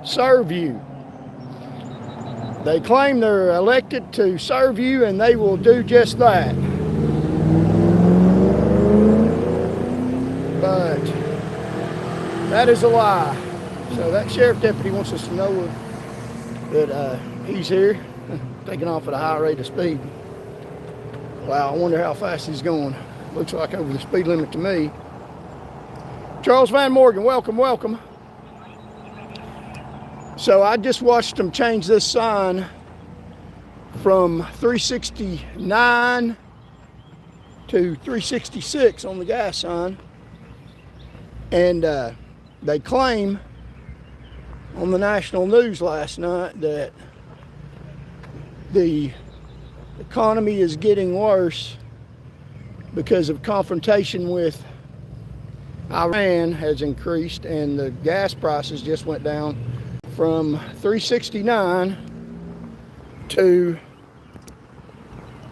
serve you. They claim they're elected to serve you, and they will do just that. But that is a lie. So that sheriff deputy wants us to know that he's here, taking off at a high rate of speed. Wow, I wonder how fast he's going. Looks like over the speed limit to me. Charles Van Morgan, welcome, welcome. So I just watched them change this sign from 369 to 366 on the gas sign. And they claim on the national news last night that the economy is getting worse because of confrontation with Iran has increased, and the gas prices just went down from 369 to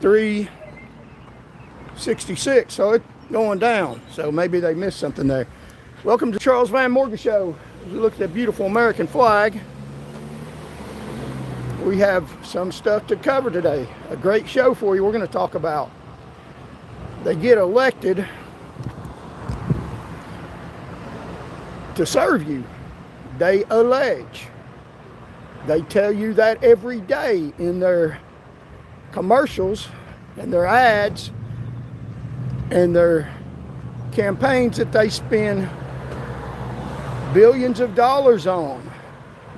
366. So it's going down. So maybe they missed something there. Welcome to Charles Van Morgan Show. As we look at the beautiful American flag, we have some stuff to cover today. A great show for you. We're going to talk about they get elected to serve you. They allege. They tell you that every day in their commercials and their ads and their campaigns that they spend billions of dollars on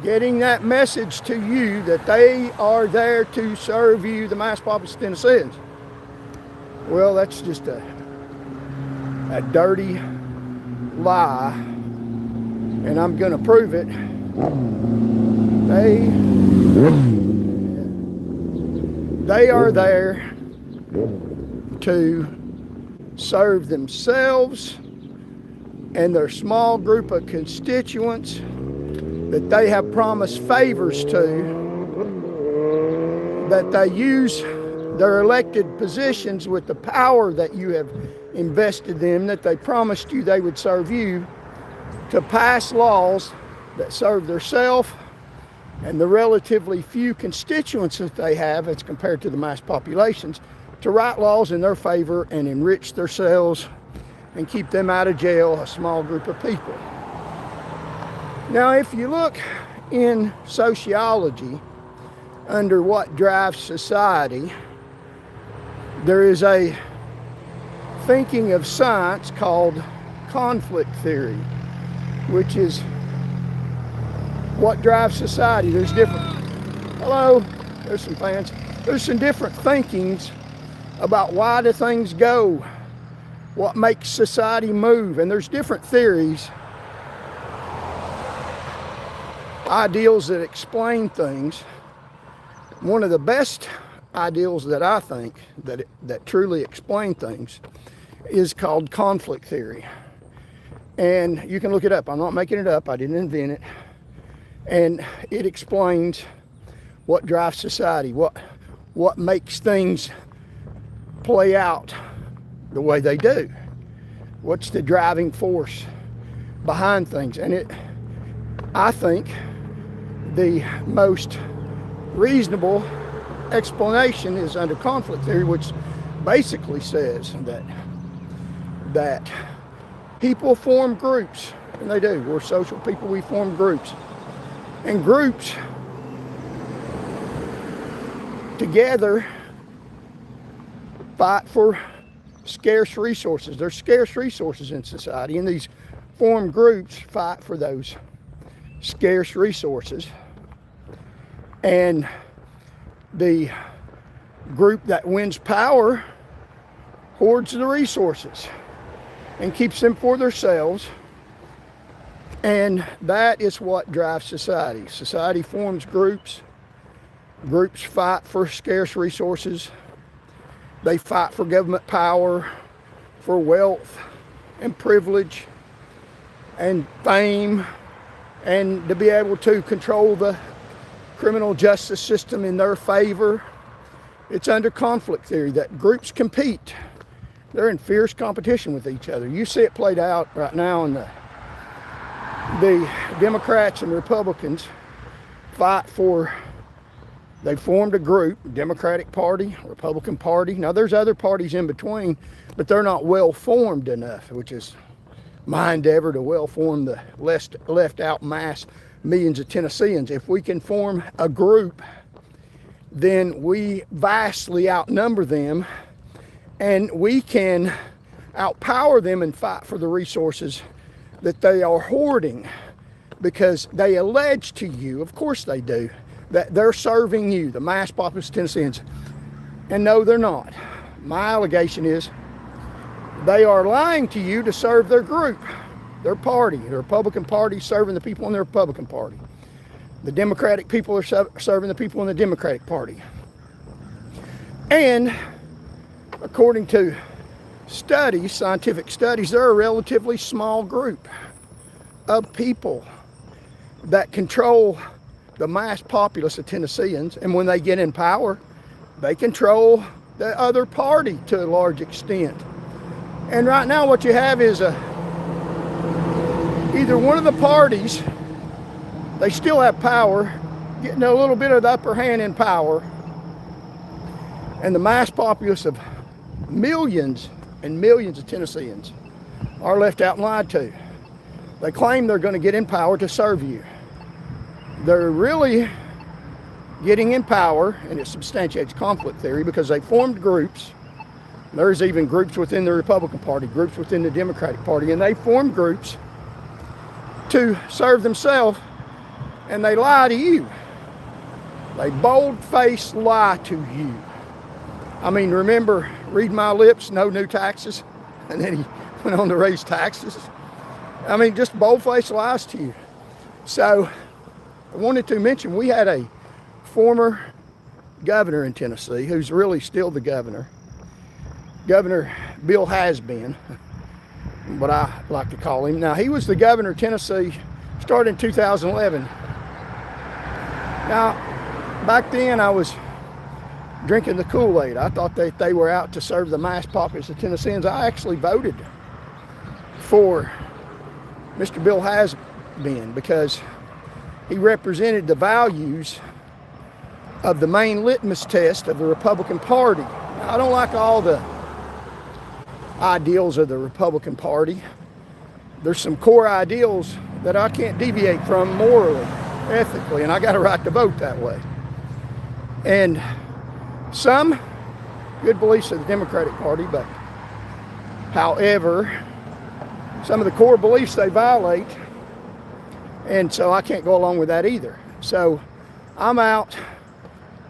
getting that message to you that they are there to serve you, the mass populace of Tennesseans. Well, that's just a dirty lie, and I'm going to prove it. They are there to serve themselves and their small group of constituents that they have promised favors to, that they use their elected positions with the power that you have invested in, that they promised you they would serve you, to pass laws that serve themselves and the relatively few constituents that they have as compared to the mass populations, to write laws in their favor and enrich themselves and keep them out of jail, a small group of people. Now, if you look in sociology under what drives society, there is a thinking of science called conflict theory, which is what drives society. There's different, hello, there's some fans. There's some different thinkings about why do things go, what makes society move, and there's different theories, ideals that explain things. One of the best ideals that I think that truly explain things is called conflict theory. And you can look it up. I'm not making it up. I didn't invent it. And it explains what drives society, what makes things play out the way they do. What's the driving force behind things? And I think the most reasonable explanation is under conflict theory, which basically says that people form groups, and they do. We're social people, we form groups. And groups together fight for scarce resources. There's scarce resources in society, and these formed groups fight for those scarce resources. And the group that wins power hoards the resources and keeps them for themselves. And that is what drives society. Society forms groups. Groups fight for scarce resources. They fight for government power, for wealth and privilege and fame, and to be able to control the criminal justice system in their favor. It's under conflict theory that groups compete. They're in fierce competition with each other. You see it played out right now in the Democrats and Republicans fight for, they formed a group, Democratic Party, Republican Party. Now there's other parties in between, but they're not well formed enough, which is my endeavor to well form the left out mass millions of Tennesseans. If we can form a group, then we vastly outnumber them, and we can outpower them and fight for the resources that they are hoarding, because they allege to you, of course they do, that they're serving you, the mass populace of Tennesseans. And no, they're not. My allegation is they are lying to you to serve their group, their party. The Republican Party serving the people in the Republican Party. The Democratic people are serving the people in the Democratic Party. And according to studies, scientific studies, they're a relatively small group of people that control the mass populace of Tennesseans. And when they get in power, they control the other party to a large extent. And right now what you have is either one of the parties, they still have power, getting a little bit of the upper hand in power, and the mass populace of millions and millions of Tennesseans are left out and lied to. They claim they're going to get in power to serve you. They're really getting in power, and it substantiates conflict theory, because they formed groups. There's even groups within the Republican Party, groups within the Democratic Party, and they formed groups to serve themselves, and they lie to you. They bold-faced lie to you. I mean, remember, read my lips, no new taxes, and then he went on to raise taxes. I mean, just bold-faced lies to you. So I wanted to mention, we had a former governor in Tennessee who's really still the governor. Governor Bill Has-Been, what I like to call him. Now, he was the governor of Tennessee, started in 2011. Now, back then I was drinking the Kool-Aid. I thought that they were out to serve the mass populace of Tennesseans. I actually voted for Mr. Bill Has-Been because he represented the values of the main litmus test of the Republican Party. Now, I don't like all the ideals of the Republican Party. There's some core ideals that I can't deviate from morally, ethically, and I got a right to vote that way. And some good beliefs of the Democratic Party, but however, some of the core beliefs they violate, and so I can't go along with that either. So I'm out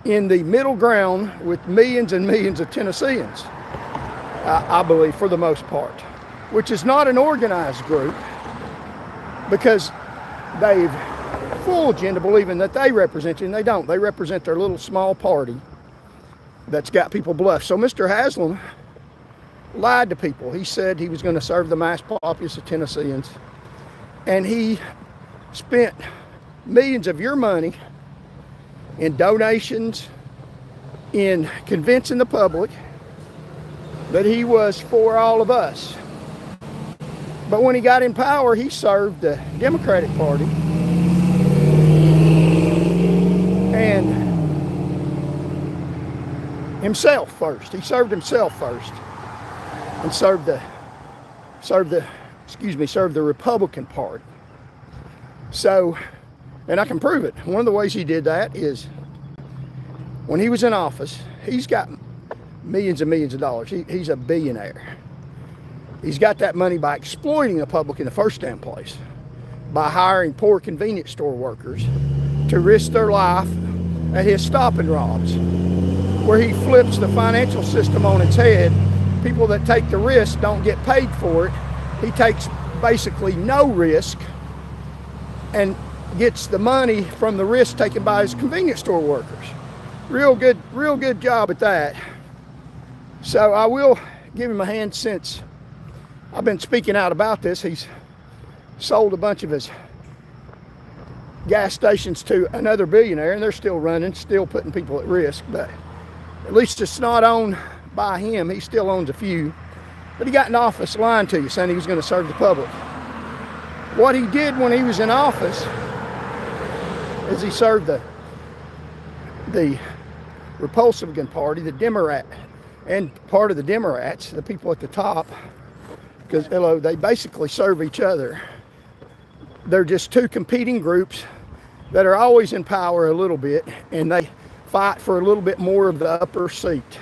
in the middle ground with millions and millions of Tennesseans, I believe, for the most part, which is not an organized group, because they've fooled you into believing that they represent you, and they don't. They represent their little small party that's got people bluffed. So Mr. Haslam lied to people. He said he was going to serve the mass populace of Tennesseans, and he spent millions of your money in donations, in convincing the public that he was for all of us. But when he got in power, he served the Democratic Party and himself first. He served himself first and served the Republican Party. So, and I can prove it. One of the ways he did that is when he was in office, he's got millions and millions of dollars. He's a billionaire. He's got that money by exploiting the public in the first damn place, by hiring poor convenience store workers to risk their life at his stop and robs, where he flips the financial system on its head. People that take the risk don't get paid for it. He takes basically no risk and gets the money from the risk taken by his convenience store workers. Real good job at that. So I will give him a hand, since I've been speaking out about this. He's sold a bunch of his gas stations to another billionaire, and they're still running, still putting people at risk, but at least it's not owned by him. He still owns a few, but he got in office lying to you, saying he was going to serve the public. What he did when he was in office as he served the Republican Party, the Democrat, and part of the Democrats, the people at the top, because they basically serve each other. They're just two competing groups that are always in power a little bit, and they fight for a little bit more of the upper seat.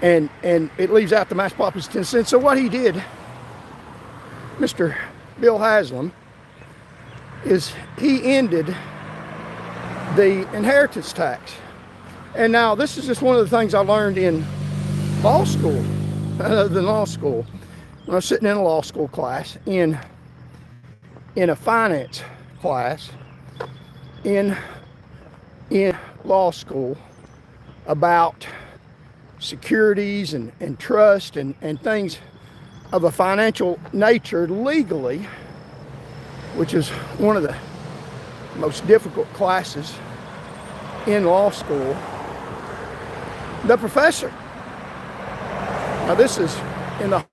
And it leaves out the mass populous Tennessee. So what he did, Mr. Bill Haslam, is he ended the inheritance tax. And now this is just one of the things I learned in law school, other than law school. When I was sitting in a law school class, in a finance class, in law school, about securities and trust and things of a financial nature legally, which is one of the most difficult classes in law school. The professor, now this is in the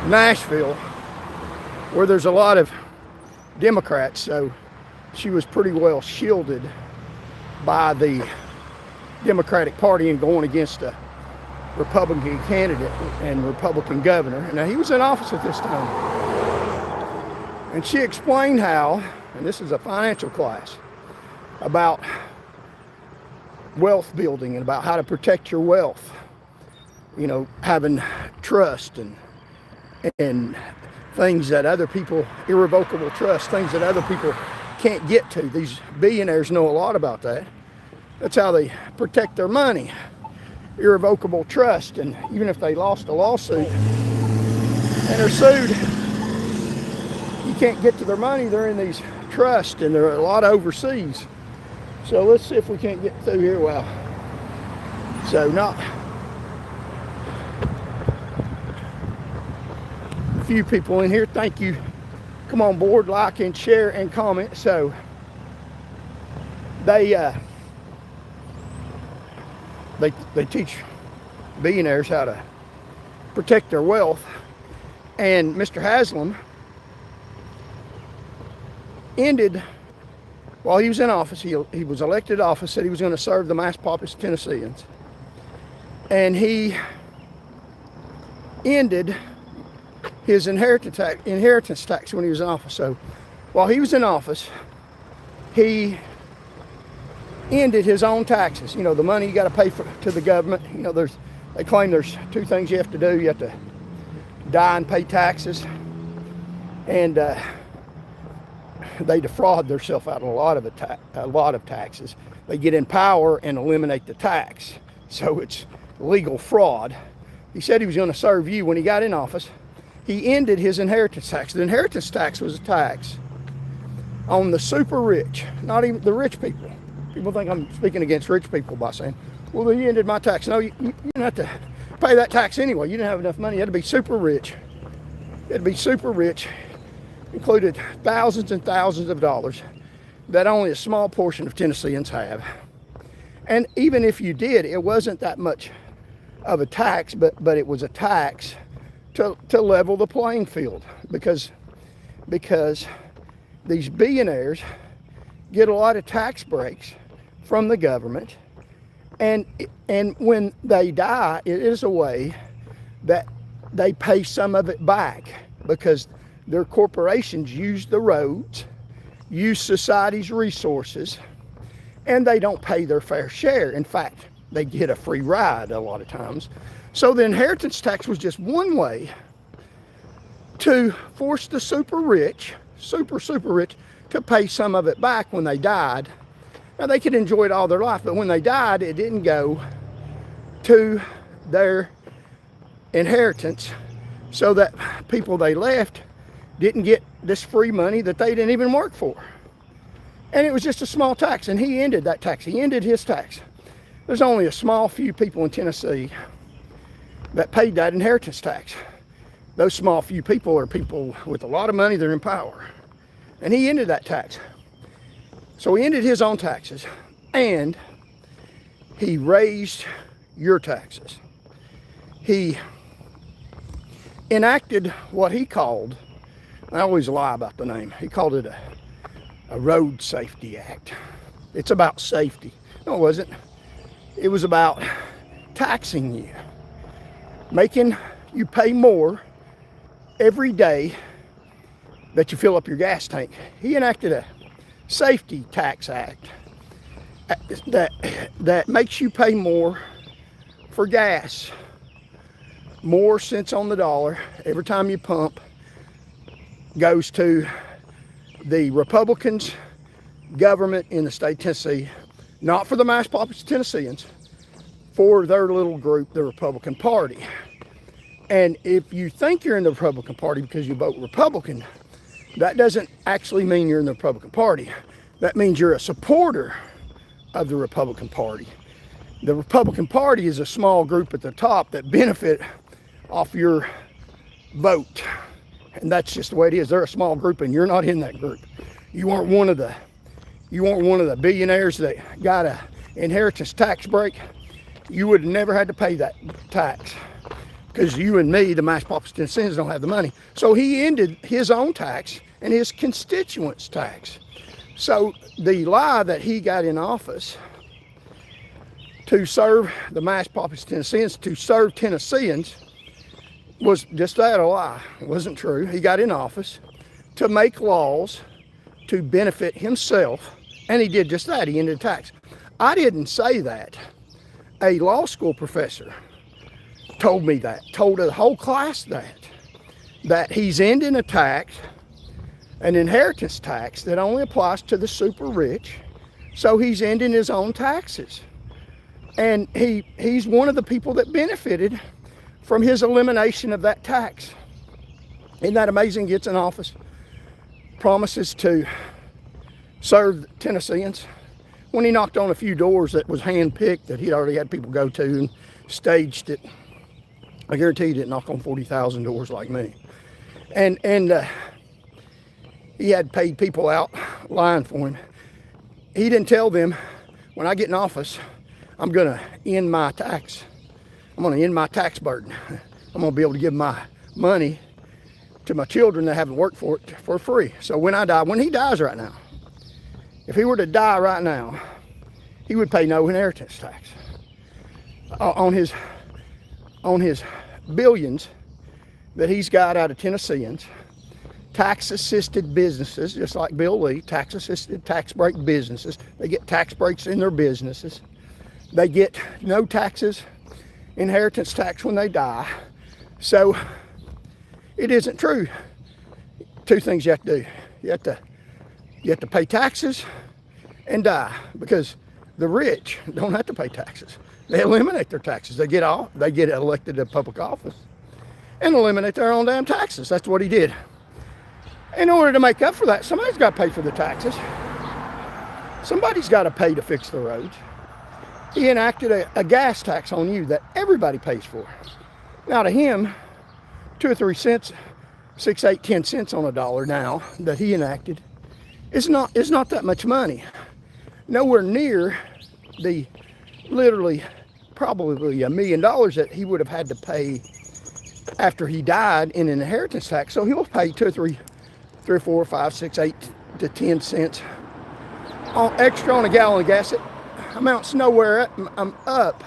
Nashville, where there's a lot of Democrats, so she was pretty well shielded by the Democratic Party and going against a Republican candidate and Republican governor. Now, he was in office at this time. And she explained how, and this is a financial class, about wealth building and about how to protect your wealth. You know, having trust and things that other people, irrevocable trust, things that other people can't get to. These billionaires know a lot about that. That's how they protect their money. Irrevocable trust. And even if they lost a lawsuit and are sued, you can't get to their money. They're in these trusts, and they're a lot overseas. So let's see if we can't get through here well. So not a few people in here. Thank you. Come on board, like and share and comment. So they teach billionaires how to protect their wealth. And Mr. Haslam ended, while he was in office, he was elected to office, said he was going to serve the mass populous Tennesseans. And he ended his inheritance tax when he was in office. So while he was in office, he ended his own taxes. You know, the money you got to pay to the government. You know, they claim there's two things you have to do. You have to die and pay taxes, and they defraud themselves out of a lot of taxes. They get in power and eliminate the tax, so it's legal fraud. He said he was going to serve you when he got in office. He ended his inheritance tax. The inheritance tax was a tax on the super rich, not even the rich people. People think I'm speaking against rich people by saying, well, he ended my tax. No, you didn't have to pay that tax anyway. You didn't have enough money. You had to be super rich. You had to be super rich. Included thousands and thousands of dollars that only a small portion of Tennesseans have. And even if you did, it wasn't that much of a tax, but it was a tax to level the playing field, because these billionaires get a lot of tax breaks from the government, and when they die, it is a way that they pay some of it back, because their corporations use the roads, use society's resources, and they don't pay their fair share. In fact, they get a free ride a lot of times. So the inheritance tax was just one way to force the super rich, super rich, to pay some of it back when they died. Now, they could enjoy it all their life, but when they died, it didn't go to their inheritance, so that people they left didn't get this free money that they didn't even work for. And it was just a small tax, and he ended that tax. He ended his tax. There's only a small few people in Tennessee that paid that inheritance tax. Those small few people are people with a lot of money. They're in power. And he ended that tax. So he ended his own taxes, and he raised your taxes. He enacted what he called, I always lie about the name, he called it a road safety act. It's about safety. No, it wasn't. It was about taxing you, making you pay more every day that you fill up your gas tank. He enacted a safety tax act that makes you pay more for gas, more cents on the dollar every time you pump, goes to the Republicans' government in the state of Tennessee, not for the mass population of Tennesseans, for their little group, the Republican Party. And if you think you're in the Republican Party because you vote Republican, that doesn't actually mean you're in the Republican Party. That means you're a supporter of the Republican Party. The Republican Party is a small group at the top that benefit off your vote. And that's just the way it is. They're a small group and you're not in that group. You aren't one of the billionaires that got a inheritance tax break. You would have never had to pay that tax because you and me, the mass population of Tennesseans, don't have the money. So he ended his own tax and his constituents' tax. So the lie that he got in office to serve the mass population of Tennesseans, to serve Tennesseans, was just that, a lie. It wasn't true. He got in office to make laws to benefit himself, and he did just that. He ended tax. I didn't say that. A law school professor told me that, told the whole class that he's ending a tax, an inheritance tax that only applies to the super rich. So he's ending his own taxes. And he's one of the people that benefited from his elimination of that tax. Isn't that amazing? Gets in office, promises to serve Tennesseans. When he knocked on a few doors that was hand-picked, that he'd already had people go to and staged it, I guarantee he didn't knock on 40,000 doors like me. And he had paid people out lying for him. He didn't tell them, when I get in office, I'm going to end my tax. I'm going to end my tax burden. I'm going to be able to give my money to my children that haven't worked for it for free. So when I die, when he dies right now, if he were to die right now, he would pay no inheritance tax on his billions that he's got out of Tennesseans. Tax-assisted businesses, just like Bill Lee, tax-assisted, tax break businesses. They get tax breaks in their businesses. They get no taxes, inheritance tax when they die. So it isn't true. Two things you have to do. You have to pay taxes and die, because the rich don't have to pay taxes. They eliminate their taxes. They get elected to public office and eliminate their own damn taxes. That's what he did. In order to make up for that, somebody's got to pay for the taxes. Somebody's got to pay to fix the roads. He enacted a gas tax on you that everybody pays for. Now to him, 2 or 3 cents, 6, 8, 10 cents on a dollar now that he enacted is not that much money. Nowhere near the literally probably $1 million that he would have had to pay after he died in an inheritance tax. So he'll pay 2 or 3 or 4, 5, 6, 8 to 10 cents extra on a gallon of gas. It amounts nowhere up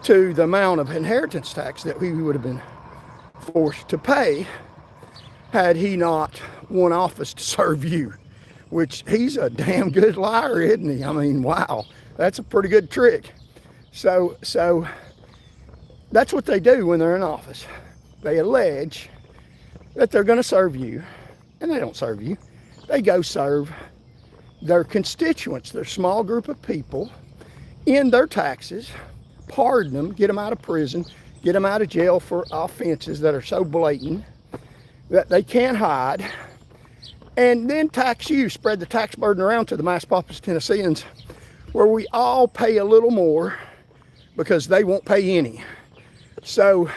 to the amount of inheritance tax that he would have been forced to pay had he not won office to serve you, which he's a damn good liar, isn't he? I mean, wow, that's a pretty good trick. So that's what they do when they're in office. They allege that they're going to serve you, and they don't serve you. They go serve their constituents, their small group of people, in their taxes, pardon them, get them out of prison, get them out of jail for offenses that are so blatant that they can't hide, and then tax you, spread the tax burden around to the mass population of Tennesseans, where we all pay a little more because they won't pay any. So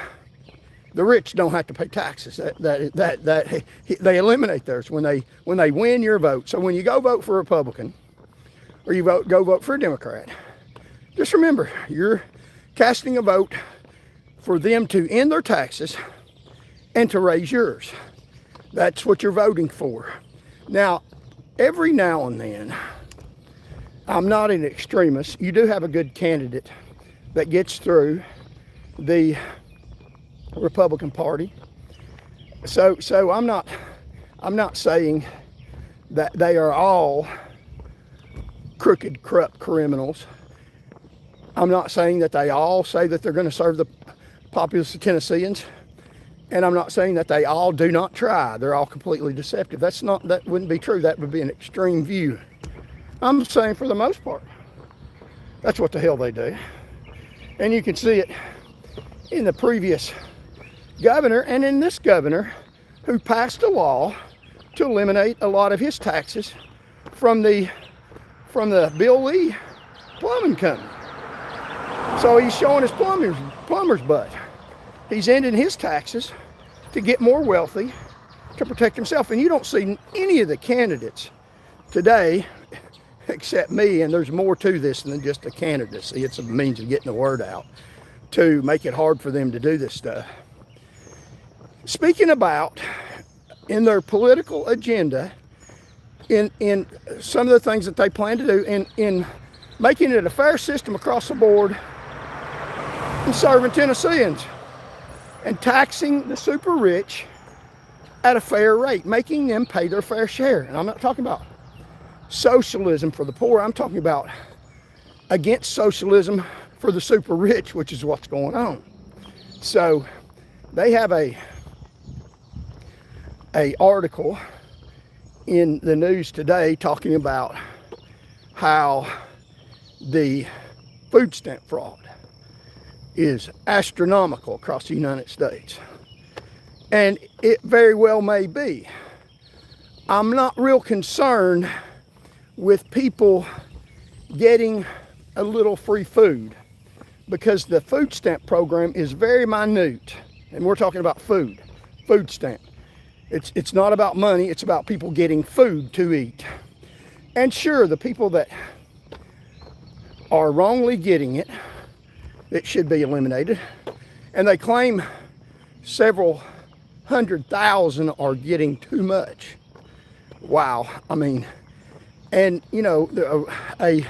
the rich don't have to pay taxes. They eliminate theirs when they win your vote. So when you go vote for a Republican, or you go vote for a Democrat, just remember you're casting a vote for them to end their taxes and to raise yours. That's what you're voting for. Now, every now and then, I'm not an extremist. You do have a good candidate that gets through the Republican Party. So I'm not saying that they are all crooked, corrupt criminals. I'm not saying that they all say that they're going to serve the populace of Tennesseans. And I'm not saying that they all do not try. They're all completely deceptive. That wouldn't be true. That would be an extreme view. I'm saying for the most part, that's what the hell they do. And you can see it in the previous governor and in this governor who passed a law to eliminate a lot of his taxes from the Bill Lee Plumbing Company. So he's showing his plumber's butt. He's ending his taxes to get more wealthy, to protect himself. And you don't see any of the candidates today, except me, and there's more to this than just a candidacy. It's a means of getting the word out to make it hard for them to do this stuff. Speaking about in their political agenda, in some of the things that they plan to do, in making it a fair system across the board, and serving Tennesseans, and taxing the super rich at a fair rate, making them pay their fair share. And I'm not talking about socialism for the poor. I'm talking about against socialism for the super rich, which is what's going on. So they have a article in the news today talking about how the food stamp fraud is astronomical across the United States. And it very well may be. I'm not real concerned with people getting a little free food because the food stamp program is very minute. And we're talking about food stamp. It's not about money, it's about people getting food to eat. And sure, the people that are wrongly getting it should be eliminated. And they claim several 100,000 are getting too much. Wow. I mean, and you know, a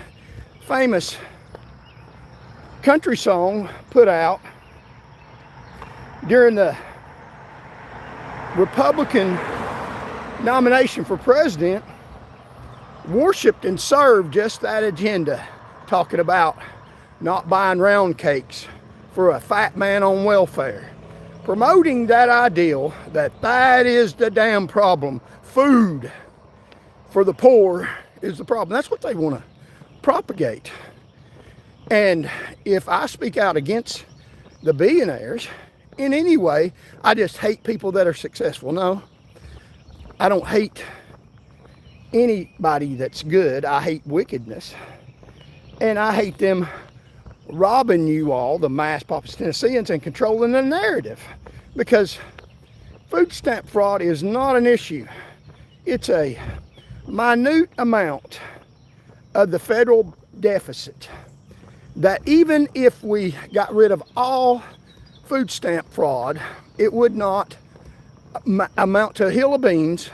famous country song put out during the Republican nomination for president worshiped and served just that agenda, talking about not buying round cakes for a fat man on welfare, promoting that ideal that is the damn problem. Food for the poor is the problem. That's what they want to propagate. And if I speak out against the billionaires in any way, I just hate people that are successful. No, I don't hate anybody that's good. I hate wickedness. And I hate them robbing you all, the mass populace of Tennesseans, and controlling the narrative. Because food stamp fraud is not an issue. It's a minute amount of the federal deficit that even if we got rid of all food stamp fraud, it would not amount to a hill of beans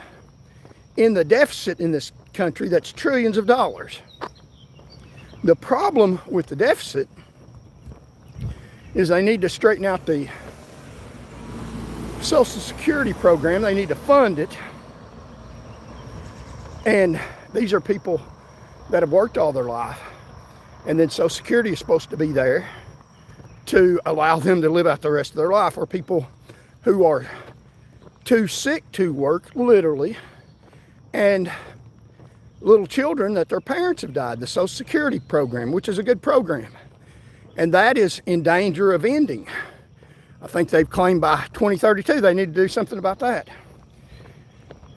in the deficit in this country that's trillions of dollars. The problem with the deficit is they need to straighten out the Social Security program. They need to fund it. And these are people that have worked all their life. And then Social Security is supposed to be there to allow them to live out the rest of their life. Or people who are too sick to work, literally, and little children that their parents have died. The Social Security program, which is a good program. And that is in danger of ending. I think they've claimed by 2032 they need to do something about that.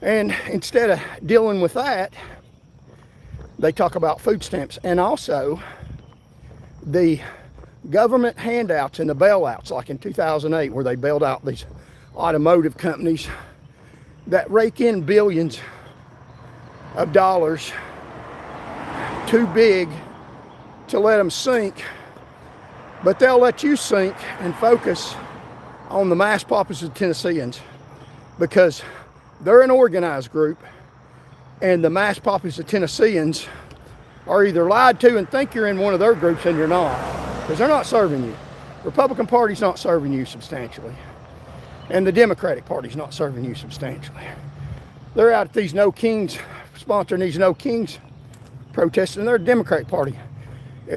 And instead of dealing with that, they talk about food stamps. And also the government handouts and the bailouts, like in 2008, where they bailed out these automotive companies that rake in billions of dollars, too big to let them sink, but they'll let you sink and focus on the mass populace of Tennesseans because they're an organized group and the mass populace of Tennesseans are either lied to and think you're in one of their groups and you're not, because they're not serving you. Republican Party's not serving you substantially, and the Democratic Party's not serving you substantially. They're out at these No Kings, sponsoring these No Kings protests, and they're the Democratic Party.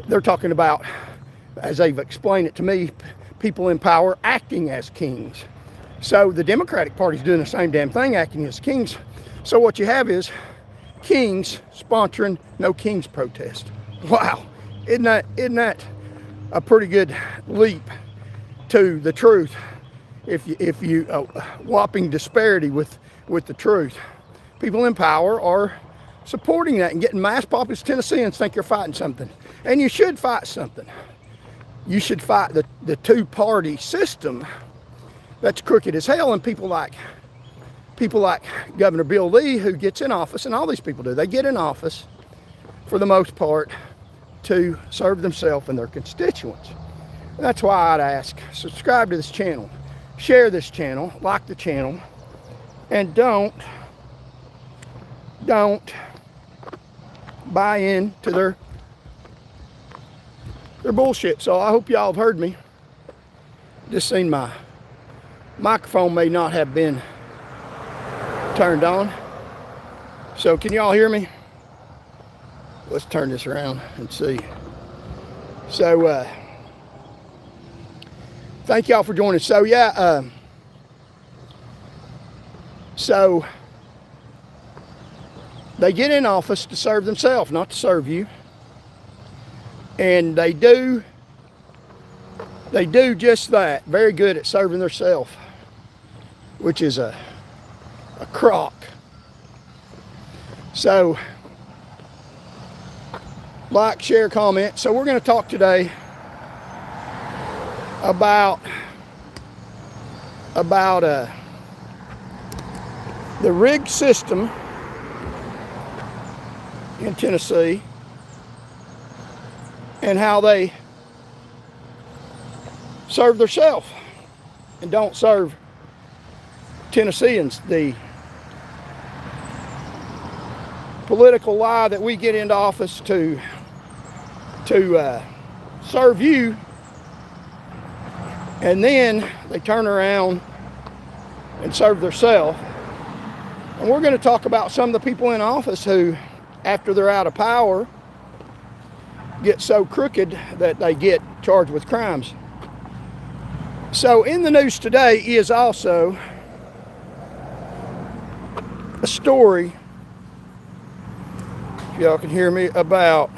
They're talking about, as they've explained it to me, people in power acting as kings. So the Democratic Party's doing the same damn thing, acting as kings. So what you have is kings sponsoring No Kings protest. Wow, isn't that a pretty good leap to the truth? If you whopping disparity with the truth. People in power are supporting that and getting mass populace Tennesseans think you're fighting something, and you should fight something. You should fight the two-party system that's crooked as hell, and people like Governor Bill Lee, who gets in office, and all these people do. They get in office for the most part to serve themselves and their constituents. And that's why I'd ask, subscribe to this channel, share this channel, like the channel, and don't buy into their bullshit. So I hope y'all have heard me. Just seen my microphone may not have been turned on. So can y'all hear me? Let's turn this around and see. So thank y'all for joining. So yeah, so they get in office to serve themselves, not to serve you. And they do just that. Very good at serving themselves, which is a crock. So like, share, comment. So we're going to talk today about the rigged system in Tennessee and how they serve themselves and don't serve Tennesseans. The political lie that we get into office to serve you, and then they turn around and serve themselves. And we're going to talk about some of the people in office who, after they're out of power, get so crooked that they get charged with crimes. So in the news today is also a story, if y'all can hear me, about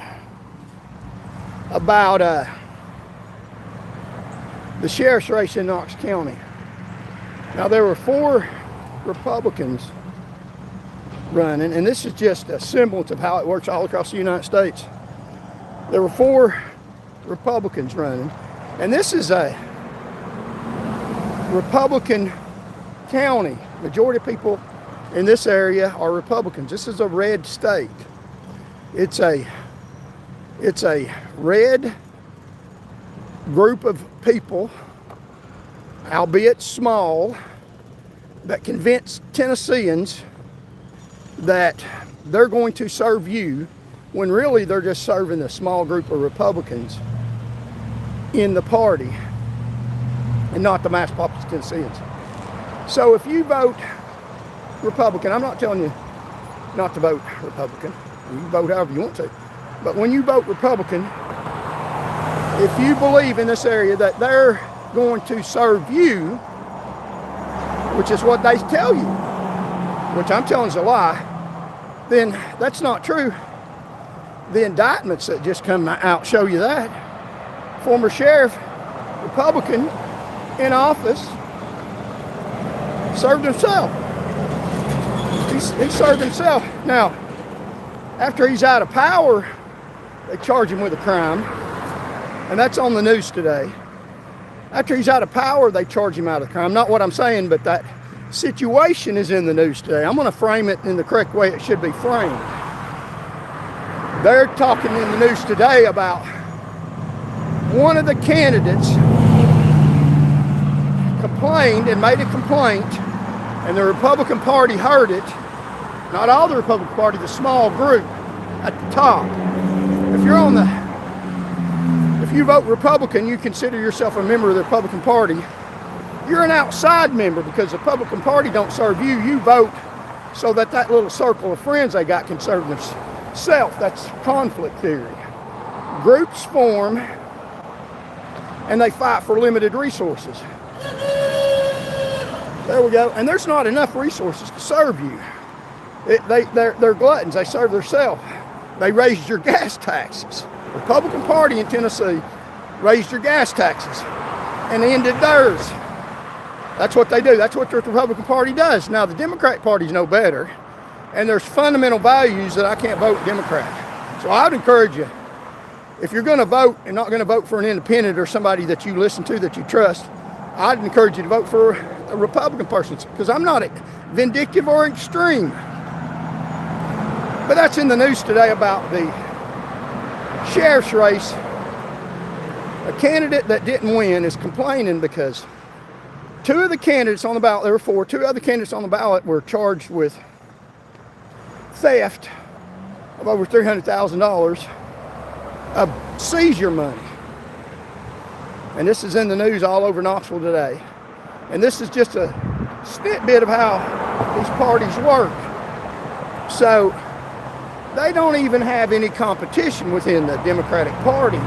the sheriff's race in Knox County. Now there were 4 Republicans running, and this is just a semblance of how it works all across the United States. There were 4 Republicans running, and this is a Republican county. Majority of people in this area are Republicans. This is a red state. It's a red group of people, albeit small, that convince Tennesseans that they're going to serve you, when really they're just serving a small group of Republicans in the party and not the mass populace of Tennesseans. So if you vote Republican, I'm not telling you not to vote Republican. You can vote however you want to. But when you vote Republican, if you believe in this area that they're going to serve you, which is what they tell you, which I'm telling is a lie, then that's not true. The indictments that just come out show you that. Former sheriff, Republican, in office, served himself. He served himself. Now, after he's out of power, they charge him with a crime, and that's on the news today. After he's out of power, they charge him out of the crime. Not what I'm saying, but that situation is in the news today. I'm going to frame it in the correct way it should be framed. They're talking in the news today about one of the candidates complained and made a complaint, and the Republican Party heard it, not all the Republican Party, the small group at the top. If you vote Republican, you consider yourself a member of the Republican Party. You're an outside member because the Republican Party don't serve you. You vote so that little circle of friends they got can serve themselves. That's conflict theory. Groups form and they fight for limited resources. There we go. And there's not enough resources to serve you. They're gluttons. They serve themselves. They raised your gas taxes. The Republican Party in Tennessee raised your gas taxes and ended theirs. That's what they do. That's what the Republican Party does. Now, the Democratic Party's no better, and there's fundamental values that I can't vote Democrat. So I would encourage you, if you're going to vote and not going to vote for an independent or somebody that you listen to, that you trust, I'd encourage you to vote for a Republican person, because I'm not vindictive or extreme. But that's in the news today about the sheriff's race. A candidate that didn't win is complaining because two of the candidates on the ballot, there were four, two other candidates on the ballot were charged with theft of over $300,000 of seizure money. And this is in the news all over Knoxville today. And this is just a snippet of how these parties work. So they don't even have any competition within the Democratic Party,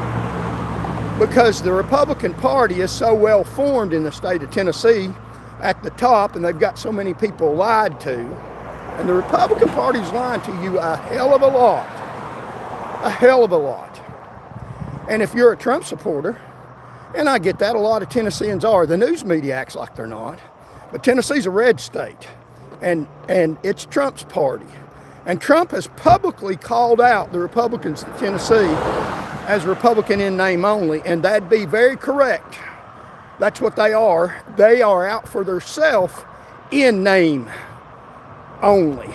because the Republican Party is so well formed in the state of Tennessee at the top, and they've got so many people lied to. And the Republican Party's lying to you a hell of a lot. A hell of a lot. And if you're a Trump supporter, and I get that, a lot of Tennesseans are. The news media acts like they're not. But Tennessee's a red state, and it's Trump's party. And Trump has publicly called out the Republicans in Tennessee as Republican in name only, and that'd be very correct. That's what they are. They are out for themselves in name only.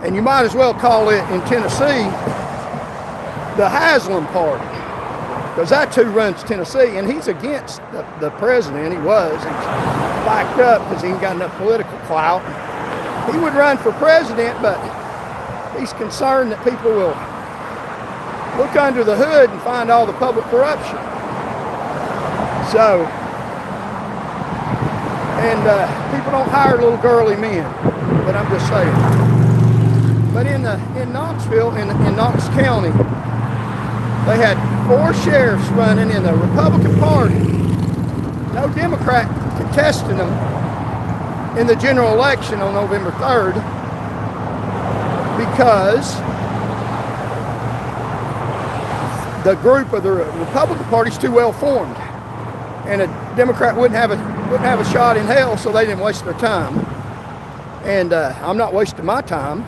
And you might as well call it in Tennessee the Haslam Party, because that's who runs Tennessee, and he's against the president. He was. He's backed up because he ain't got enough political clout. He would run for president, but he's concerned that people will look under the hood and find all the public corruption. So, and people don't hire little girly men, but I'm just saying. But in Knoxville, in Knox County, they had 4 sheriffs running in the Republican Party. No Democrat contesting them in the general election on November 3rd, because the group of the Republican Party's too well formed, and a Democrat wouldn't have a shot in hell, so they didn't waste their time. And I'm not wasting my time,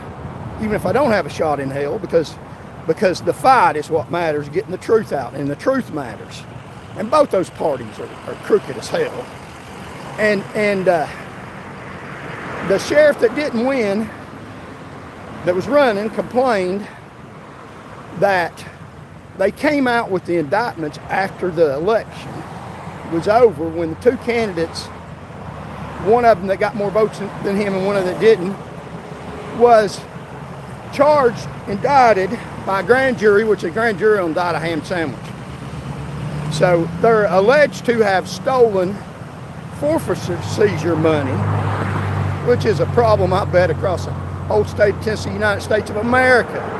even if I don't have a shot in hell, because the fight is what matters, getting the truth out, and the truth matters. And both those parties are crooked as hell. And the sheriff that didn't win, that was running, complained that they came out with the indictments after the election was over, when the two candidates, one of them that got more votes than him and one of them that didn't, was charged, indicted by a grand jury, which a grand jury will indict a ham sandwich. So they're alleged to have stolen forfeiture seizure money, which is a problem, I bet, across the whole state of Tennessee, United States of America.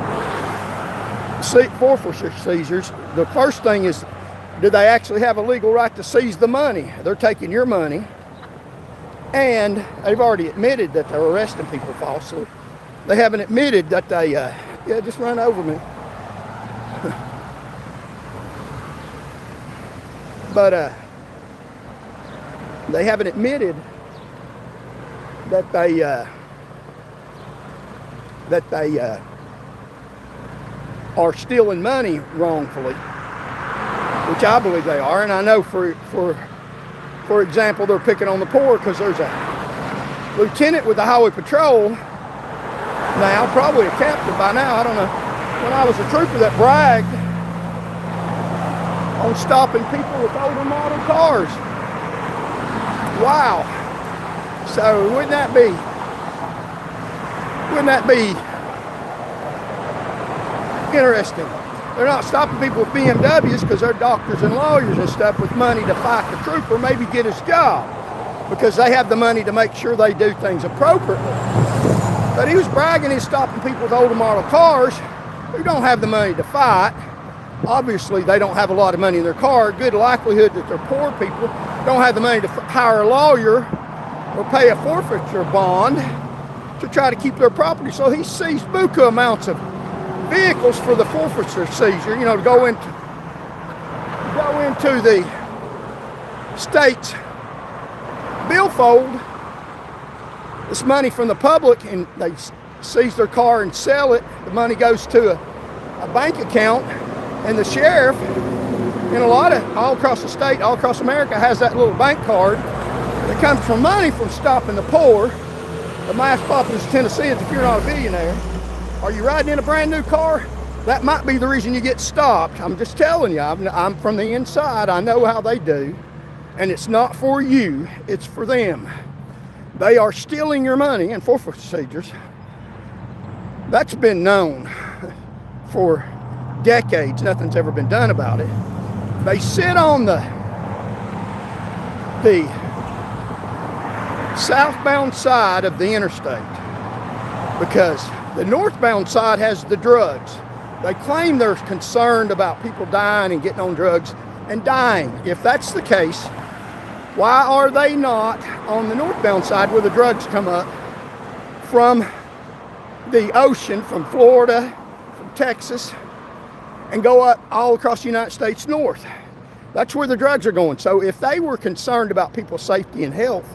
Forfeiture seizures, the first thing is, do they actually have a legal right to seize the money? They're taking your money, and they've already admitted that they're arresting people falsely. They haven't admitted that they, just run over me. But they haven't admitted that they are stealing money wrongfully, which I believe they are. And I know, for example, they're picking on the poor because there's a lieutenant with the Highway Patrol now, probably a captain by now, I don't know, when I was a trooper, that bragged on stopping people with older model cars. Wow. So wouldn't that be Wouldn't that be interesting? They're not stopping people with BMWs because they're doctors and lawyers and stuff with money to fight the trooper, maybe get his job, because they have the money to make sure they do things appropriately. But he was bragging he's stopping people with older model cars who don't have the money to fight. Obviously, they don't have a lot of money in their car. Good likelihood that they're poor people, don't have the money to hire a lawyer or pay a forfeiture bond to try to keep their property. So he seized buku amounts of vehicles for the forfeiture seizure, to go into the state's billfold, this money from the public, and they seize their car and sell it. The money goes to a bank account, and the sheriff in all across the state, all across America, has that little bank card that comes from money from stopping the poor. The mass populace of Tennessee is, if you're not a billionaire, are you riding in a brand new car? That might be the reason you get stopped. I'm just telling you, I'm from the inside. I know how they do. And it's not for you, it's for them. They are stealing your money in forfeiture procedures. That's been known for decades. Nothing's ever been done about it. They sit on the southbound side of the interstate because the northbound side has the drugs. They claim they're concerned about people dying and getting on drugs and dying. If that's the case, why are they not on the northbound side where the drugs come up from the ocean, from Florida, from Texas, and go up all across the United States north? That's where the drugs are going. So if they were concerned about people's safety and health,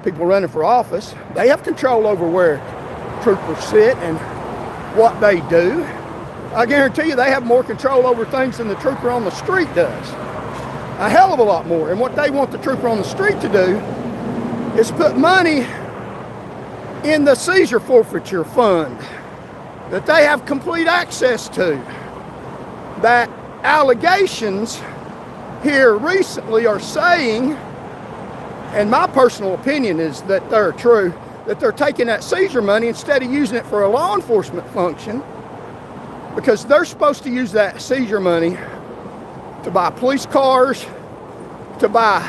people running for office, they have control over where troopers sit and what they do. I guarantee you they have more control over things than the trooper on the street does. A hell of a lot more. And what they want the trooper on the street to do is put money in the seizure forfeiture fund that they have complete access to. That allegations here recently are saying, and my personal opinion is that they're true, that they're taking that seizure money instead of using it for a law enforcement function, because they're supposed to use that seizure money to buy police cars, to buy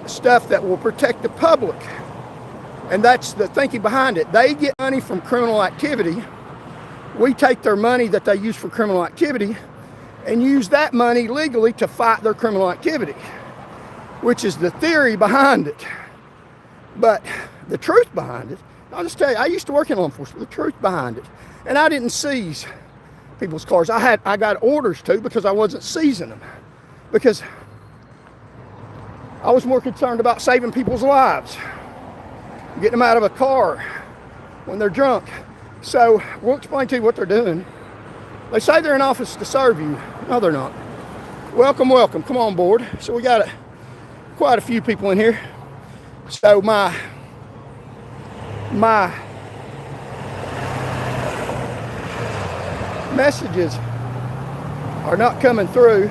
stuff that will protect the public. And that's the thinking behind it. They get money from criminal activity. We take their money that they use for criminal activity and use that money legally to fight their criminal activity, which is the theory behind it. But the truth behind it, I'll just tell you, I used to work in law enforcement, the truth behind it. And I didn't seize people's cars. I got orders to, because I wasn't seizing them, because I was more concerned about saving people's lives, getting them out of a car when they're drunk. So we'll explain to you what they're doing. They say they're in office to serve you. No, they're not. Welcome, welcome. Come on board. So we got quite a few people in here. So my messages are not coming through,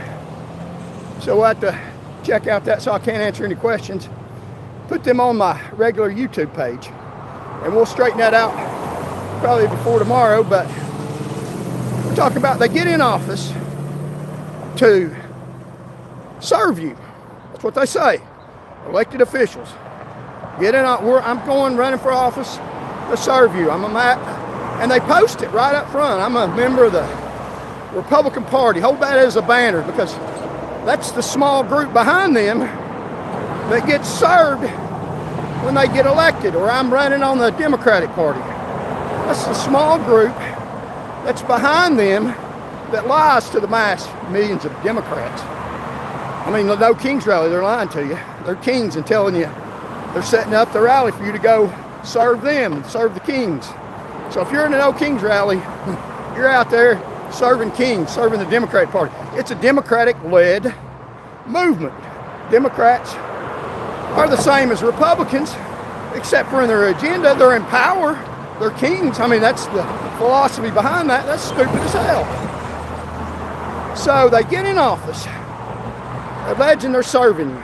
so we'll have to check out that, so I can't answer any questions. Put them on my regular YouTube page, and we'll straighten that out probably before tomorrow. But we're talking about they get in office to serve you. That's what they say. Elected officials get in. I'm going running for office to serve you. And they post it right up front. I'm a member of the Republican Party. Hold that as a banner, because that's the small group behind them that gets served when they get elected. Or I'm running on the Democratic Party. That's the small group that's behind them that lies to the mass millions of Democrats. I mean, the No Kings rally, they're lying to you. They're kings and telling you they're setting up the rally for you to go serve them, serve the kings. So if you're in a No Kings rally, you're out there serving kings, serving the Democratic Party. It's a Democratic-led movement. Democrats are the same as Republicans, except for in their agenda. They're in power. They're kings. I mean, that's the philosophy behind that. That's stupid as hell. So they get in office, alleging they're serving you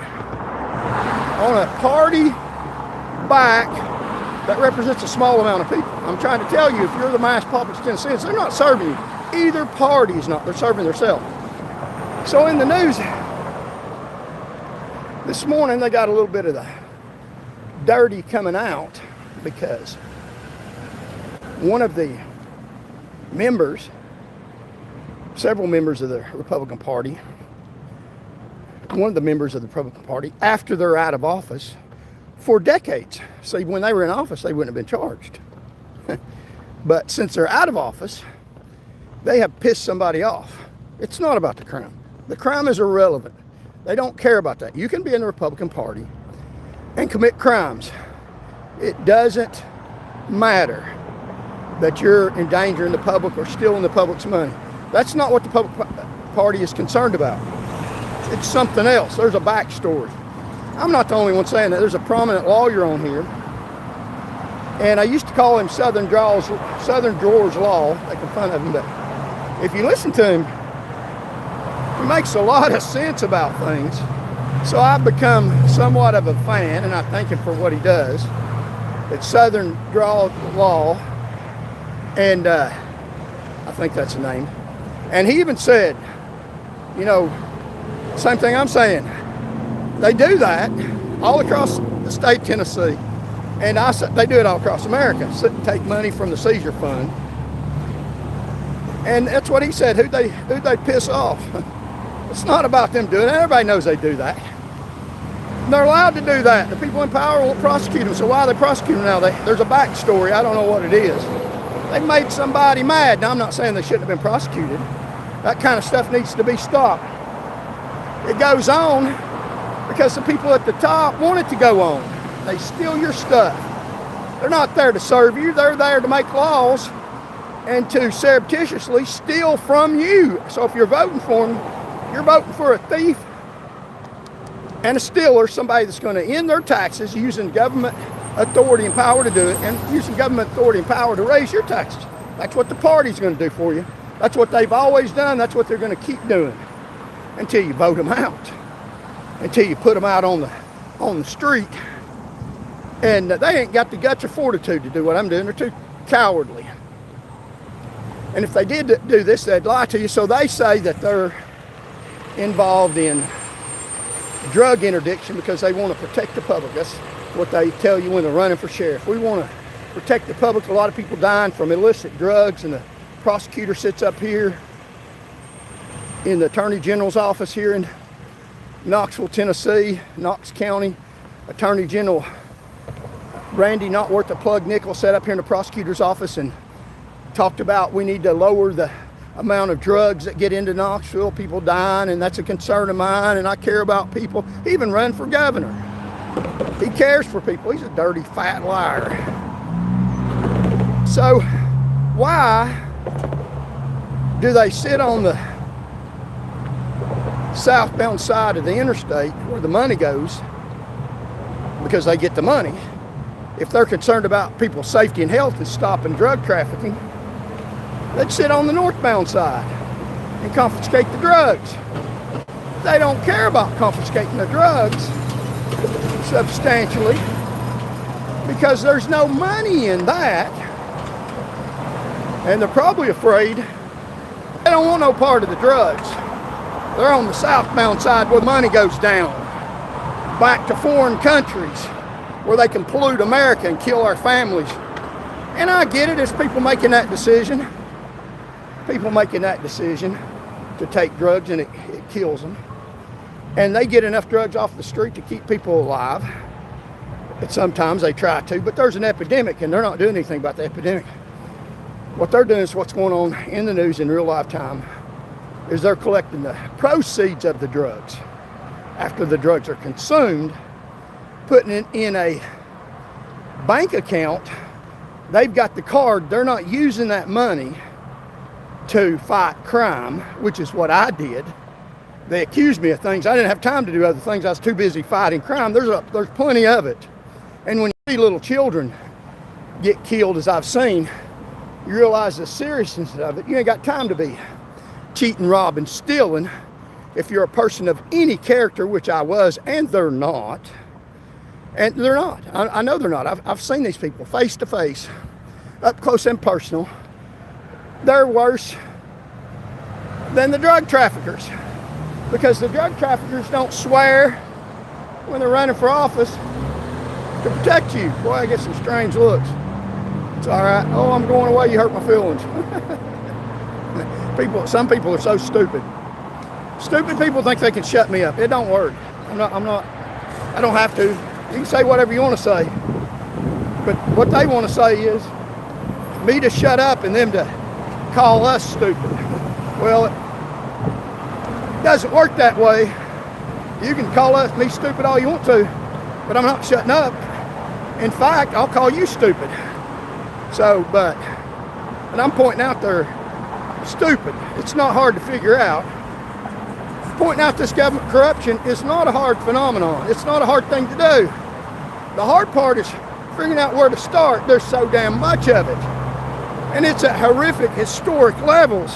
on a party back that represents a small amount of people. I'm trying to tell you, if you're the mass public Tennesseans, they're not serving you. Either party is not. They're serving themselves. So in the news this morning, they got a little bit of the dirty coming out because one of the members, several members of the Republican Party, one of the members of the Republican Party, after they're out of office for decades. See, when they were in office, they wouldn't have been charged. But since they're out of office, they have pissed somebody off. It's not about the crime. The crime is irrelevant. They don't care about that. You can be in the Republican Party and commit crimes. It doesn't matter that you're endangering the public or stealing the public's money. That's not what the public party is concerned about. It's something else. There's a backstory. I'm not the only one saying that. There's a prominent lawyer on here, and I used to call him Southern Drawers Law, making fun of him, but if you listen to him, he makes a lot of sense about things. So I've become somewhat of a fan, and I thank him for what he does. It's Southern Drawers Law, and I think that's the name. And he even said, you know, same thing I'm saying. They do that all across the state of Tennessee, and they do it all across America. Take money from the seizure fund, and that's what he said. Who'd they piss off? It's not about them doing it. Everybody knows they do that. They're allowed to do that. The people in power won't prosecute them. So why are they prosecuting them now? There's a backstory. I don't know what it is. They made somebody mad. Now, I'm not saying they shouldn't have been prosecuted. That kind of stuff needs to be stopped. It goes on because the people at the top want it to go on. They steal your stuff. They're not there to serve you. They're there to make laws and to surreptitiously steal from you. So if you're voting for them, you're voting for a thief and a stealer, somebody that's going to end their taxes using government authority and power to do it, and using government authority and power to raise your taxes. That's what the party's going to do for you. That's what they've always done. That's what they're going to keep doing until you vote them out, until you put them out on the street. And they ain't got the guts or fortitude to do what I'm doing. They're too cowardly. And if they did do this, they'd lie to you. So they say that they're involved in drug interdiction because they want to protect the public. That's what they tell you when they're running for sheriff. We want to protect the public. A lot of people dying from illicit drugs, and the prosecutor sits up here in the Attorney General's office here in Knoxville, Tennessee, Knox County. Attorney General Randy Not Worth a Plug Nichols sat up here in the prosecutor's office and talked about we need to lower the amount of drugs that get into Knoxville, people dying, and that's a concern of mine, and I care about people. He even ran for governor. He cares for people. He's a dirty, fat liar. So why do they sit on the southbound side of the interstate where the money goes? Because they get the money. If they're concerned about people's safety and health and stopping drug trafficking, they'd sit on the northbound side and confiscate the drugs. They don't care about confiscating the drugs substantially because there's no money in that. And they're probably afraid they don't want no part of the drugs. They're on the southbound side where money goes down, back to foreign countries where they can pollute America and kill our families. And I get it, there's people making that decision. People making that decision to take drugs, and it kills them. And they get enough drugs off the street to keep people alive. And sometimes they try to, but there's an epidemic and they're not doing anything about the epidemic. What they're doing is what's going on in the news in real life time is they're collecting the proceeds of the drugs after the drugs are consumed, putting it in a bank account. They've got the card. They're not using that money to fight crime, which is what I did. They accused me of things. I didn't have time to do other things. I was too busy fighting crime. There's plenty of it. And when you see little children get killed, as I've seen, you realize the seriousness of it. You ain't got time to be cheating, robbing, stealing. If you're a person of any character, which I was, and they're not. And they're not. I know they're not. I've seen these people face to face. up close and personal, they're worse than the drug traffickers, because the drug traffickers don't swear when they're running for office to protect you. Boy, I get some strange looks. It's all right. Oh, I'm going away. You hurt my feelings. Some people are so stupid. Stupid people think they can shut me up. It don't work. I don't have to. You can say whatever you want to say. But what they want to say is me to shut up and them to call us stupid. Well, it doesn't work that way. You can call me stupid all you want to, but I'm not shutting up. In fact, I'll call you stupid. So, but I'm pointing out they're stupid. It's not hard to figure out. Pointing out this government corruption is not a hard phenomenon. It's not a hard thing to do. The hard part is figuring out where to start. There's so damn much of it. And it's at horrific, historic levels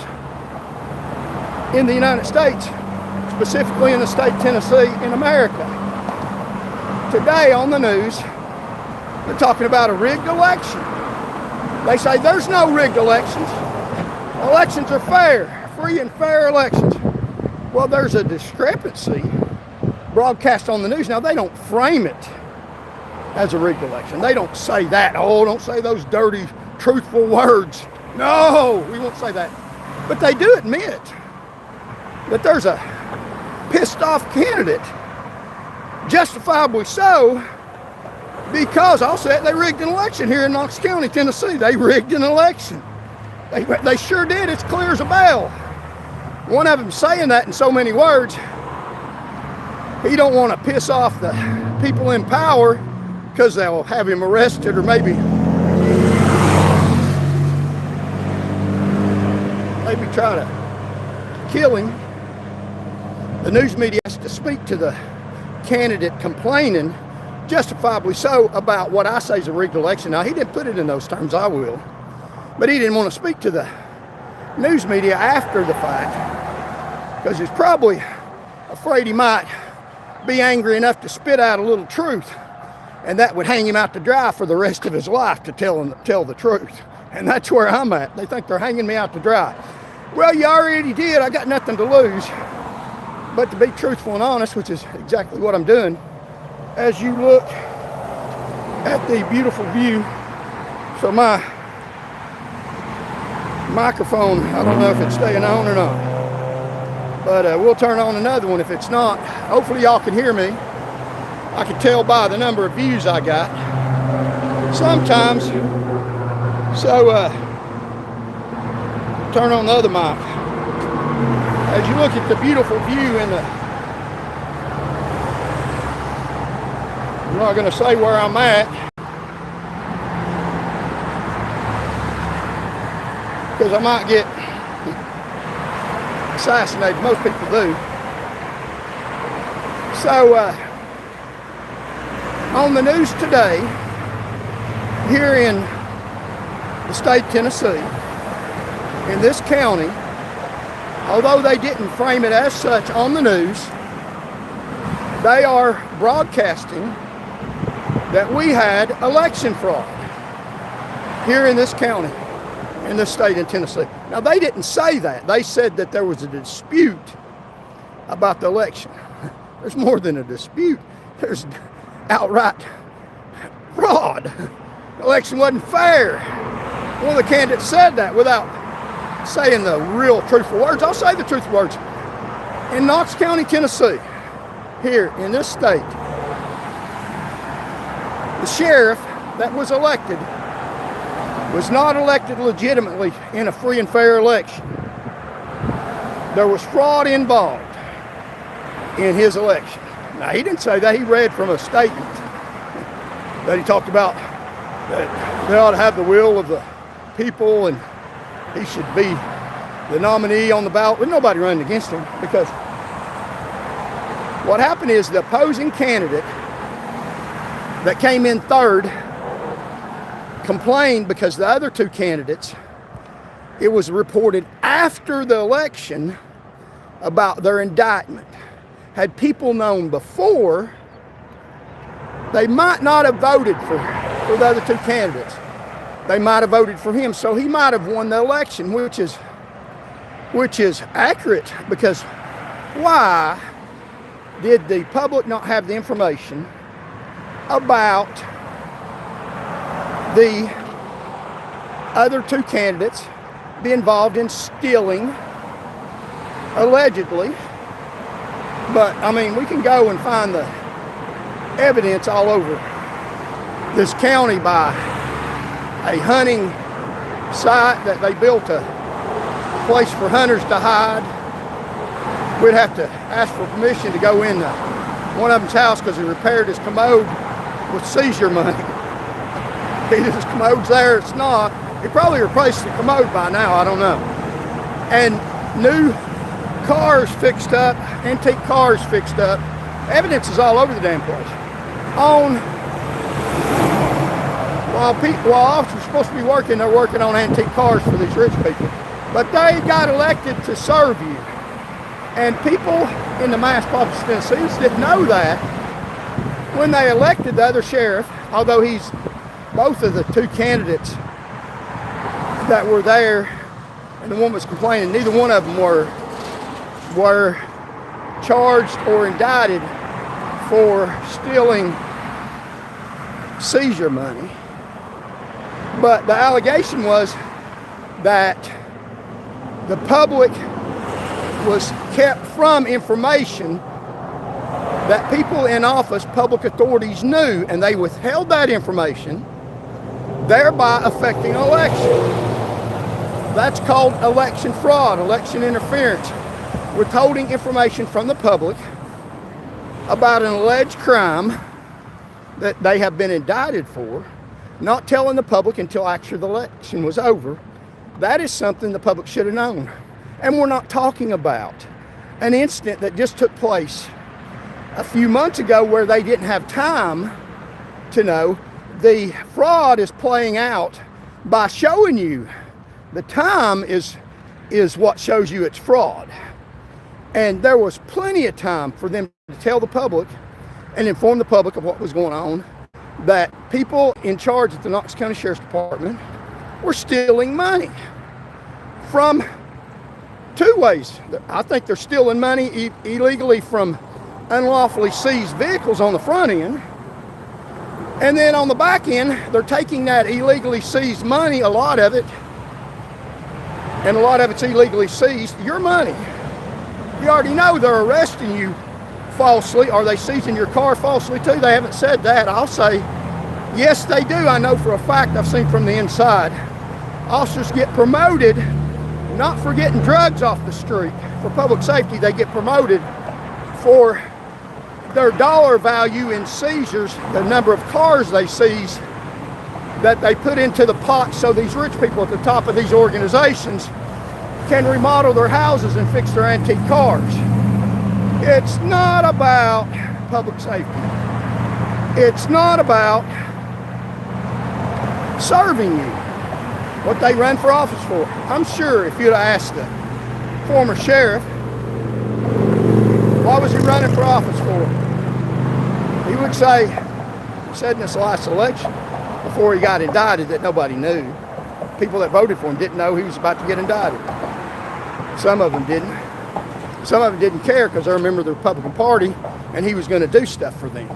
in the United States, specifically in the state of Tennessee in America. Today on the news, they're talking about a rigged election. They say there's no rigged elections. Elections are fair, free and fair elections. Well, there's a discrepancy broadcast on the news. Now, they don't frame it as a rigged election. They don't say that. Oh, don't say those dirty, truthful words. No, we won't say that. But they do admit that there's a pissed off candidate, justifiably so, because I'll say it, they rigged an election here in Knox County, Tennessee. They rigged an election. They sure did. It's clear as a bell. One of them saying that in so many words, he don't want to piss off the people in power because they'll have him arrested or maybe try to kill him. The news media has to speak to the candidate complaining, justifiably so, about what I say is a rigged election. Now, he didn't put it in those terms, I will. But he didn't want to speak to the news media after the fact because he's probably afraid he might be angry enough to spit out a little truth, and that would hang him out to dry for the rest of his life to tell the truth. And that's where I'm at. They think they're hanging me out to dry. Well, you already did. I got nothing to lose. But to be truthful and honest, which is exactly what I'm doing, as you look at the beautiful view, so my microphone, I don't know if it's staying on or not, but we'll turn on another one if it's not. Hopefully y'all can hear me. I can tell by the number of views I got sometimes. So turn on the other mic. As you look at the beautiful view in the, I'm not going to say where I'm at because I might get assassinated. Most people do. So on the news today, here in the state of Tennessee, in this county, although they didn't frame it as such on the news, they are broadcasting that we had election fraud here in this county, in this state of Tennessee. Now, they didn't say that. They said that there was a dispute about the election. There's more than a dispute. There's outright fraud. The election wasn't fair. One of the candidates said that without saying the real truthful words. I'll say the truthful words. In Knox County, Tennessee, here in this state, the sheriff that was elected was not elected legitimately in a free and fair election. There was fraud involved in his election. Now, he didn't say that. He read from a statement that he talked about that they ought to have the will of the people and he should be the nominee on the ballot, with nobody running against him, because what happened is the opposing candidate that came in third complained because the other two candidates, it was reported after the election about their indictment. Had people known before, they might not have voted for the other two candidates. they might have voted for him. So he might have won the election, which is accurate, because why did the public not have the information about the other two candidates be involved in stealing, allegedly? But I mean, we can go and find the evidence all over this county by a hunting site that they built a place for hunters to hide. We'd have to ask for permission to go in one of them's house because he repaired his commode with seizure money. Either his commode's there, it's not. He probably replaced the commode by now, I don't know. And new cars fixed up, antique cars fixed up. Evidence is all over the damn place. While officers are supposed to be working, they're working on antique cars for these rich people. But they got elected to serve you. And people in the mass populous Tennessee didn't know that when they elected the other sheriff, although he's both of the two candidates that were there, and the one was complaining, neither one of them were charged or indicted for stealing seizure money. But the allegation was that the public was kept from information that people in office, public authorities knew, and they withheld that information, thereby affecting an election. That's called election fraud, election interference, withholding information from the public about an alleged crime that they have been indicted for, not telling the public until after the election was over. That is something the public should have known. And we're not talking about an incident that just took place a few months ago where they didn't have time to know. The fraud is playing out by showing you. The time is what shows you it's fraud. And there was plenty of time for them to tell the public and inform the public of what was going on, that people in charge at the Knox County Sheriff's Department were stealing money from two ways. I think they're stealing money illegally from unlawfully seized vehicles on the front end. And then on the back end, they're taking that illegally seized money, a lot of it, and a lot of it's illegally seized, your money. You already know they're arresting you falsely. Are they seizing your car falsely too? They haven't said that. I'll say, yes, they do. I know for a fact, I've seen from the inside. Officers get promoted, not for getting drugs off the street. For public safety, they get promoted for their dollar value in seizures, the number of cars they seize that they put into the pot so these rich people at the top of these organizations can remodel their houses and fix their antique cars. It's not about public safety. It's not about serving you, what they run for office for. I'm sure if you'd asked the former sheriff, what was he running for office for? He would say, he said in this last election, before he got indicted, that nobody knew. People that voted for him didn't know he was about to get indicted. Some of them didn't. Some of them didn't care because they're a member of the Republican Party and he was going to do stuff for them.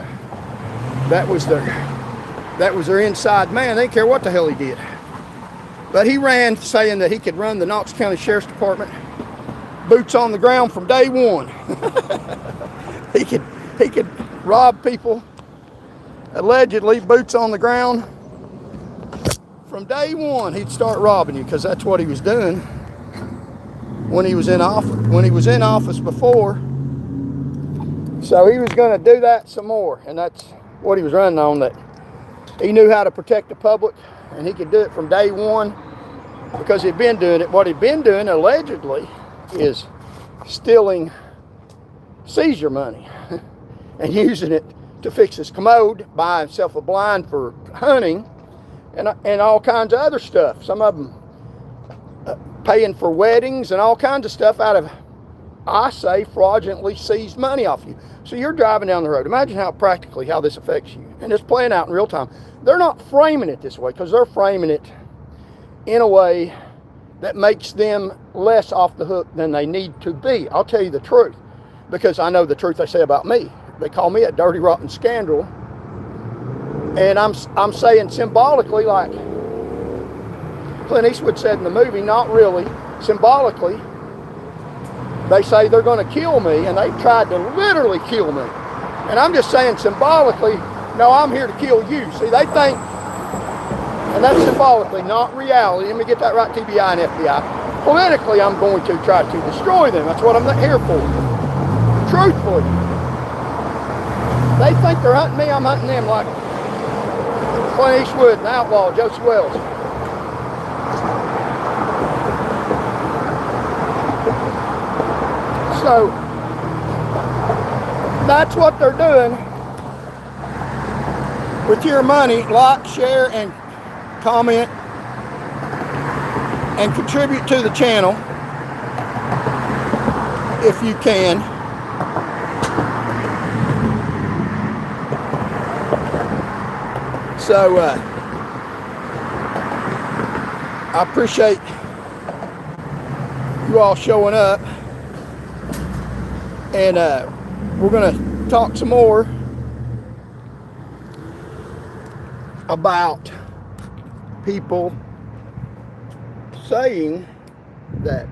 That was their inside man. They didn't care what the hell he did. But he ran saying that he could run the Knox County Sheriff's Department boots on the ground from day one. He could rob people, allegedly boots on the ground. From day one, he'd start robbing you because that's what he was doing when he was in office. When he was in office before, so he was going to do that some more, and that's what he was running on. That he knew how to protect the public, and he could do it from day one because he'd been doing it. What he'd been doing allegedly is stealing seizure money and using it to fix his commode, buy himself a blind for hunting, and all kinds of other stuff. Some of them paying for weddings and all kinds of stuff out of, I say, fraudulently seized money off you. So you're driving down the road. Imagine how practically how this affects you. And it's playing out in real time. They're not framing it this way because they're framing it in a way that makes them less off the hook than they need to be. I'll tell you the truth, because I know the truth they say about me. They call me a dirty, rotten scoundrel. And I'm saying symbolically, like Clint Eastwood said in the movie, not really, symbolically, they say they're going to kill me, and they tried to literally kill me. And I'm just saying symbolically, no, I'm here to kill you. See, they think, and that's symbolically, not reality. Let me get that right, TBI and FBI. Politically, I'm going to try to destroy them. That's what I'm here for. Truthfully. They think they're hunting me, I'm hunting them, like Clint Eastwood and Outlaw, Joseph Wells. So, that's what they're doing with your money. Like, share, and comment, and contribute to the channel if you can. So, I appreciate you all showing up. And we're going to talk some more about people saying that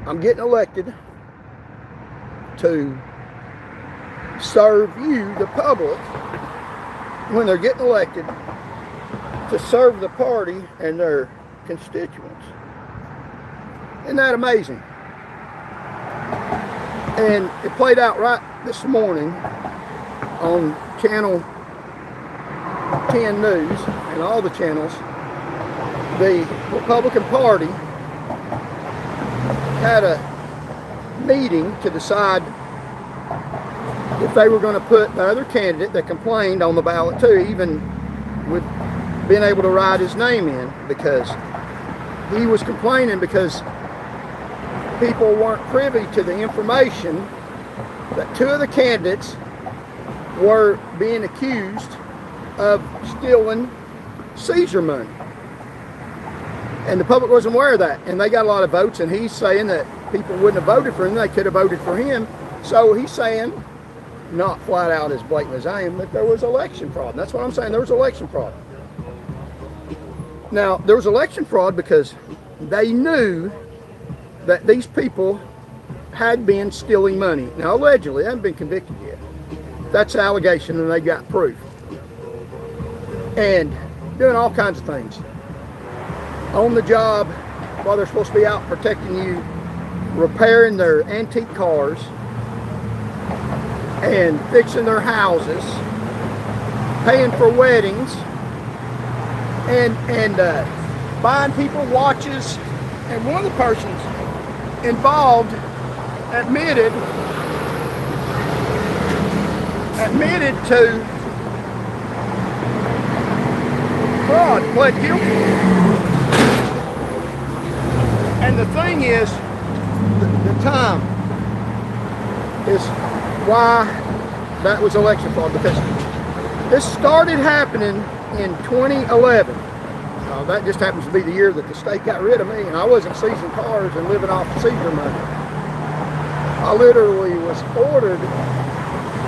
I'm getting elected to serve you, the public, when they're getting elected to serve the party and their constituents. Isn't that amazing? And it played out right this morning on Channel 10 News and all the channels. The Republican Party had a meeting to decide if they were going to put the other candidate that complained on the ballot too, even with being able to write his name in, because he was complaining because people weren't privy to the information that two of the candidates were being accused of stealing seizure money. And the public wasn't aware of that. And they got a lot of votes, and he's saying that people wouldn't have voted for him. They could have voted for him. So he's saying, not flat out as blatant as I am, that there was election fraud. And that's what I'm saying. There was election fraud. Now, there was election fraud because they knew that these people had been stealing money. Now, allegedly, they haven't been convicted yet. That's an allegation, and they got proof. And doing all kinds of things. On the job, while they're supposed to be out protecting you, repairing their antique cars, and fixing their houses, paying for weddings, and buying people watches. And one of the persons involved admitted to fraud, pled guilty. And the thing is, the time is why that was election fraud, because this started happening in 2011. That just happens to be the year that the state got rid of me, and I wasn't seizing cars and living off seizure money. I literally was ordered,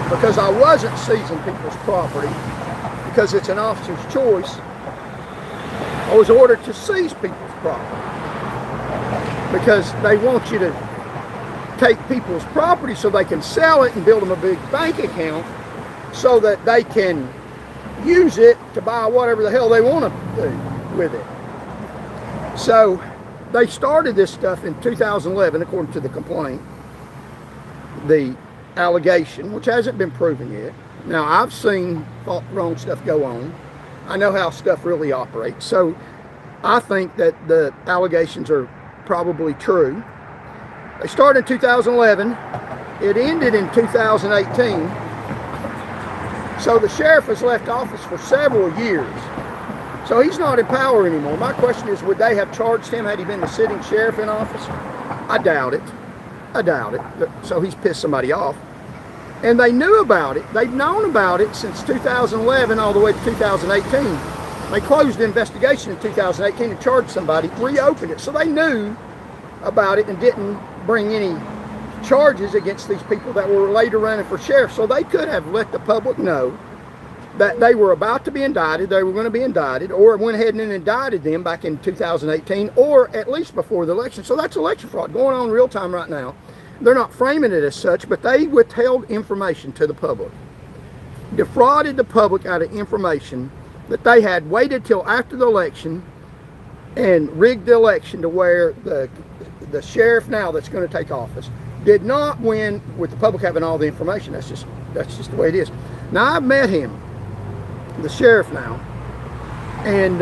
because I wasn't seizing people's property, because it's an officer's choice, I was ordered to seize people's property. Because they want you to take people's property so they can sell it and build them a big bank account so that they can use it to buy whatever the hell they want to do with it. So they started this stuff in 2011, according to the complaint, the allegation, which hasn't been proven yet. Now, I've seen wrong stuff go on. I know how stuff really operates. So I think that the allegations are probably true. They started in 2011. It ended in 2018. So the sheriff has left office for several years. So he's not in power anymore. My question is, would they have charged him had he been the sitting sheriff in office? I doubt it. I doubt it. So he's pissed somebody off. And they knew about it. They've known about it since 2011 all the way to 2018. They closed the investigation in 2018 and charged somebody, reopened it. So they knew about it and didn't bring any charges against these people that were later running for sheriff. So they could have let the public know that they were about to be indicted, they were going to be indicted, or went ahead and indicted them back in 2018, or at least before the election. So that's election fraud going on in real time right now. They're not framing it as such, but they withheld information to the public, defrauded the public out of information that they had waited till after the election and rigged the election to where the sheriff now that's going to take office did not win with the public having all the information. That's just the way it is. Now, I've met him, the sheriff now, and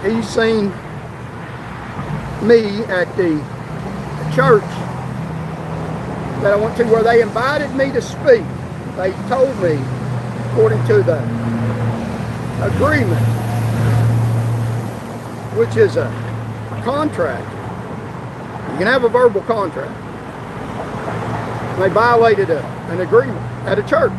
he's seen me at the church that I went to where they invited me to speak. They told me, according to the agreement, which is a contract, you can have a verbal contract. They violated an agreement at a church.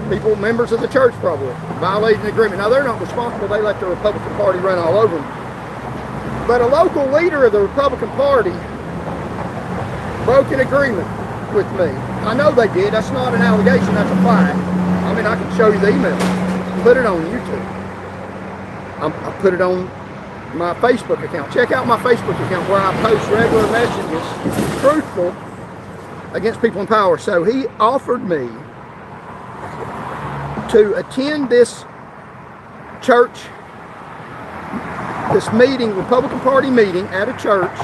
People, members of the church probably, violated an agreement. Now, they're not responsible. They let the Republican Party run all over them. But a local leader of the Republican Party broke an agreement with me. I know they did. That's not an allegation. That's a fact. I mean, I can show you the email. Put it on YouTube. I put it on my Facebook account. Check out my Facebook account where I post regular messages, truthful, against people in power. So he offered me to attend this church, this meeting, Republican Party meeting at a church,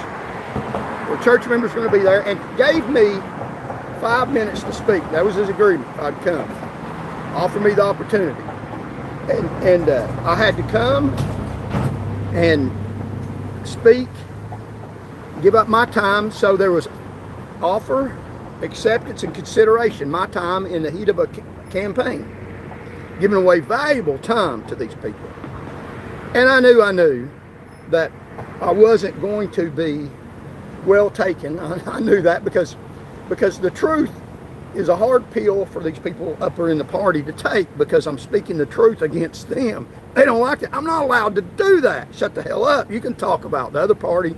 where church members were going to be there, and gave me 5 minutes to speak. That was his agreement. I'd come. Offered me the opportunity. And I had to come and speak, give up my time. So there was offer, acceptance, and consideration. My time in the heat of a campaign, giving away valuable time to these people. And I knew that I wasn't going to be well taken. I knew that because the truth is a hard pill for these people up there in the party to take, because I'm speaking the truth against them. They don't like it. I'm not allowed to do that. Shut the hell up. You can talk about the other party.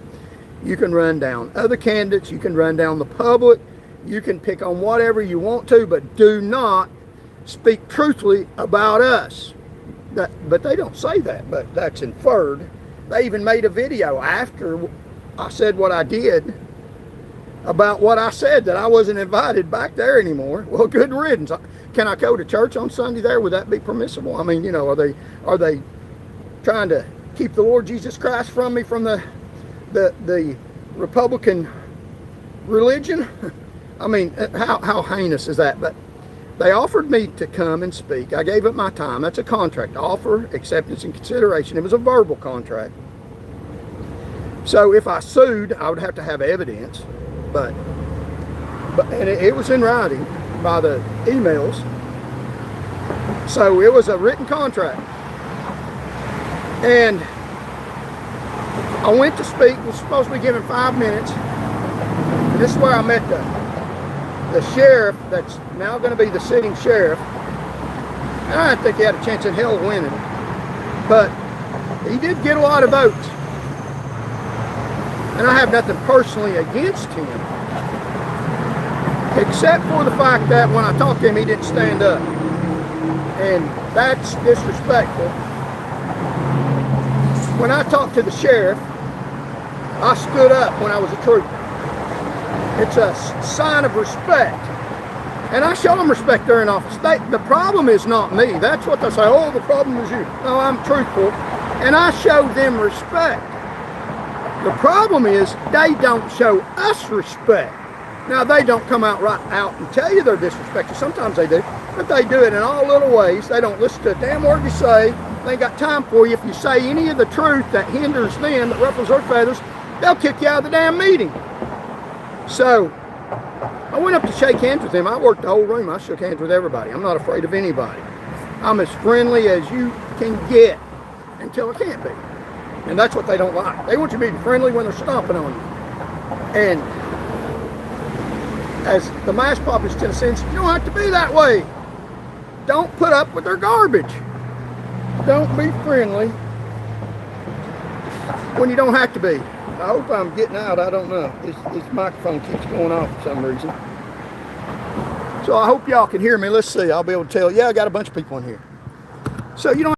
You can run down other candidates. You can run down the public. You can pick on whatever you want to, but do not speak truthfully about us. But they don't say that, but that's inferred. They even made a video after I said what I did about what I said, that I wasn't invited back there anymore. Well, good riddance. Can I go to church on Sunday there? Would that be permissible? I mean, you know, are they trying to keep the Lord Jesus Christ from me, from the Republican religion? I mean, how heinous is that? But they offered me to come and speak. I gave up my time. That's a contract. Offer, acceptance, and consideration. It was a verbal contract. So if I sued, I would have to have evidence. But and it was in writing by the emails. So it was a written contract. And I went to speak, was supposed to be given 5 minutes. And this is where I met the sheriff that's now going to be the sitting sheriff. And I didn't think he had a chance in hell of winning. But he did get a lot of votes. And I have nothing personally against him, except for the fact that when I talked to him, he didn't stand up. And that's disrespectful. When I talked to the sheriff, I stood up when I was a trooper. It's a sign of respect. And I show them respect there in office. The problem is not me. That's what they say, oh, the problem is you. No, I'm truthful. And I show them respect. The problem is they don't show us respect. Now, they don't come out right out and tell you they're disrespectful. Sometimes they do, but they do it in all little ways. They don't listen to a damn word you say. They ain't got time for you. If you say any of the truth that hinders them, that ruffles their feathers, they'll kick you out of the damn meeting. So I went up to shake hands with him. I worked the whole room. I shook hands with everybody. I'm not afraid of anybody. I'm as friendly as you can get until I can't be. And that's what they don't like. They want you to be friendly when they're stomping on you. And as the mass populace Tennesseans, you don't have to be that way. Don't put up with their garbage. don't be friendly when you don't have to be. I hope I'm getting out. I don't know. This microphone keeps going off for some reason. So I hope y'all can hear me. Let's see. I'll be able to tell. Yeah, I got a bunch of people in here. So you don't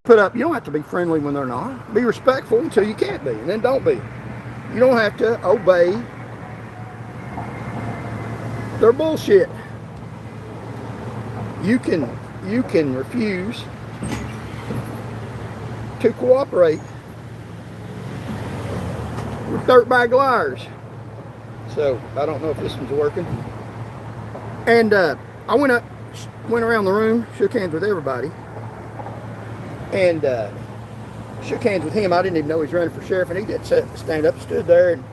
have to be friendly when they're not. Be respectful until you can't be, and then don't be. You don't have to obey their bullshit. You can refuse to cooperate with dirtbag liars. So I don't know if this one's working. And I went around the room, shook hands with everybody, and shook hands with him. I didn't even know he was running for sheriff, and he did stand up, stood there, and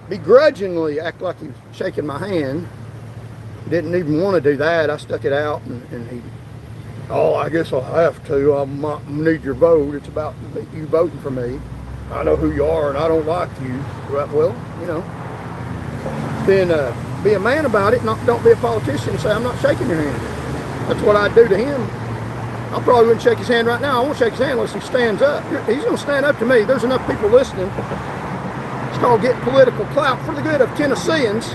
begrudgingly act like he was shaking my hand. Didn't even want to do that. I stuck it out, and he, oh, I guess I'll have to. I need your vote. It's about you voting for me. I know who you are, and I don't like you. Well, you know, then be a man about it. Don't be a politician and say, I'm not shaking your hand. That's what I'd do to him. I probably wouldn't shake his hand right now. I won't shake his hand unless he stands up. He's going to stand up to me. There's enough people listening. It's called getting political clout for the good of Tennesseans.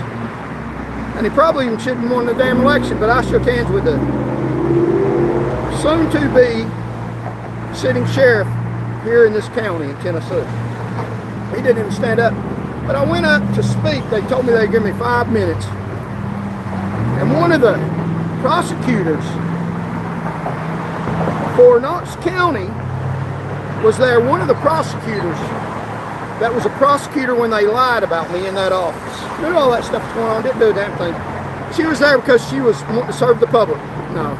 And he probably even shouldn't won the damn election, but I shook hands with the soon-to-be sitting sheriff here in this county in Tennessee. He didn't even stand up. But I went up to speak. They told me they'd give me 5 minutes. And one of the prosecutors for Knox County was there. One of the prosecutors that was a prosecutor when they lied about me in that office. Knew all that stuff was going on, didn't do a damn thing. She was there because she was wanting to serve the public. No,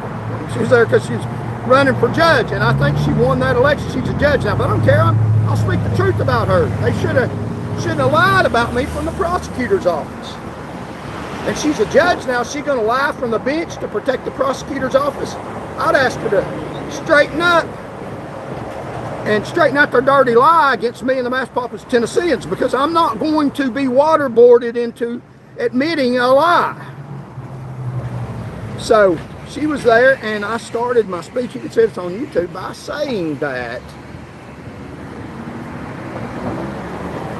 she was there because she was running for judge, and I think she won that election. She's a judge now, but I don't care. I'll speak the truth about her. They shouldn't have lied about me from the prosecutor's office. And she's a judge now. She's going to lie from the bench to protect the prosecutor's office. I'd ask her to straighten up and straighten out their dirty lie against me and the mass populace of Tennesseans, because I'm not going to be waterboarded into admitting a lie. So she was there, and I started my speech. You can see it's on YouTube, by saying that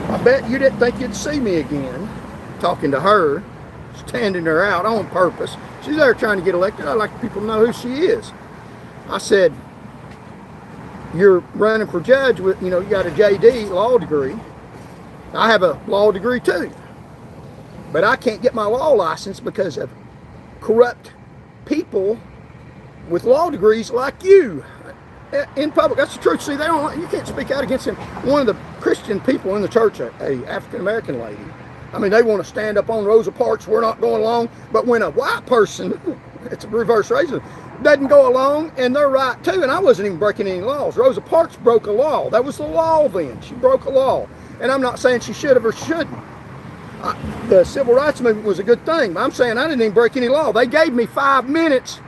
I bet you didn't think you'd see me again talking to her, standing her out on purpose. She's there trying to get elected. I'd like people to know who she is. I said, you're running for judge with, you got a JD law degree. I have a law degree too. But I can't get my law license because of corrupt people with law degrees like you in public. That's the truth. See, you can't speak out against him. One of the Christian people in the church, a African-American lady, I mean, they want to stand up on Rosa Parks. We're not going along. But when a white person, it's a reverse racism, doesn't go along, and they're right too. And I wasn't even breaking any laws. Rosa Parks broke a law. That was the law then. She broke a law. And I'm not saying she should have or shouldn't. The civil rights movement was a good thing. But I'm saying I didn't even break any law. They gave me 5 minutes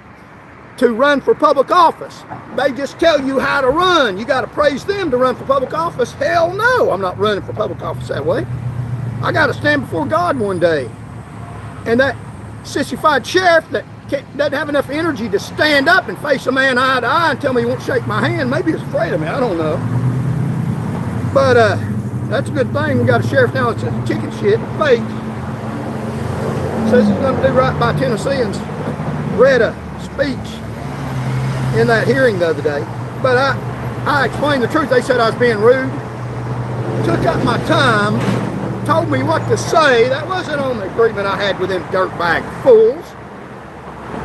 to run for public office. They just tell you how to run. You got to praise them to run for public office. Hell no, I'm not running for public office that way. I got to stand before God one day. And that sissified sheriff that doesn't have enough energy to stand up and face a man eye to eye and tell me he won't shake my hand. Maybe he's afraid of me. I don't know. But that's a good thing. We got a sheriff now that's a chicken shit, fake. Says he's going to do right by Tennesseans. Read a speech in that hearing the other day. But I explained the truth. They said I was being rude. Took up my time. Told me what to say. That wasn't on the agreement I had with them dirtbag fools.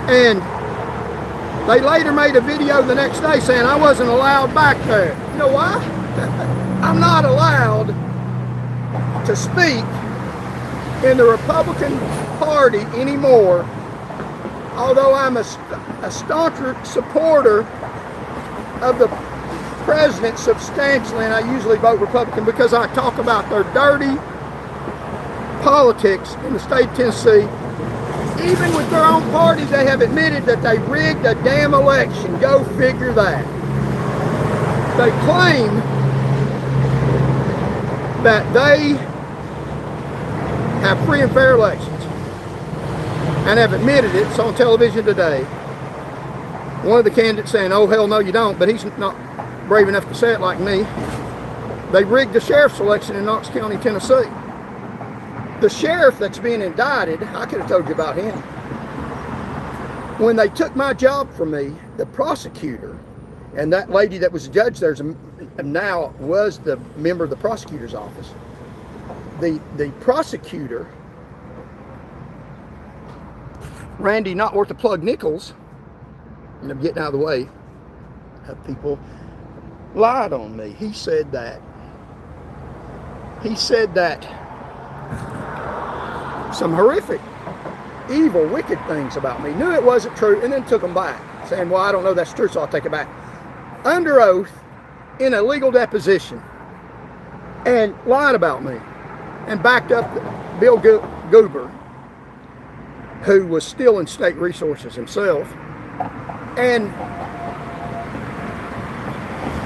And they later made a video the next day saying I wasn't allowed back there. You know why? I'm not allowed to speak in the Republican Party anymore, although I'm a stauncher supporter of the president substantially, and I usually vote Republican because I talk about their dirty politics in the state of Tennessee. Even with their own party, they have admitted that they rigged a damn election. Go figure that. They claim that they have free and fair elections and have admitted it. It's on television today. One of the candidates saying, oh, hell no, you don't, but he's not brave enough to say it like me, they rigged the sheriff's election in Knox County, Tennessee. The sheriff that's being indicted, I could have told you about him. When they took my job from me, the prosecutor, and that lady that was a judge there now was the member of the prosecutor's office. The prosecutor, Randy Not Worth a Plug Nichols, and I'm getting out of the way, people lied on me. He said that some horrific, evil, wicked things about me. Knew it wasn't true, and then took them back, saying, well, I don't know that's true, so I'll take it back. Under oath, in a legal deposition, and lied about me, and backed up Bill Goober, who was still in state resources himself, and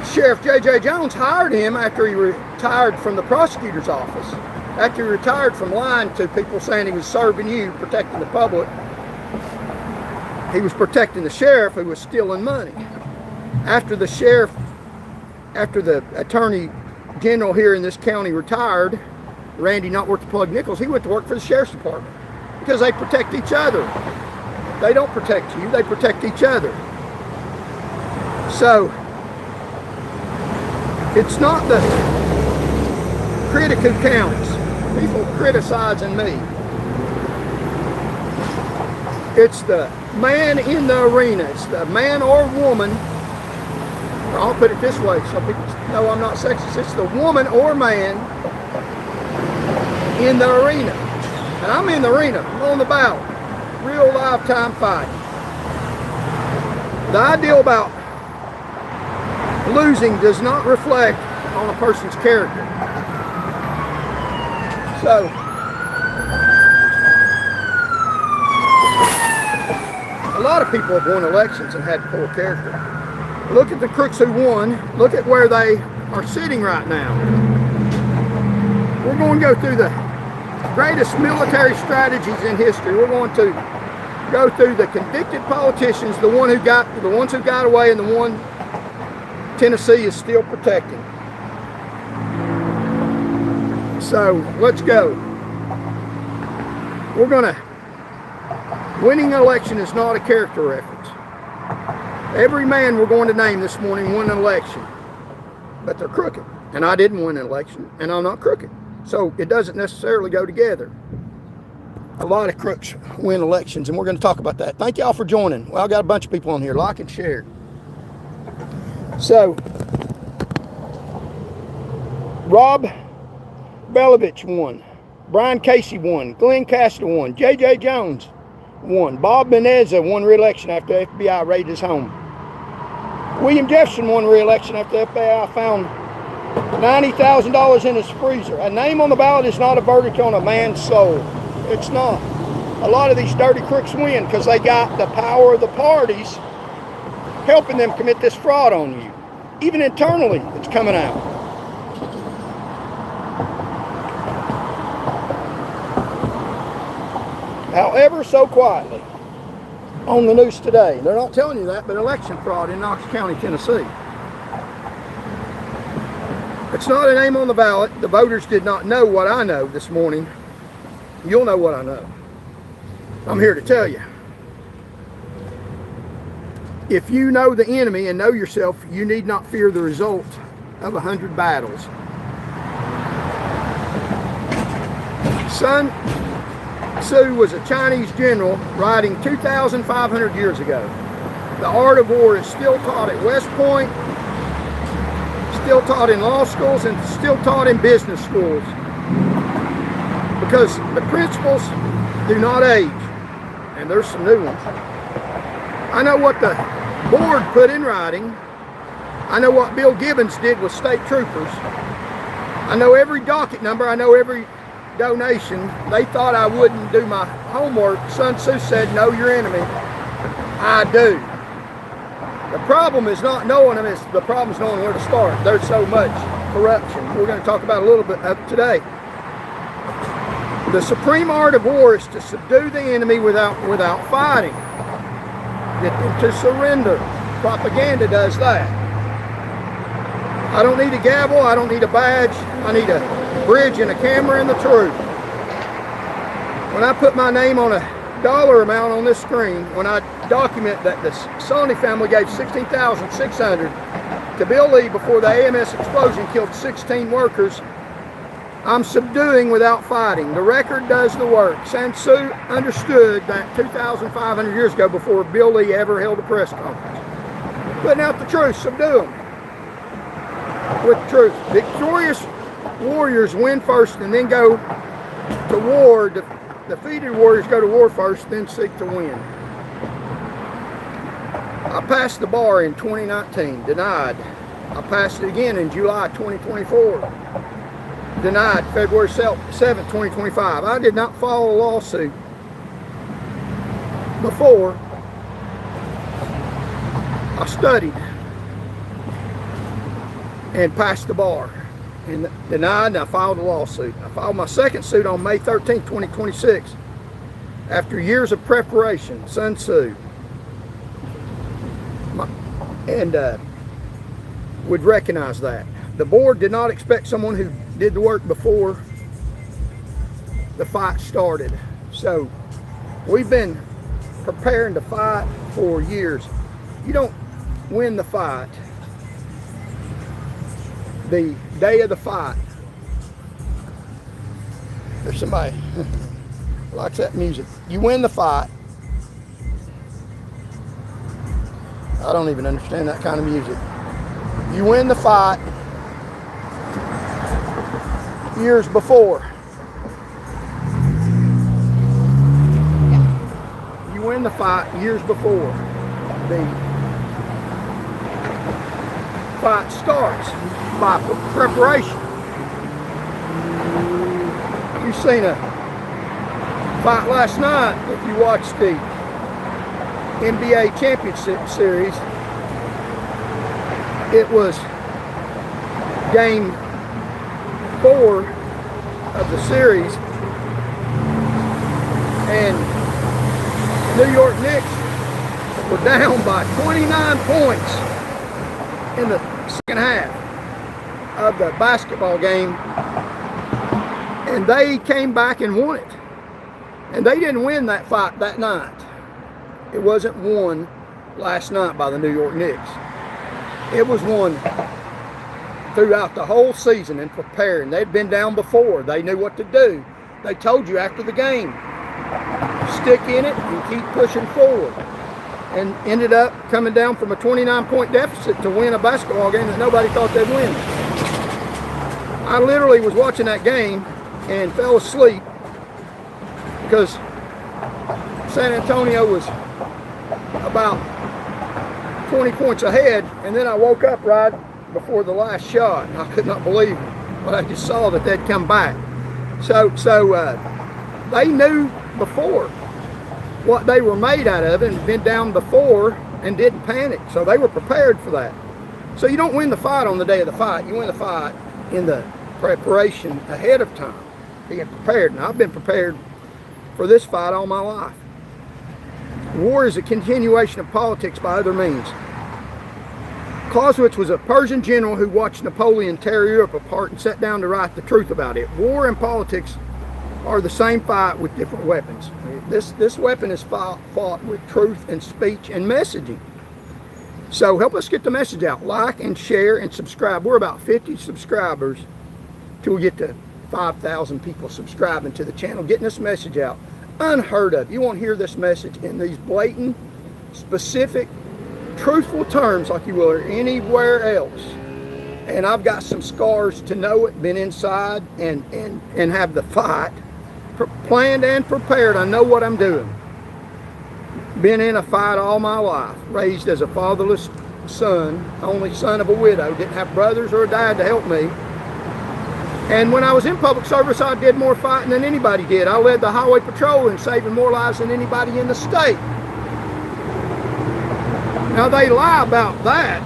Sheriff J.J. Jones hired him after he retired from the prosecutor's office. After he retired from lying to people saying he was serving you, protecting the public, he was protecting the sheriff who was stealing money. After the attorney general here in this county retired, Randy Not Worth a Plug Nichols, he went to work for the sheriff's department because they protect each other. They don't protect you, they protect each other. So, it's not the critic who counts, people criticizing me. It's the man in the arena. It's the man or woman, or I'll put it this way so people know I'm not sexist. It's the woman or man in the arena. And I'm in the arena, I'm on the ballot. Real live time fight. The ideal about losing does not reflect on a person's character. So, a lot of people have won elections and had poor character. Look at the crooks who won. Look at where they are sitting right now. We're going to go through the greatest military strategies in history. We're going to go through the convicted politicians, the ones who got away, and the one Tennessee is still protecting. So let's go. Winning an election is not a character reference. Every man we're going to name this morning won an election, but they're crooked. And I didn't win an election, and I'm not crooked. So it doesn't necessarily go together. A lot of crooks win elections, and we're going to talk about that. Thank y'all for joining. Well, I got a bunch of people on here. Like and share. So, Rob Belovich won. Brian Casey won. Glenn Castor won. J.J. Jones won. Bob Menezes won re-election after the FBI raided his home. William Jefferson won re-election after the FBI found $90,000 in his freezer. A name on the ballot is not a verdict on a man's soul. It's not. A lot of these dirty crooks win because they got the power of the parties helping them commit this fraud on you. Even internally, it's coming out. However, so quietly, on the news today, they're not telling you that, but election fraud in Knox County, Tennessee. It's not a name on the ballot. The voters did not know what I know this morning. You'll know what I know. I'm here to tell you. If you know the enemy and know yourself, you need not fear the result of 100 battles. Sun Tzu was a Chinese general writing 2,500 years ago. The art of war is still taught at West Point, still taught in law schools, and still taught in business schools. Because the principles do not age. And there's some new ones. I know what the board put in writing. I know what Bill Gibbons did with state troopers. I know every docket number. I know every donation. They thought I wouldn't do my homework. Sun Tzu said, know your enemy. I do. The problem is not knowing them. The problem is knowing where to start. There's so much corruption. We're going to talk about a little bit of it today. The supreme art of war is to subdue the enemy without fighting. Get them to surrender. Propaganda does that. I don't need a gavel, I don't need a badge, I need a bridge and a camera and the truth. When I put my name on a dollar amount on this screen, when I document that the Sony family gave $16,600 to Bill Lee before the AMS explosion killed 16 workers, I'm subduing without fighting. The record does the work. Sun Tzu understood that 2,500 years ago before Bill Lee ever held a press conference. Putting out the truth, subdue them with truth. Victorious warriors win first and then go to war. Defeated warriors go to war first, then seek to win. I passed the bar in 2019, denied. I passed it again in July 2024, denied February 7, 2025. I did not file a lawsuit before. I studied and passed the bar and denied, and I filed a lawsuit. I filed my second suit on May 13, 2026 after years of preparation. Sun Tzu and would recognize that. The board did not expect someone who did the work before the fight started. So we've been preparing to fight for years. You don't win the fight the day of the fight. There's somebody likes that music. You win the fight. I don't even understand that kind of music. You win the fight years before. You win the fight years before the fight starts by preparation. You've seen a fight last night if you watched the NBA Championship Series. It was game 4 of the series, and New York Knicks were down by 29 points in the second half of the basketball game, and they came back and won it. And they didn't win that fight that night. It wasn't won last night by the New York Knicks. It was won throughout the whole season and preparing. They'd been down before. They knew what to do. They told you after the game, stick in it and keep pushing forward. And ended up coming down from a 29-point deficit to win a basketball game that nobody thought they'd win. I literally was watching that game and fell asleep because San Antonio was about 20 points ahead, and then I woke up right before the last shot. I could not believe what I just saw, that they'd come back. So they knew before what they were made out of and been down before and didn't panic. So they were prepared for that. So you don't win the fight on the day of the fight. You win the fight in the preparation ahead of time, being prepared. And I've been prepared for this fight all my life. War is a continuation of politics by other means. Clausewitz was a Persian general who watched Napoleon tear Europe apart and sat down to write the truth about it. War and politics are the same fight with different weapons. This weapon is fought with truth and speech and messaging. So help us get the message out. Like and share and subscribe. We're about 50 subscribers till we get to 5,000 people subscribing to the channel, getting this message out. Unheard of. You won't hear this message in these blatant, specific, truthful terms like you will anywhere else. And I've got some scars to know it, been inside and have the fight planned and prepared. I know what I'm doing. Been in a fight all my life, raised as a fatherless son, only son of a widow, didn't have brothers or a dad to help me. And when I was in public service, I did more fighting than anybody did. I led the highway patrol and saving more lives than anybody in the state. Now they lie about that,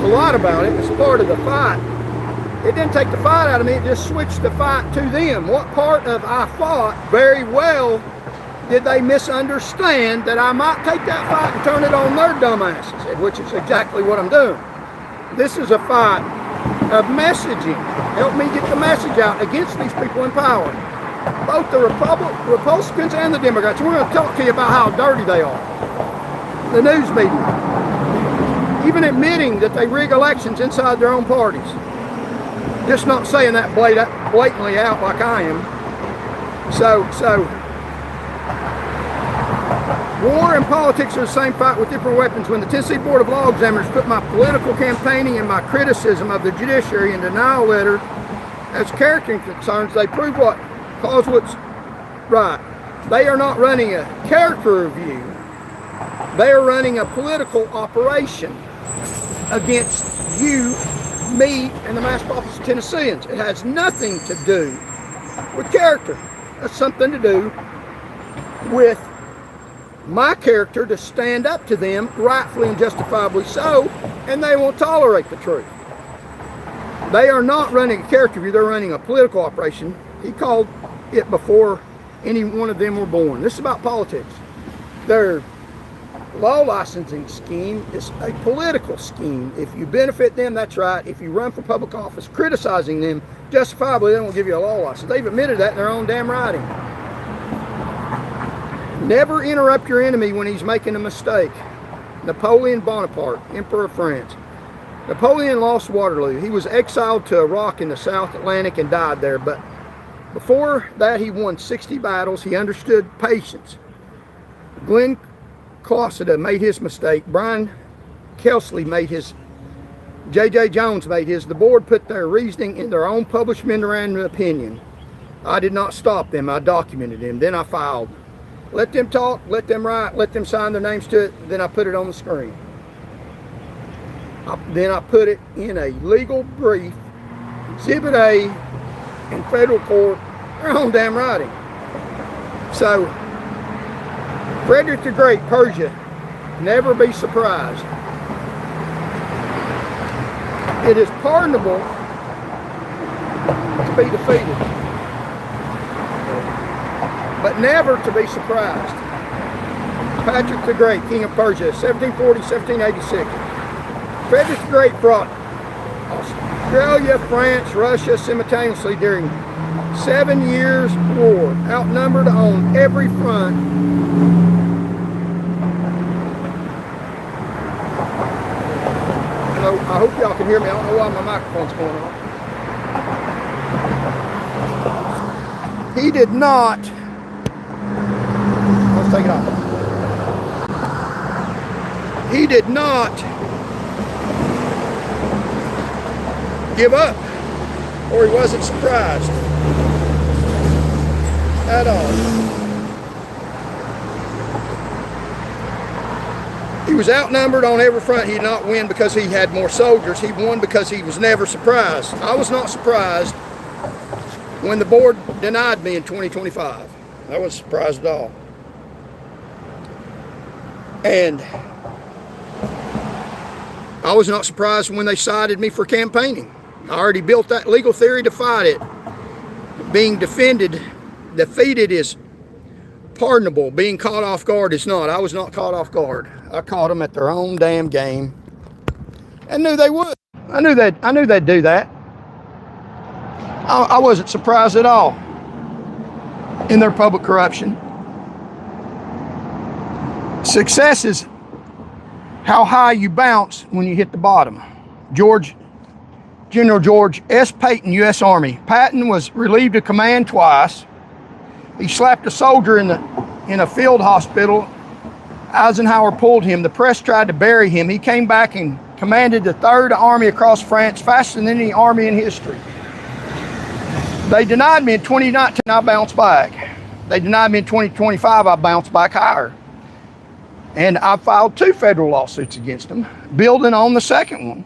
a lot about it. It's part of the fight. It didn't take the fight out of me, it just switched the fight to them. What part of I fought very well did they misunderstand that I might take that fight and turn it on their dumbasses, which is exactly what I'm doing. This is a fight of messaging. Help me get the message out against these people in power. Both the Republicans and the Democrats. We're going to talk to you about how dirty they are. The news media. Even admitting that they rig elections inside their own parties. Just not saying that blatantly out like I am. So war and politics are the same fight with different weapons. When the Tennessee Board of Law Examiners put my political campaigning and my criticism of the judiciary in denial letter as character concerns, they prove what? Clausewitz right. They are not running a character review. They are running a political operation against you, me, and the mass populace of Tennesseans. It has nothing to do with character. That's something to do with my character to stand up to them, rightfully and justifiably so, and they won't tolerate the truth. They are not running a character review, they're running a political operation. He called it before any one of them were born. This is about politics. Their law licensing scheme is a political scheme. If you benefit them, that's right. If you run for public office criticizing them, justifiably, they won't give you a law license. They've admitted that in their own damn writing. Never interrupt your enemy when he's making a mistake. Napoleon Bonaparte, Emperor of France. Napoleon lost Waterloo. He was exiled to a rock in the South Atlantic and died there. But before that, he won 60 battles. He understood patience. Glenn Clossida made his mistake. Brian Kelsley made his. J.J. Jones made his. The board put their reasoning in their own published memorandum of opinion. I did not stop them. I documented them. Then I filed. Let them talk, let them write, let them sign their names to it, then I put it on the screen. Then I put it in a legal brief, Exhibit A, in federal court, their own damn writing. So, Frederick the Great, Persia, never be surprised. It is pardonable to be defeated, but never to be surprised. Patrick the Great, King of Persia, 1740-1786. Frederick the Great brought Australia, France, Russia simultaneously during 7 years' war, outnumbered on every front. So I hope y'all can hear me. I don't know why my microphone's going off. He did not. Let's take it off. He did not give up, or he wasn't surprised at all. He was outnumbered on every front. He did not win because he had more soldiers. He won because he was never surprised. I was not surprised when the board denied me in 2025. I wasn't surprised at all. And I was not surprised when they cited me for campaigning. I already built that legal theory to fight it. Being defeated is pardonable. Being caught off guard is not. I was not caught off guard. I caught them at their own damn game and knew they would. I knew they'd do that. I wasn't surprised at all in their public corruption. Success is how high you bounce when you hit the bottom. General George S. Patton, U.S. Army. Patton was relieved of command twice. He slapped a soldier in a field hospital. Eisenhower pulled him. The press tried to bury him. He came back and commanded the 3rd Army across France faster than any army in history. They denied me in 2019, I bounced back. They denied me in 2025, I bounced back higher. And I filed 2 federal lawsuits against them, building on the second one,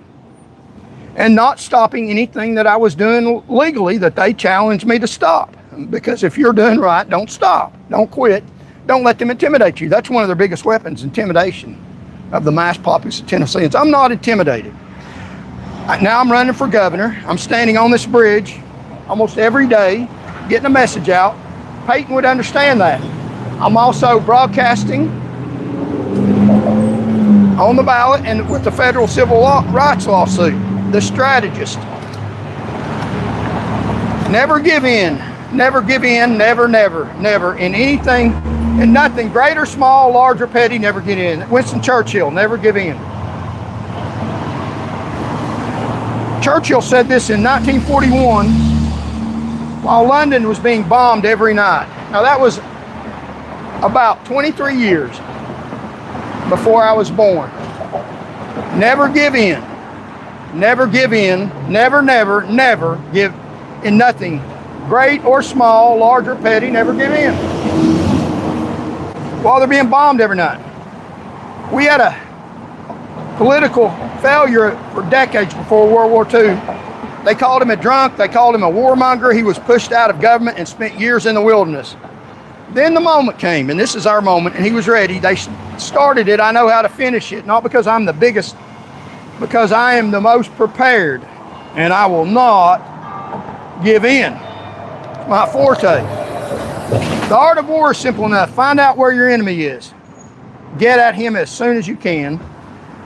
and not stopping anything that I was doing legally that they challenged me to stop. Because if you're doing right, don't stop, don't quit, don't let them intimidate you. That's one of their biggest weapons, intimidation of the mass populace of Tennesseans. I'm not intimidated. Now I'm running for governor. I'm standing on this bridge almost every day, getting a message out. Peyton would understand that. I'm also broadcasting on the ballot and with the federal civil rights lawsuit. The strategist, Never give in. Never give in. Never, never, never. In anything, in nothing, great or small, large or petty, never get in. Winston Churchill, never give in. Churchill said this in 1941 while London was being bombed every night. Now that was about 23 years before I was born. Never give in. Never give in. Never, never, never give in nothing. Great or small, large or petty, never give in. While they're being bombed every night. We had a political failure for decades before World War II. They called him a drunk. They called him a warmonger. He was pushed out of government and spent years in the wilderness. Then the moment came, and this is our moment, and he was ready. They started it. I know how to finish it, not because I'm the biggest, because I am the most prepared, and I will not give in. My forte. The art of war is simple enough. Find out where your enemy is. Get at him as soon as you can.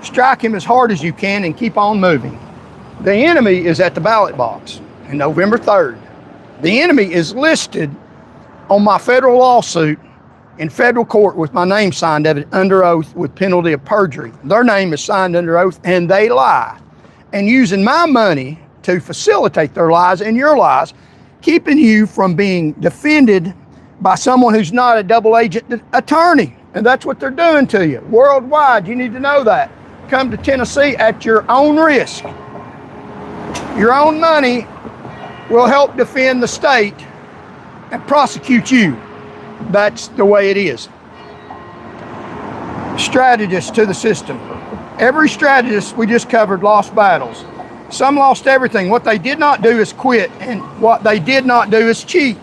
Strike him as hard as you can and keep on moving. The enemy is at the ballot box on November 3rd. The enemy is listed on my federal lawsuit in federal court with my name signed under oath with penalty of perjury. Their name is signed under oath and they lie. And using my money to facilitate their lies and your lies, keeping you from being defended by someone who's not a double agent attorney. And that's what they're doing to you. Worldwide, you need to know that. Come to Tennessee at your own risk. Your own money will help defend the state and prosecute you. That's the way it is. Strategists to the system. Every strategist we just covered lost battles. Some lost everything. What they did not do is quit, and what they did not do is cheat.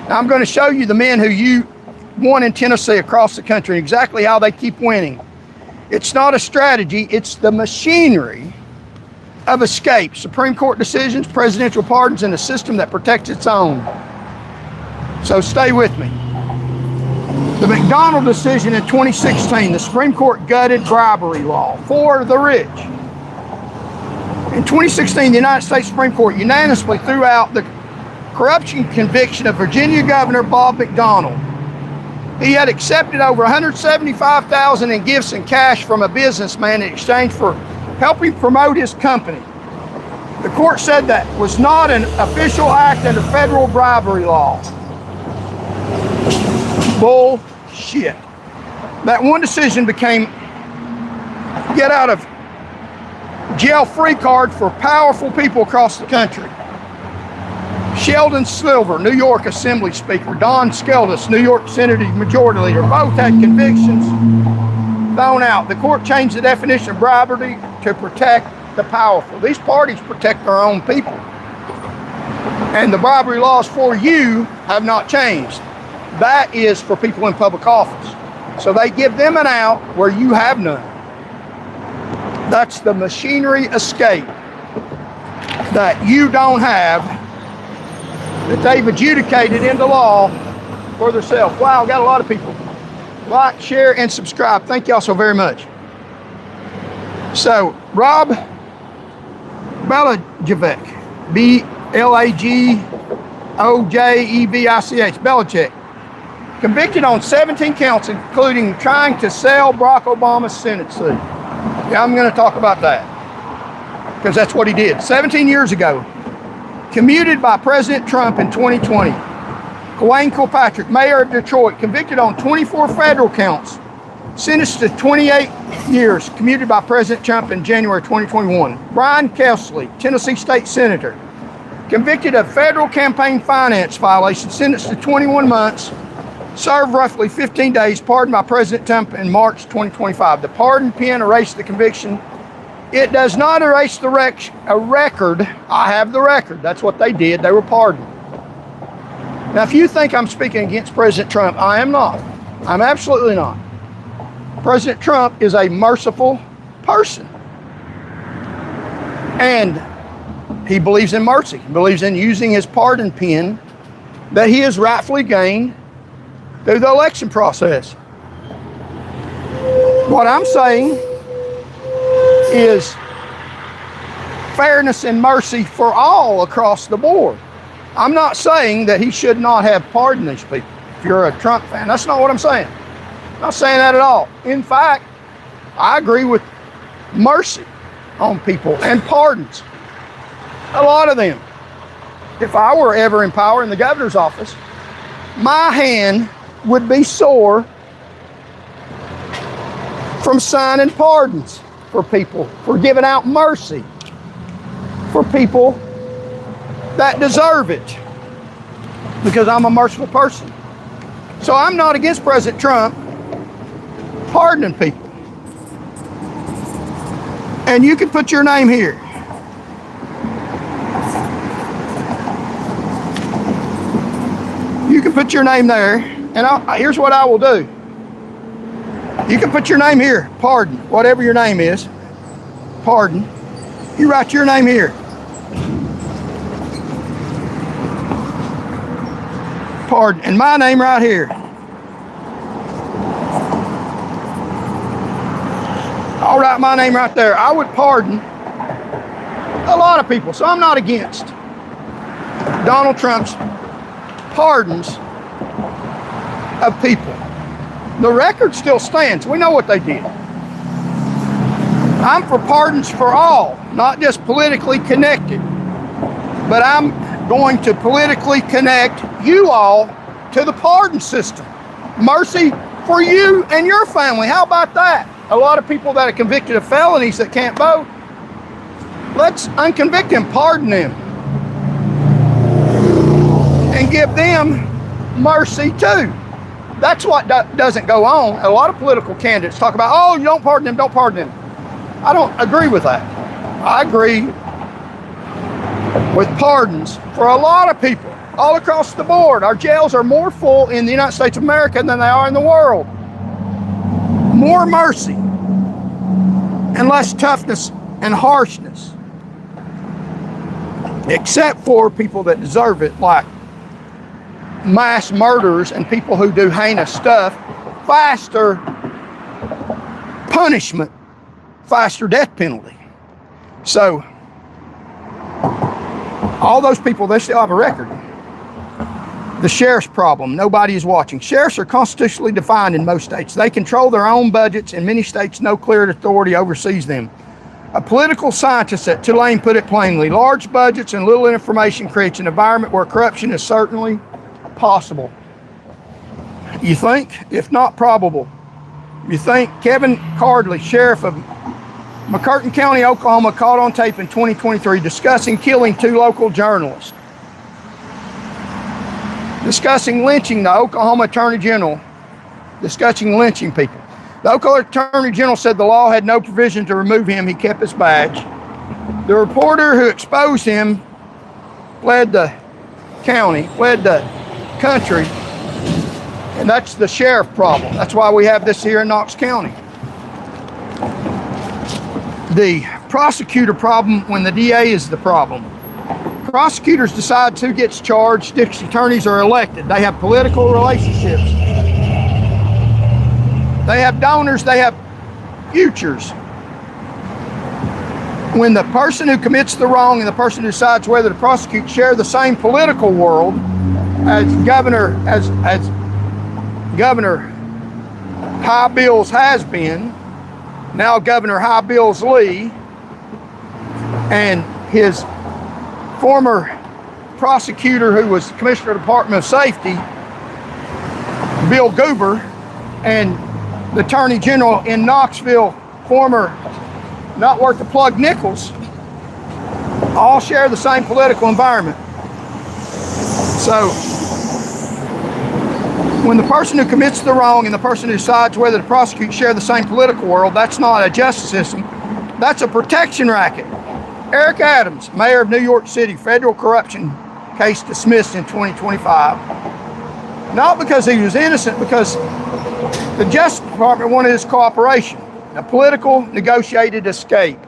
Now I'm going to show you the men who you won in Tennessee across the country, exactly how they keep winning. It's not a strategy, it's the machinery of escape. Supreme Court decisions, presidential pardons, and a system that protects its own. So stay with me. The McDonald decision in 2016, the Supreme Court gutted bribery law for the rich. In 2016, the United States Supreme Court unanimously threw out the corruption conviction of Virginia Governor Bob McDonnell. He had accepted over $175,000 in gifts and cash from a businessman in exchange for helping promote his company. The court said that was not an official act under federal bribery law. Bullshit. That one decision became get out of jail free card for powerful people across the country. Sheldon Silver, New York Assembly Speaker, Don Skeldus, New York Senate Majority Leader, both had convictions thrown out. The court changed the definition of bribery to protect the powerful. These parties protect their own people. And the bribery laws for you have not changed. That is for people in public office. So they give them an out where you have none. That's the machinery escape that you don't have, that they've adjudicated into law for themselves. Wow, got a lot of people. Like, share, and subscribe. Thank y'all so very much. So, Rob Blagojevich, B-L-A-G-O-J-E-V-I-C-H, Belichick, convicted on 17 counts, including trying to sell Barack Obama's Senate seat. Yeah, I'm going to talk about that because that's what he did 17 years ago. Commuted by President Trump in 2020. Wayne Kilpatrick, mayor of Detroit, convicted on 24 federal counts, sentenced to 28 years, commuted by President Trump in January 2021. Brian Kessley, Tennessee State Senator, convicted of federal campaign finance violation, sentenced to 21 months, served roughly 15 days, pardoned by President Trump in March 2025. The pardon pen erased the conviction. It does not erase the record. I have the record. That's what they did. They were pardoned. Now, if you think I'm speaking against President Trump, I am not. I'm absolutely not. President Trump is a merciful person. And he believes in mercy. He believes in using his pardon pen that he has rightfully gained through the election process. What I'm saying is fairness and mercy for all across the board. I'm not saying that he should not have pardoned these people. If you're a Trump fan, that's not what I'm saying. I'm not saying that at all. In fact, I agree with mercy on people and pardons. A lot of them. If I were ever in power in the governor's office, my hand would be sore from signing pardons for people, for giving out mercy for people that deserve it, because I'm a merciful person. So I'm not against President Trump pardoning people. And you can put your name here. You can put your name there, and here's what I will do. You can put your name here, pardon, whatever your name is, pardon. You write your name here. Pardon, and my name right here. I'll write my name right there. I would pardon a lot of people, so I'm not against Donald Trump's pardons of people. The record still stands. We know what they did. I'm for pardons for all, not just politically connected, but I'm going to politically connect you all to the pardon system. Mercy for you and your family. How about that? A lot of people that are convicted of felonies that can't vote, let's unconvict them, pardon them, and give them mercy too. That's what doesn't go on. A lot of political candidates talk about, oh, you don't pardon them, don't pardon them. I don't agree with that. I agree with pardons for a lot of people all across the board. Our jails are more full in the United States of America than they are in the world. More mercy and less toughness and harshness, except for people that deserve it, like mass murderers and people who do heinous stuff. Faster punishment, faster death penalty. So all those people, they still have a record. The sheriff's problem, nobody is watching. Sheriffs are constitutionally defined in most states. They control their own budgets. In many states, no clear authority oversees them. A political scientist at Tulane put it plainly: large budgets and little information creates an environment where corruption is certainly possible. You think? If not probable. You think Kevin Cardley, sheriff of McCurtain County, Oklahoma, caught on tape in 2023 discussing killing 2 local journalists. Discussing lynching the Oklahoma Attorney General, discussing lynching people. The Oklahoma Attorney General said the law had no provision to remove him. He kept his badge. The reporter who exposed him fled the county, fled the country, and that's the sheriff problem. That's why we have this here in Knox County. The prosecutor problem when the DA is the problem. Prosecutors decide who gets charged. District attorneys are elected. They have political relationships. They have donors. They have futures. When the person who commits the wrong and the person who decides whether to prosecute share the same political world as Governor High Bills has been, now Governor High Bills Lee, and his former prosecutor who was Commissioner of the Department of Safety, Bill Goober, and the Attorney General in Knoxville, former not worth the plug Nichols, all share the same political environment. So when the person who commits the wrong and the person who decides whether to prosecute share the same political world, that's not a justice system. That's a protection racket. Eric Adams, mayor of New York City, federal corruption case dismissed in 2025. Not because he was innocent, because the Justice Department wanted his cooperation. A political negotiated escape.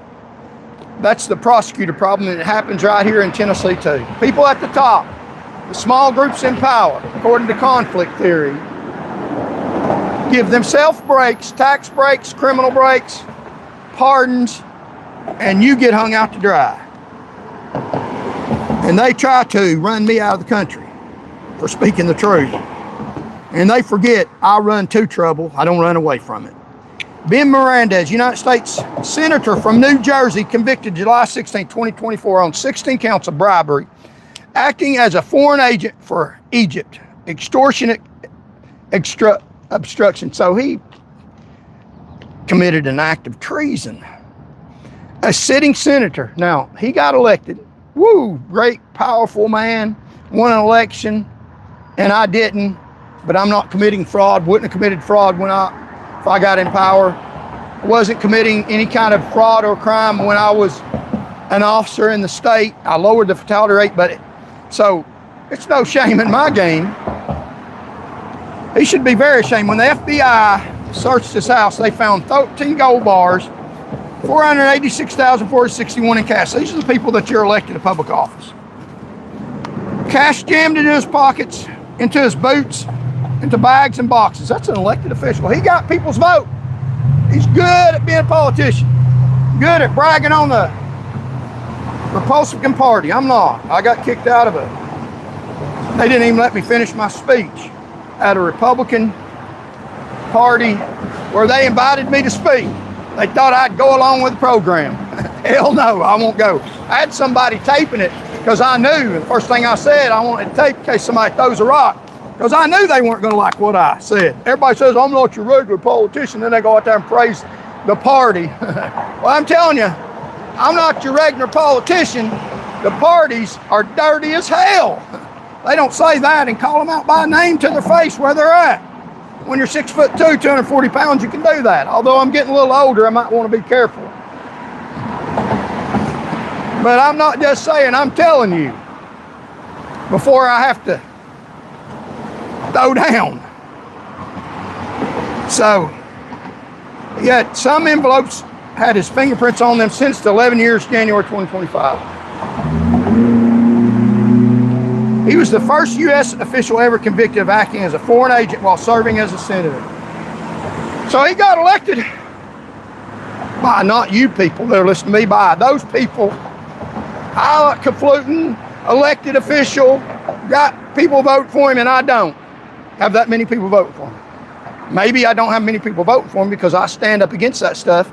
That's the prosecutor problem, and it happens right here in Tennessee too. People at the top, the small groups in power, according to conflict theory, give themselves breaks, tax breaks, criminal breaks, pardons, and you get hung out to dry. And they try to run me out of the country for speaking the truth. And they forget I run to trouble. I don't run away from it. Ben Menendez, United States Senator from New Jersey, convicted July 16, 2024 on 16 counts of bribery, acting as a foreign agent for Egypt, extortionate obstruction. So he committed an act of treason. A sitting senator. Now, he got elected. Woo, great, powerful man, won an election, and I didn't, but I'm not committing fraud, wouldn't have committed fraud if I got in power. I wasn't committing any kind of fraud or crime when I was an officer in the state. I lowered the fatality rate, so it's no shame in my game. He should be very ashamed. When the FBI searched his house, they found 13 gold bars, $486,461 in cash. These are the people that you're elected to public office. Cash jammed into his pockets, into his boots, into bags and boxes. That's an elected official. He got people's vote. He's good at being a politician, good at bragging on the Republican Party. I'm not. I got kicked out of it. They didn't even let me finish my speech at a Republican Party where they invited me to speak. They thought I'd go along with the program. Hell no, I won't go. I had somebody taping it because I knew, the first thing I said, I wanted to tape in case somebody throws a rock, because I knew they weren't going to like what I said. Everybody says, I'm not your regular politician, then they go out there and praise the party. Well, I'm telling you, I'm not your regular politician. The parties are dirty as hell. They don't say that and call them out by name to their face where they're at. When you're 6'2", 240 pounds, you can do that. Although I'm getting a little older, I might want to be careful. But I'm not just saying, I'm telling you, before I have to throw down. So, yet some envelopes had his fingerprints on them since the 11 years, January 2025. He was the first U.S. official ever convicted of acting as a foreign agent while serving as a senator. So he got elected by not you people that are listening to me, by those people. Highfalutin elected official, got people vote for him, and I don't have that many people voting for him. Maybe I don't have many people voting for him because I stand up against that stuff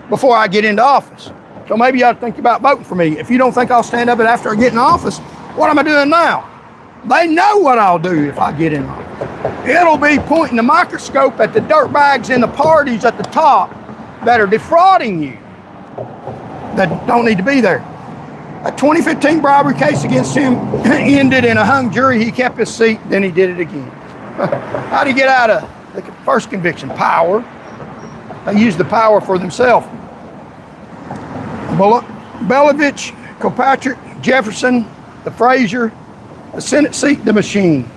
before I get into office. So maybe you ought to think about voting for me. If you don't think I'll stand up after I get in office, what am I doing now? They know what I'll do if I get in office. It'll be pointing the microscope at the dirtbags in the parties at the top that are defrauding you, that don't need to be there. A 2015 bribery case against him ended in a hung jury. He kept his seat, then he did it again. How did he get out of the first conviction? Power. They used the power for themselves. Belovich, Kilpatrick, Jefferson, the Frazier, the Senate seat, the machine.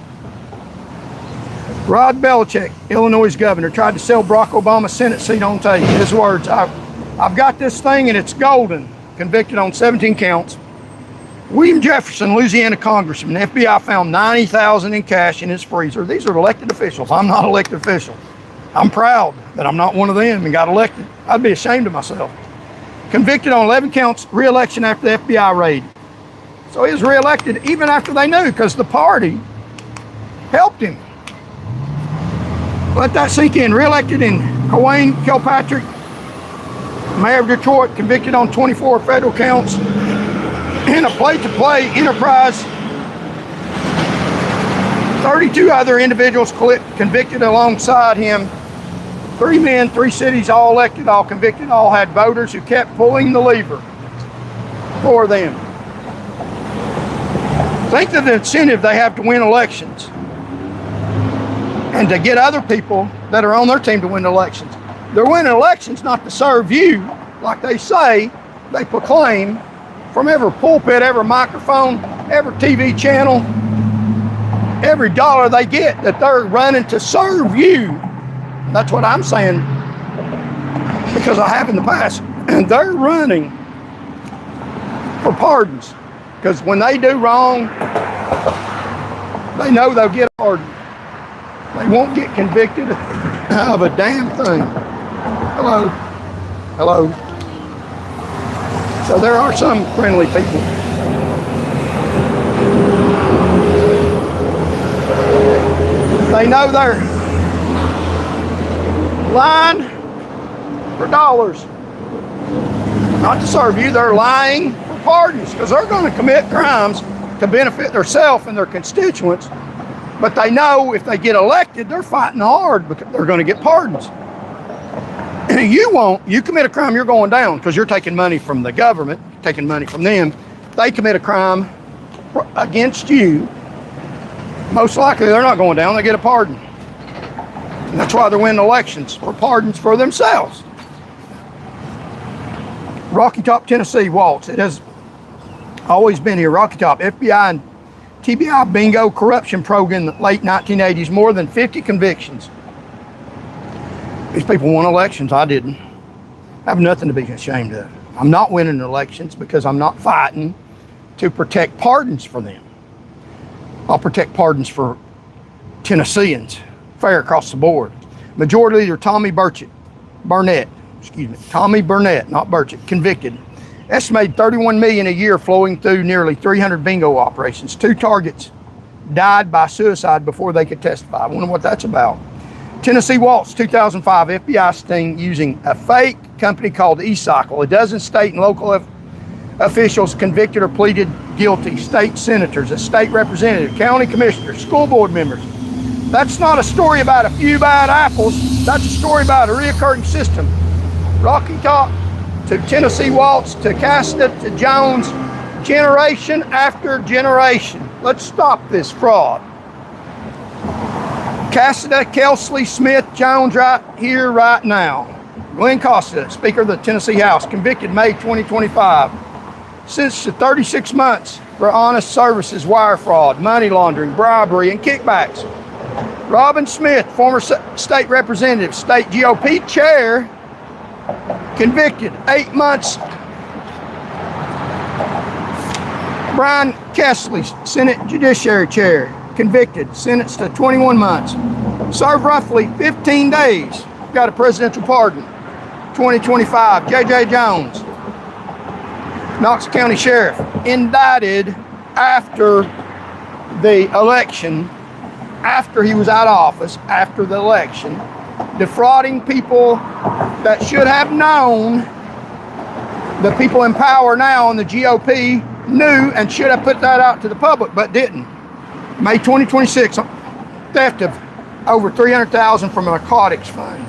Rod Belichick, Illinois governor, tried to sell Barack Obama's Senate seat on tape. His words, I've got this thing and it's golden. Convicted on 17 counts. William Jefferson, Louisiana congressman, the FBI found $90,000 in cash in his freezer. These are elected officials. I'm not an elected official. I'm proud that I'm not one of them and got elected. I'd be ashamed of myself. Convicted on 11 counts, re-election after the FBI raid. So he was re-elected even after they knew, because the party helped him. Let that sink in. Re-elected in Wayne Kilpatrick, mayor of Detroit, convicted on 24 federal counts in a play-to-play enterprise. 32 other individuals convicted alongside him. 3 men, 3 cities, all elected, all convicted, all had voters who kept pulling the lever for them. Think of the incentive they have to win elections and to get other people that are on their team to win elections. They're winning elections not to serve you, like they say, they proclaim from every pulpit, every microphone, every TV channel, every dollar they get, that they're running to serve you. That's what I'm saying, because I have in the past. And they're running for pardons, because when they do wrong, they know they'll get pardoned. They won't get convicted of a damn thing. Hello. Hello. So there are some friendly people. They know they're lying for dollars. Not to serve you, they're lying for pardons, because they're going to commit crimes to benefit themselves and their constituents. But they know if they get elected, they're fighting hard because they're going to get pardons. And you won't. You commit a crime, you're going down because you're taking money from the government, taking money from them. They commit a crime against you. Most likely they're not going down, they get a pardon. And that's why they're winning elections, for pardons for themselves. Rocky Top, Tennessee, Waltz. It has always been here. Rocky Top, FBI and TBI bingo corruption program in the late 1980s, more than 50 convictions. These people won elections, I didn't. I have nothing to be ashamed of. I'm not winning elections because I'm not fighting to protect pardons for them. I'll protect pardons for Tennesseans, fair across the board. Majority Leader Tommy Burnett, not Burchett, convicted. Estimated $31 million a year flowing through nearly 300 bingo operations. 2 targets died by suicide before they could testify. I wonder what that's about. Tennessee Waltz, 2005, FBI sting using a fake company called eCycle. A dozen state and local officials convicted or pleaded guilty. State senators, a state representative, county commissioners, school board members. That's not a story about a few bad apples. That's a story about a reoccurring system. Rocky Top to Tennessee Waltz to Casta to Jones, generation after generation. Let's stop this fraud. Casta, Kelsley, Smith, Jones, right here, right now. Glenn Costa, Speaker of the Tennessee House, convicted May 2025. Sentenced to 36 months for honest services, wire fraud, money laundering, bribery, and kickbacks. Robin Smith, former state representative, state GOP chair, convicted 8 months. Brian Kessley, Senate Judiciary Chair, convicted, sentenced to 21 months. Served roughly 15 days. Got a presidential pardon. 2025, J.J. Jones, Knox County Sheriff, indicted after the election, after he was out of office, after the election, defrauding people that should have known. The people in power now in the GOP knew and should have put that out to the public, but didn't. May 2026, theft of over $300,000 from a narcotics fund.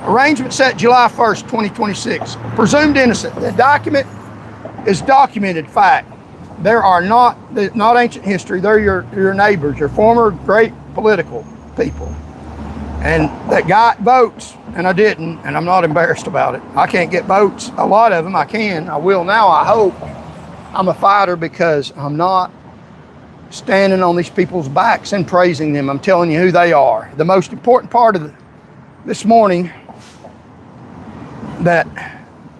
Arrangement set July 1st, 2026. Presumed innocent. The document is documented fact. They're not ancient history. They're your neighbors, your former great political people. And that got votes, and I didn't, and I'm not embarrassed about it. I can't get votes. A lot of them I can. I will now, I hope. I'm a fighter because I'm not standing on these people's backs and praising them. I'm telling you who they are. The most important part of this morning that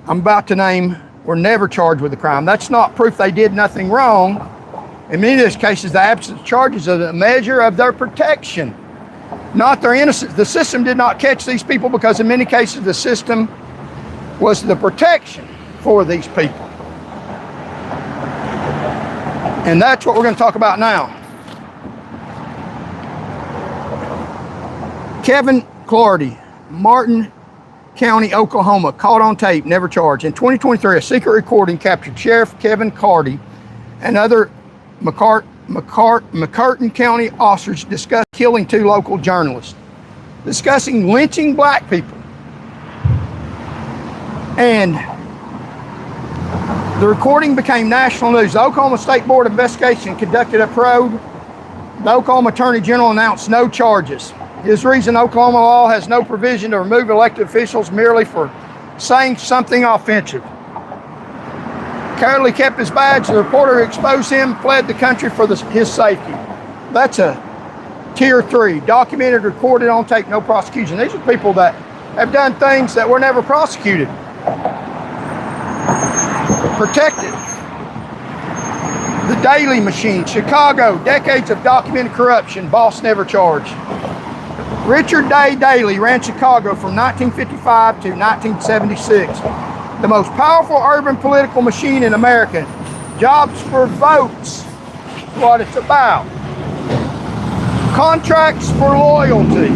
I'm about to name were never charged with a crime. That's not proof they did nothing wrong. In many of these cases, the absence of charges are a measure of their protection, not their innocence. The system did not catch these people because in many cases the system was the protection for these people. And that's what we're going to talk about now. Kevin Clardy, Martin County, Oklahoma, caught on tape, never charged. In 2023, a secret recording captured Sheriff Kevin Clardy and other McCartan County officers discussing killing 2 local journalists, discussing lynching black people. And the recording became national news. The Oklahoma State Board of Investigation conducted a probe. The Oklahoma Attorney General announced no charges. His reason: Oklahoma law has no provision to remove elected officials merely for saying something offensive. Cowardly kept his badge. The reporter who exposed him fled the country for his safety. That's a tier 3, documented, recorded on tape, no prosecution. These are people that have done things that were never prosecuted. Protected. The Daily Machine, Chicago, decades of documented corruption, boss never charged. Richard Day Daley ran Chicago from 1955 to 1976. The most powerful urban political machine in America. Jobs for votes is what it's about. Contracts for loyalty.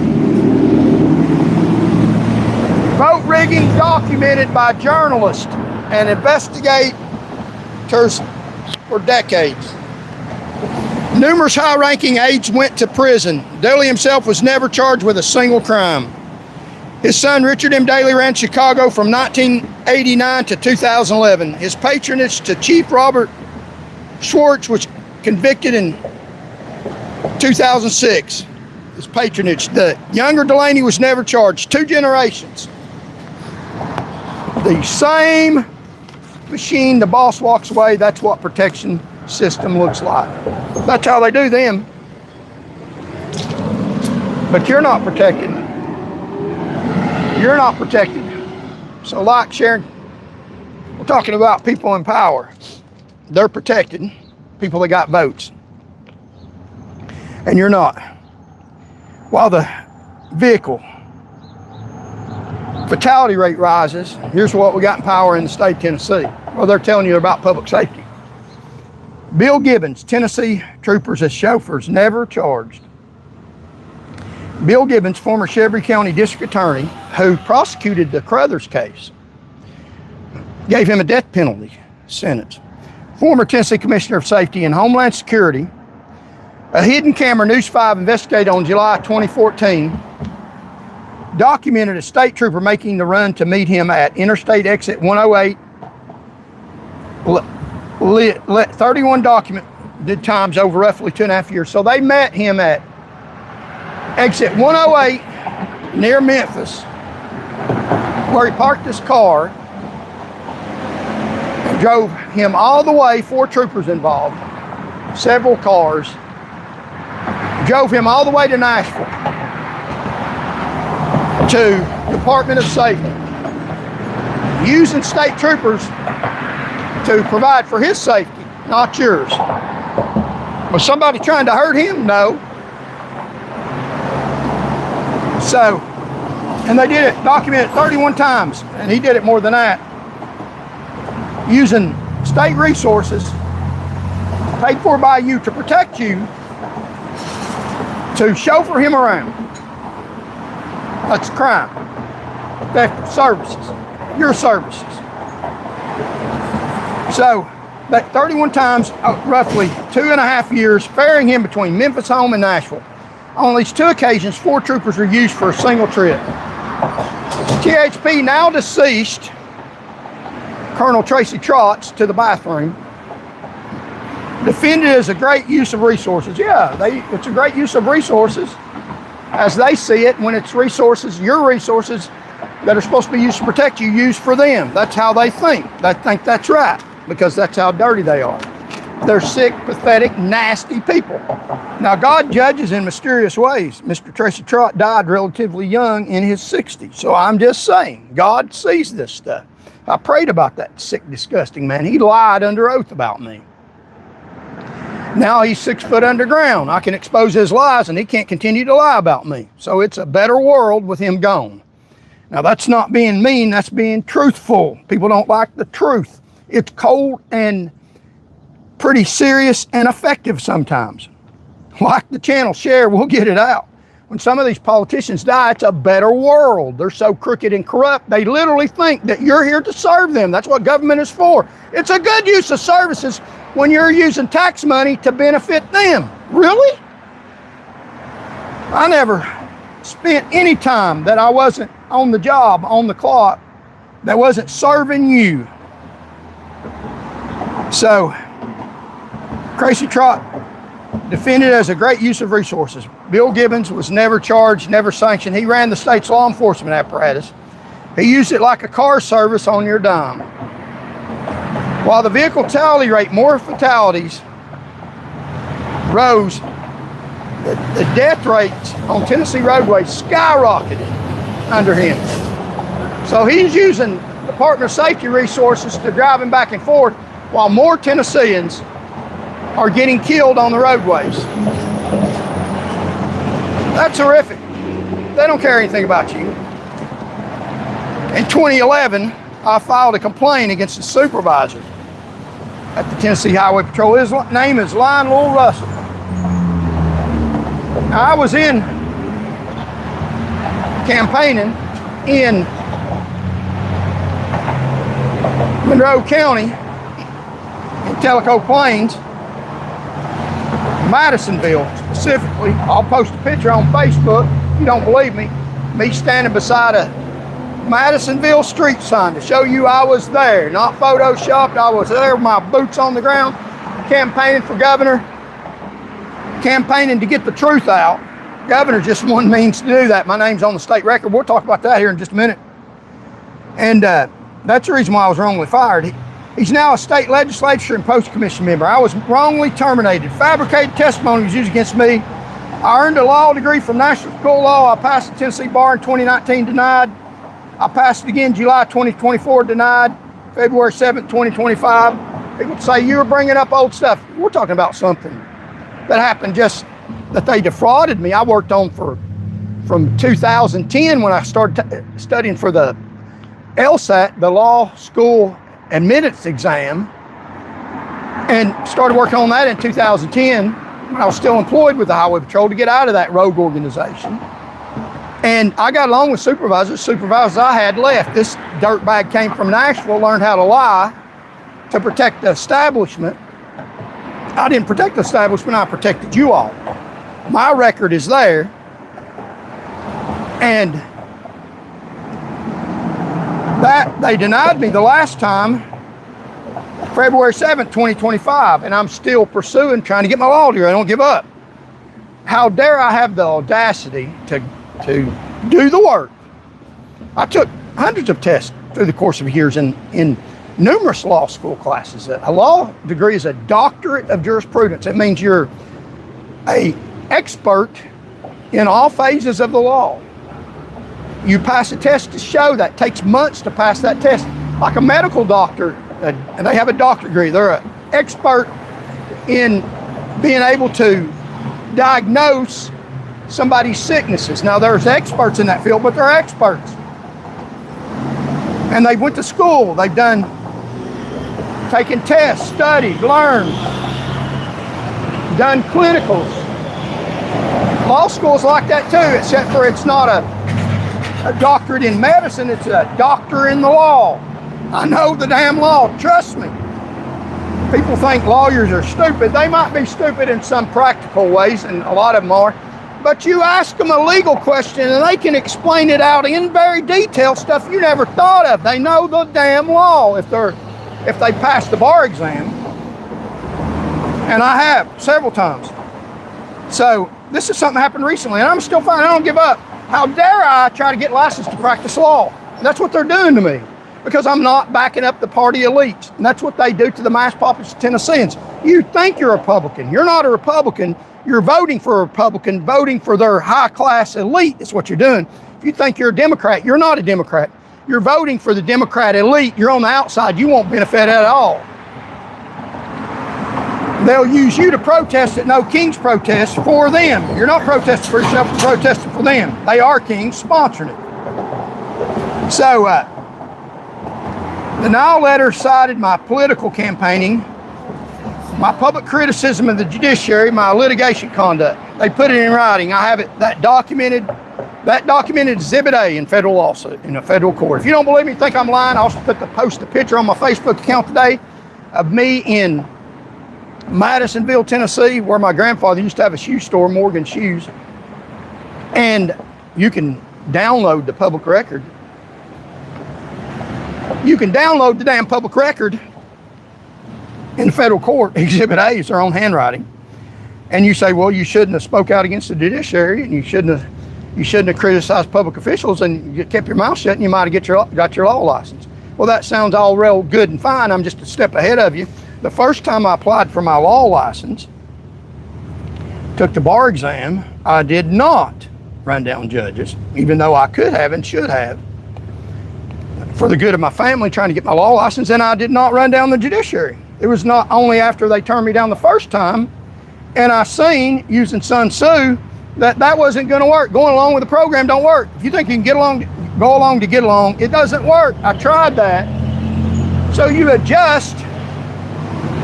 Boat rigging documented by journalists and investigators for decades. Numerous high-ranking aides went to prison. Daley himself was never charged with a single crime. His son, Richard M. Daley, ran Chicago from 1989 to 2011. His patronage to Chief Robert Schwartz was convicted in 2006. His patronage. The younger Delaney was never charged. 2 generations. The same machine, the boss walks away. That's what protection system looks like. That's how they do them. But you're not protected. You're not protected. So like, Sharon, we're talking about people in power. They're protected. People that got votes. And you're not. While the vehicle fatality rate rises, here's what we got in power in the state of Tennessee. Well, they're telling you about public safety. Bill Gibbons, Tennessee troopers as chauffeurs, never charged. Bill Gibbons, former Shelby County District Attorney, who prosecuted the Crothers case, gave him a death penalty sentence. Former Tennessee Commissioner of Safety and Homeland Security, a hidden camera News 5 investigated on July 2014, documented a state trooper making the run to meet him at Interstate Exit 108. 31 documented times over roughly 2.5 years. So they met him at Exit 108 near Memphis, where he parked his car and drove him all the way, 4 troopers involved, several cars, drove him all the way to Nashville, to Department of Safety, using state troopers to provide for his safety, not yours. Was somebody trying to hurt him? No. So, and they did it, documented 31 times, and he did it more than that, using state resources paid for by you to protect you, to chauffeur him around. That's a crime. Theft of services, your services. So, that 31 times, roughly 2.5 years, ferrying him between Memphis home and Nashville. On these 2 occasions, 4 troopers were used for a single trip. THP, now deceased, Colonel Tracy Trotz, to the bathroom, defended it as a great use of resources. Yeah, it's a great use of resources as they see it, when it's resources, your resources, that are supposed to be used to protect you, used for them. That's how they think. They think that's right, because that's how dirty they are. They're sick, pathetic, nasty people. Now, God judges in mysterious ways. Mr. Tracy Trott died relatively young, in his 60s. So I'm just saying, God sees this stuff. I prayed about that sick, disgusting man. He lied under oath about me. Now he's 6 foot underground. I can expose his lies, and he can't continue to lie about me. So it's a better world with him gone. Now, that's not being mean, that's being truthful. People don't like the truth. It's cold and pretty serious and effective sometimes. Like the channel, share, we'll get it out. When some of these politicians die, it's a better world. They're so crooked and corrupt, they literally think that you're here to serve them. That's what government is for. It's a good use of services when you're using tax money to benefit them. Really? I never spent any time that I wasn't on the job, on the clock, that wasn't serving you. So, Tracy Trott defended as a great use of resources. Bill Gibbons was never charged, never sanctioned. He ran the state's law enforcement apparatus. He used it like a car service on your dime. While the vehicle fatality rate, more fatalities rose, the death rates on Tennessee roadways skyrocketed under him. So he's using Department of Safety resources to drive him back and forth, while more Tennesseans are getting killed on the roadways. That's horrific. They don't care anything about you. In 2011, I filed a complaint against the supervisor at the Tennessee Highway Patrol. His name is Lionel Russell. I was in campaigning in Monroe County, in Tellico Plains, Madisonville specifically. I'll post a picture on Facebook if you don't believe me. Me standing beside a Madisonville street sign to show you I was there, not photoshopped. I was there with my boots on the ground, campaigning for governor, campaigning to get the truth out. Governor just one means to do that. My name's on the state record. We'll talk about that here in just a minute. And that's the reason why I was wrongly fired. He's now a state legislature and post-commission member. I was wrongly terminated. Fabricated testimony was used against me. I earned a law degree from National School of Law. I passed the Tennessee bar in 2019, denied. I passed it again July 2024, denied. February 7th, 2025. People say you were bringing up old stuff. We're talking about something that happened just that they defrauded me. I worked on from 2010 when I started studying for the LSAT, the law school admittance exam, and started working on that in 2010 when I was still employed with the Highway Patrol to get out of that rogue organization. And I got along with supervisors I had left. This dirtbag came from Nashville, learned how to lie to protect the establishment. I didn't protect the establishment, I protected you all. My record is there. And that they denied me the last time, February 7th, 2025, and I'm still pursuing, trying to get my law degree. I don't give up. How dare I have the audacity to do the work? I took hundreds of tests through the course of years in numerous law school classes. A law degree is a doctorate of jurisprudence. It means you're an expert in all phases of the law. You pass a test to show that. It takes months to pass that test. Like a medical doctor, and they have a doctorate degree. They're an expert in being able to diagnose somebody's sicknesses. Now, there's experts in that field, but they're experts. And they went to school. They've taken tests, studied, learned, done clinicals. Law school's like that too, except for it's not a doctorate in medicine, it's a doctor in the law. I know the damn law, trust me. People think lawyers are stupid. They might be stupid in some practical ways, and a lot of them are. But you ask them a legal question and they can explain it out in very detail, stuff you never thought of. They know the damn law if they pass the bar exam. And I have several times. So this is something that happened recently, and I'm still fine. I don't give up. How dare I try to get licensed to practice law? And that's what they're doing to me, because I'm not backing up the party elites. And that's what they do to the mass populace of Tennesseans. You think you're a Republican. You're not a Republican. You're voting for a Republican, voting for their high-class elite. That's what you're doing. If you think you're a Democrat, you're not a Democrat. You're voting for the Democrat elite. You're on the outside. You won't benefit at all. They'll use you to protest at No Kings protest for them. You're not protesting for yourself, you're protesting for them. They are Kings sponsoring it. So, the denial letter cited my political campaigning, my public criticism of the judiciary, my litigation conduct. They put it in writing. I have it that documented Exhibit A in federal lawsuit, in a federal court. If you don't believe me, think I'm lying, I'll post a picture on my Facebook account today of me in Madisonville, Tennessee, where my grandfather used to have a shoe store, Morgan Shoes. And you can download the public record. You can download the damn public record in the federal court. Exhibit A is their own handwriting. And you say, well, you shouldn't have spoke out against the judiciary, and you shouldn't have criticized public officials, and you kept your mouth shut, and you might have got your law license. Well, that sounds all real good and fine. I'm just a step ahead of you. The first time I applied for my law license, took the bar exam, I did not run down judges, even though I could have and should have, for the good of my family, trying to get my law license, and I did not run down the judiciary. It was not only after they turned me down the first time, and I seen, using Sun Tzu, that wasn't going to work. Going along with the program don't work. If you think you can go along to get along, it doesn't work. I tried that. So you adjust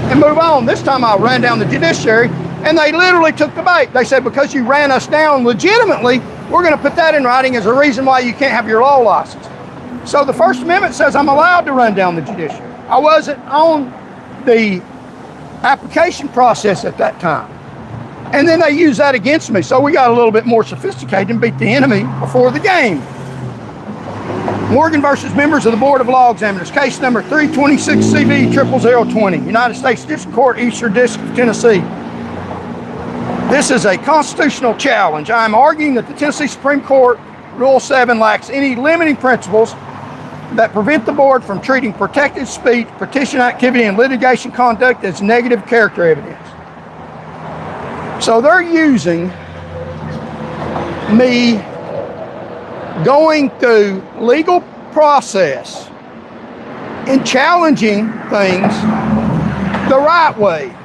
and move on. This time I ran down the judiciary. And they literally took the bait. They said, because you ran us down legitimately, we're going to put that in writing as a reason why you can't have your law license. So the First Amendment says I'm allowed to run down the judiciary. I wasn't on the application process at that time. And then they used that against me. So we got a little bit more sophisticated and beat the enemy before the game. Morgan versus members of the Board of Law Examiners, case number 326 CV 00020, United States District Court, Eastern District of Tennessee. This is a constitutional challenge. I am arguing that the Tennessee Supreme Court Rule 7 lacks any limiting principles that prevent the board from treating protected speech, petition activity, and litigation conduct as negative character evidence. So they're using me going through legal process and challenging things the right way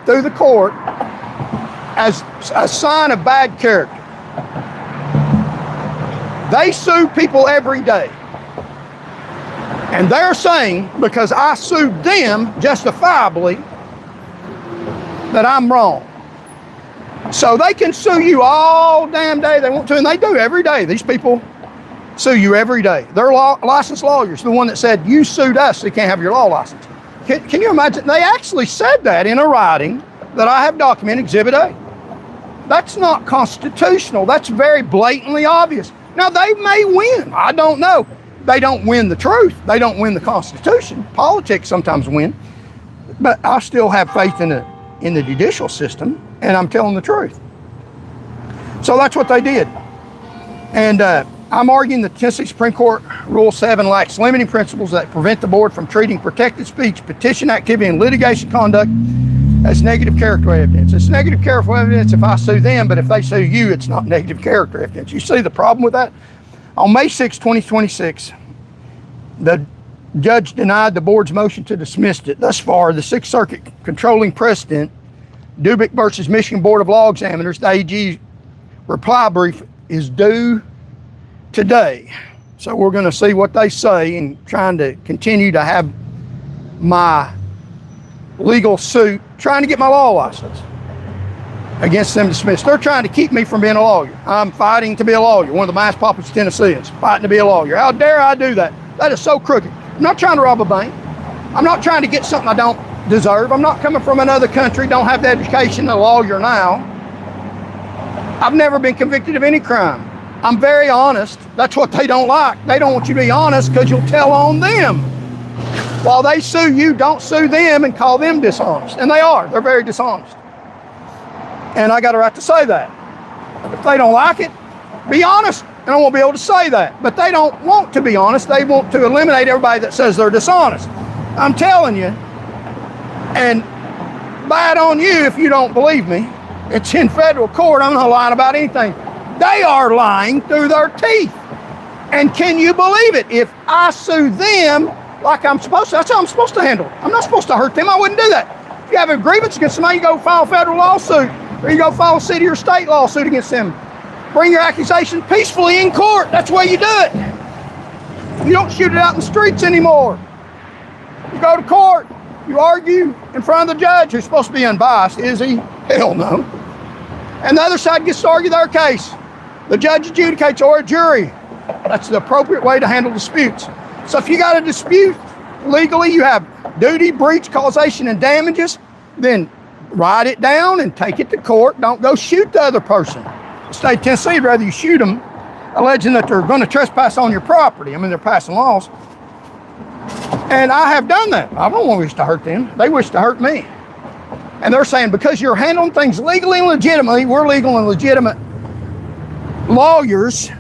through the court as a sign of bad character. They sue people every day. And they're saying, because I sued them justifiably, that I'm wrong. So they can sue you all damn day they want to, and they do every day. These people sue you every day. They're licensed lawyers. The one that said, you sued us, so you can't have your law license. Can you imagine? They actually said that in a writing that I have documented, Exhibit A. That's not constitutional. That's very blatantly obvious. Now, they may win. I don't know. They don't win the truth. They don't win the Constitution. Politics sometimes win. But I still have faith in the judicial system, and I'm telling the truth. So that's what they did. And I'm arguing that the Tennessee Supreme Court Rule 7 lacks limiting principles that prevent the board from treating protected speech, petition activity, and litigation conduct as negative character evidence. It's negative character evidence if I sue them, but if they sue you, it's not negative character evidence. You see the problem with that? On May 6, 2026, the judge denied the board's motion to dismiss it. Thus far, the Sixth Circuit controlling precedent, Dubik versus Michigan Board of Law Examiners, the AG reply brief is due today. So we're going to see what they say and trying to continue to have my legal suit, trying to get my law license against them dismissed. They're trying to keep me from being a lawyer. I'm fighting to be a lawyer, one of the mass populous Tennesseans, fighting to be a lawyer. How dare I do that? That is so crooked. I'm not trying to rob a bank. I'm not trying to get something I don't deserve. I'm not coming from another country, don't have the education of a lawyer now. I've never been convicted of any crime. I'm very honest. That's what they don't like. They don't want you to be honest because you'll tell on them. While they sue you, don't sue them and call them dishonest. And they are. They're very dishonest. And I got a right to say that. If they don't like it, be honest, and I won't be able to say that. But they don't want to be honest. They want to eliminate everybody that says they're dishonest. I'm telling you, and bad on you if you don't believe me. It's in federal court. I'm not lying about anything. They are lying through their teeth. And can you believe it? If I sue them like I'm supposed to, that's how I'm supposed to handle it. I'm not supposed to hurt them. I wouldn't do that. If you have a grievance against somebody, you go file a federal lawsuit, or you go file a city or state lawsuit against them. Bring your accusation peacefully in court. That's the way you do it. You don't shoot it out in the streets anymore. You go to court. You argue in front of the judge, who's supposed to be unbiased. Is he? Hell no. And the other side gets to argue their case. The judge adjudicates, or a jury. That's the appropriate way to handle disputes. So if you got a dispute legally, you have duty, breach, causation, and damages, then write it down and take it to court. Don't go shoot the other person. The state of Tennessee would rather you shoot them, alleging that they're going to trespass on your property. I mean, they're passing laws. And I have done that. I don't wish to hurt them. They wish to hurt me. And they're saying, because you're handling things legally and legitimately, we're legal and legitimate lawyers,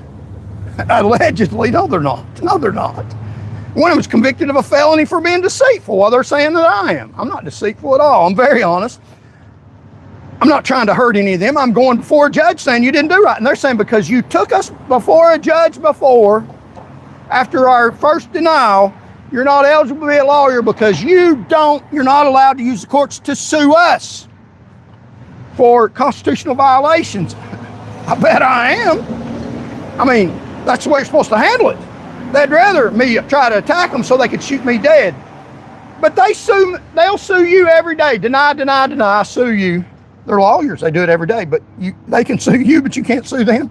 allegedly. No, they're not. No, they're not. One of them was convicted of a felony for being deceitful. Well, they're saying that I am. I'm not deceitful at all. I'm very honest. I'm not trying to hurt any of them. I'm going before a judge saying you didn't do right. And they're saying, because you took us before a judge before, after our first denial, you're not eligible to be a lawyer because you're not allowed to use the courts to sue us for constitutional violations. I bet I am. I mean, that's the way you're supposed to handle it. They'd rather me try to attack them so they could shoot me dead. But they'll sue you every day. Deny, deny, deny, sue you. They're lawyers. They do it every day, but they can sue you, but you can't sue them.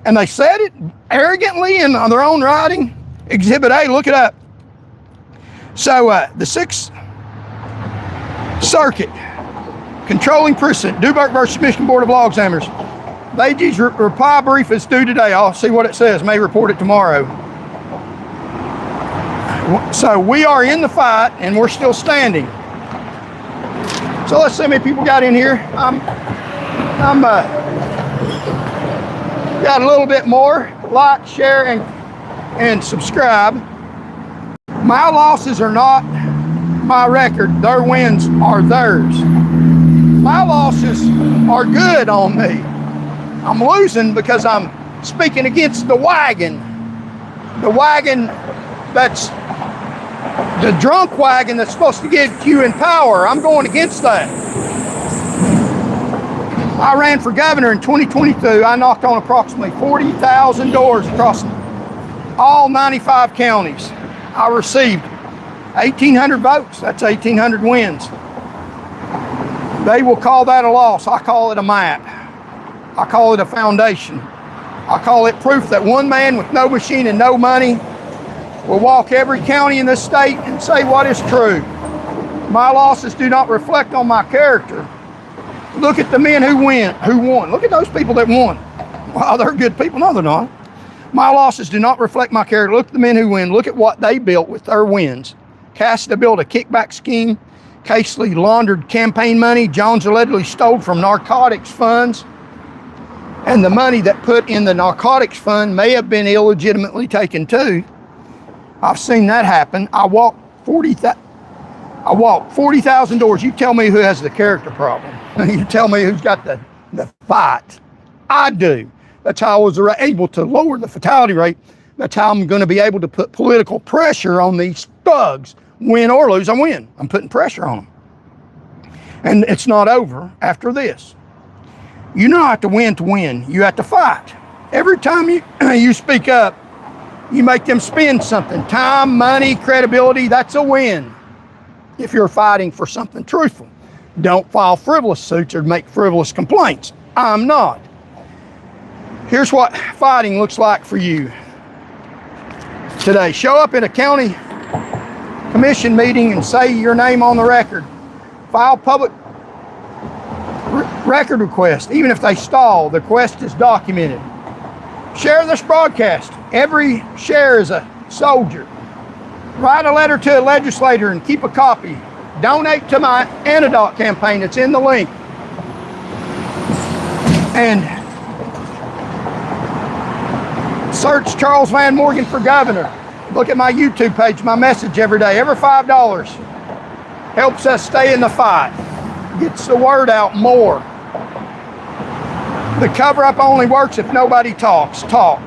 And they said it arrogantly in their own writing. Exhibit A, look it up. So the Sixth Circuit, controlling precedent, Duberk versus Michigan Board of Law Examiners. The AG's reply brief is due today. I'll see what it says. May report it tomorrow. So we are in the fight, and we're still standing. So let's see how many people got in here. I'm got a little bit more. Like, share, and subscribe. My losses are not my record. Their wins are theirs. My losses are good on me. I'm losing because I'm speaking against the wagon. The wagon that's the drunk wagon that's supposed to get you in power. I'm going against that. I ran for governor in 2022. I knocked on approximately 40,000 doors across all 95 counties. I received 1,800 votes. That's 1,800 wins. They will call that a loss. I call it a map. I call it a foundation. I call it proof that one man with no machine and no money will walk every county in this state and say what is true. My losses do not reflect on my character. Look at the men who won. Look at those people that won. Wow, they're good people. No, they're not. My losses do not reflect my character. Look at the men who win. Look at what they built with their wins. Cassidy built a kickback scheme. Casely laundered campaign money. Jones allegedly stole from narcotics funds. And the money that put in the narcotics fund may have been illegitimately taken too. I've seen that happen. I walked 40,000 doors. You tell me who has the character problem. You tell me who's got the fight. I do. That's how I was able to lower the fatality rate. That's how I'm going to be able to put political pressure on these thugs. Win or lose, I win. I'm putting pressure on them. And it's not over after this. You don't have to win. You have to fight. Every time you speak up, you make them spend something. Time, money, credibility, that's a win. If you're fighting for something truthful. Don't file frivolous suits or make frivolous complaints. I'm not. Here's what fighting looks like for you today. Show up at a county commission meeting and say your name on the record. File public record request. Even if they stall, the request is documented. Share this broadcast. Every share is a soldier. Write a letter to a legislator and keep a copy. Donate to my antidote campaign. It's in the link. And search Charles Van Morgan for governor. Look at my YouTube page, my message every day. Every $5 helps us stay in the fight. Gets the word out more. The cover-up only works if nobody talks. Talk.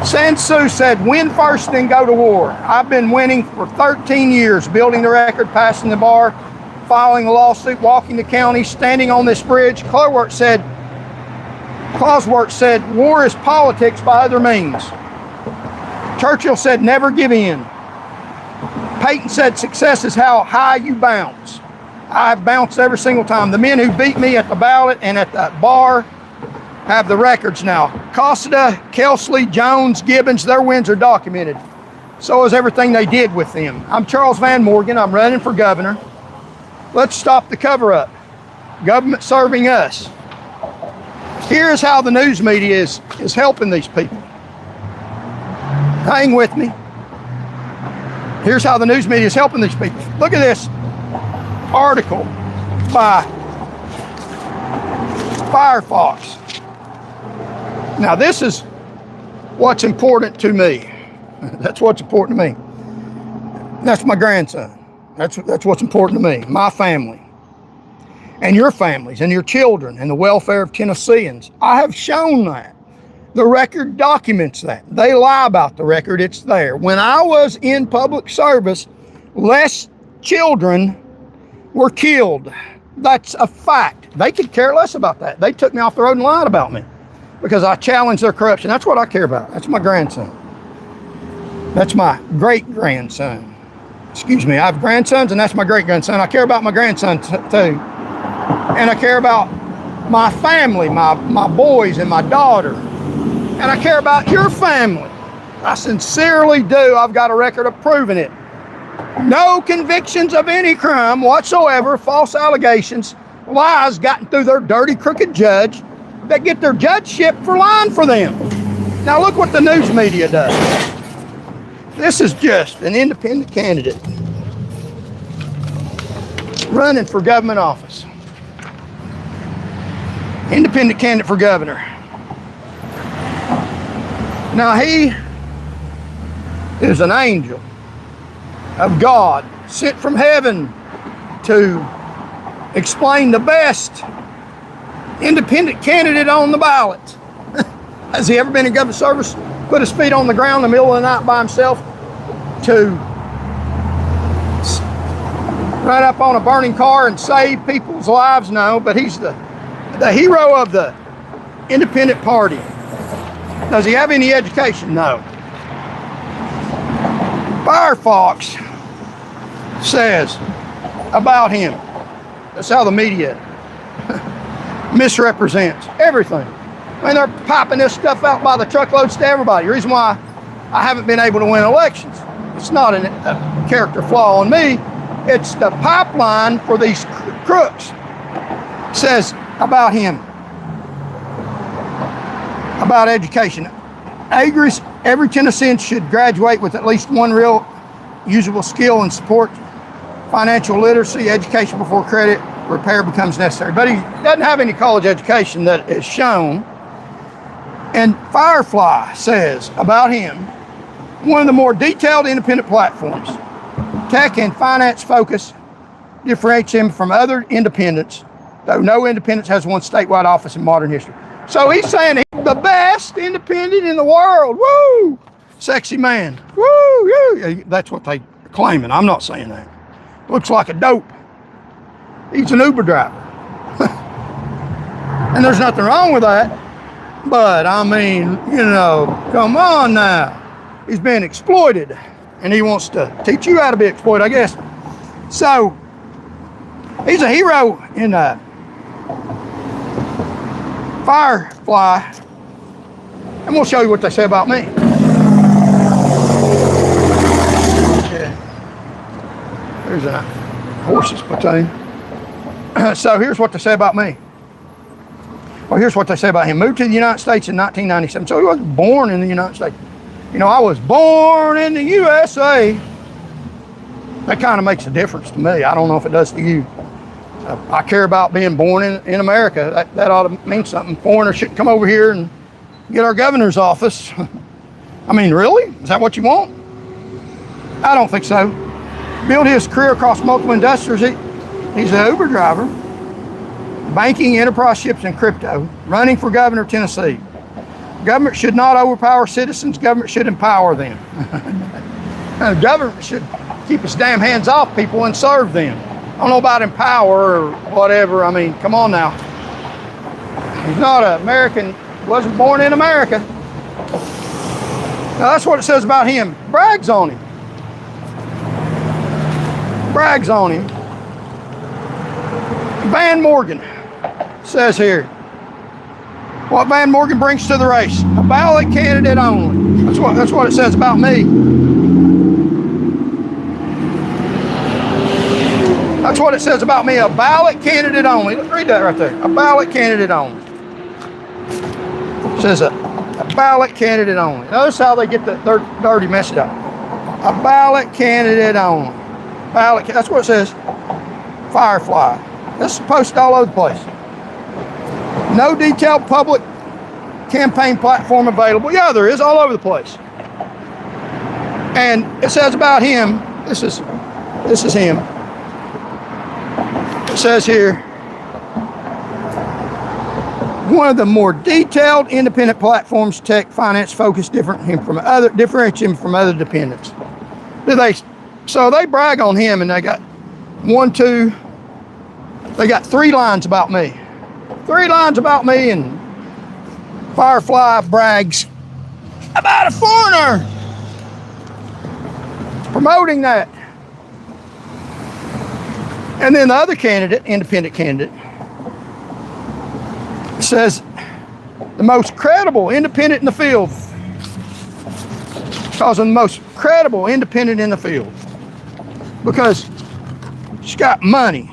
Sun Tzu said, win first, then go to war. I've been winning for 13 years, building the record, passing the bar, filing a lawsuit, walking the county, standing on this bridge. Clausewitz said, war is politics by other means. Churchill said, never give in. Peyton said, success is how high you bounce. I've bounced every single time. The men who beat me at the ballot and at the bar have the records now. Costa, Kelsley, Jones, Gibbons, their wins are documented. So is everything they did with them. I'm Charles Van Morgan. I'm running for governor. Let's stop the cover-up. Government serving us. Here's how the news media is helping these people. Hang with me. Here's how the news media is helping these people. Look at this article by Firefox. Now this is what's important to me. That's what's important to me. That's my grandson. That's what's important to me, my family, and your families, and your children, and the welfare of Tennesseans. I have shown that. The record documents that. They lie about the record. It's there. When I was in public service, less children were killed. That's a fact. They could care less about that. They took me off the road and lied about me because I challenged their corruption. That's what I care about. That's my grandson. That's my great-grandson. Excuse me, I have grandsons, and that's my great-grandson. I care about my grandson too. And I care about my family, my boys and my daughter. And I care about your family. I sincerely do. I've got a record of proving it. No convictions of any crime whatsoever, false allegations, lies gotten through their dirty, crooked judge that get their judgeship for lying for them. Now look what the news media does. This is just an independent candidate running for government office. Independent candidate for governor. Now he is an angel of God sent from heaven to explain the best independent candidate on the ballot. Has he ever been in government service? Put his feet on the ground in the middle of the night by himself to ride up on a burning car and save people's lives? No, but he's the hero of the independent party. Does he have any education? No. Firefox says about him, that's how the media misrepresents everything. I mean, they're popping this stuff out by the truckloads to everybody. The reason why I haven't been able to win elections, it's not a character flaw on me, it's the pipeline for these crooks. It says about him, about education. Every Tennessean should graduate with at least one real usable skill and support financial literacy, education before credit repair becomes necessary. But he doesn't have any college education that is shown. And Firefly says about him, one of the more detailed independent platforms, tech and finance focus differentiates him from other independents, though no independent has won statewide office in modern history. So he's saying he's the best independent in the world. Woo! Sexy man. Woo! That's what they claiming. I'm not saying that. Looks like a dope. He's an Uber driver. And there's nothing wrong with that. But I mean, you know, come on now. He's being exploited. And he wants to teach you how to be exploited, I guess. So, he's a hero in Firefly. And we'll show you what they say about me. Yeah. There's a horses platoon. So here's what they say about me. Well, here's what they say about him. Moved to the United States in 1997. So he wasn't born in the United States. You know, I was born in the USA. That kind of makes a difference to me. I don't know if it does to you. I care about being born in America. That ought to mean something. Foreigners should come over here and get our governor's office. I mean, really? Is that what you want? I don't think so. Built his career across multiple industries. He's an Uber driver. Banking, enterprise ships, and crypto. Running for governor of Tennessee. Government should not overpower citizens. Government should empower them. The government should keep its damn hands off people and serve them. I don't know about empower or whatever. I mean, come on now. He's not an American. Wasn't born in America. Now that's what it says about him. Brags on him. Brags on him. Van Morgan says here, what Van Morgan brings to the race, a ballot candidate only. That's what it says about me. That's what it says about me, a ballot candidate only. Let's read that right there, a ballot candidate only. It says a ballot candidate only. Notice how they get the dirty message out. A ballot candidate only. Ballot, that's what it says. Firefly. This is posted all over the place. No detailed public campaign platform available. Yeah, there is all over the place. And it says about him, this is him. It says here, one of the more detailed independent platforms, tech, finance, focus, differentiate him from other dependents. So they brag on him, and they got they got 3 lines about me. 3 lines about me, and Firefly brags about a foreigner. Promoting that. And then the other candidate, independent candidate, says the most credible independent in the field. Calls him the most credible independent in the field because she's got money,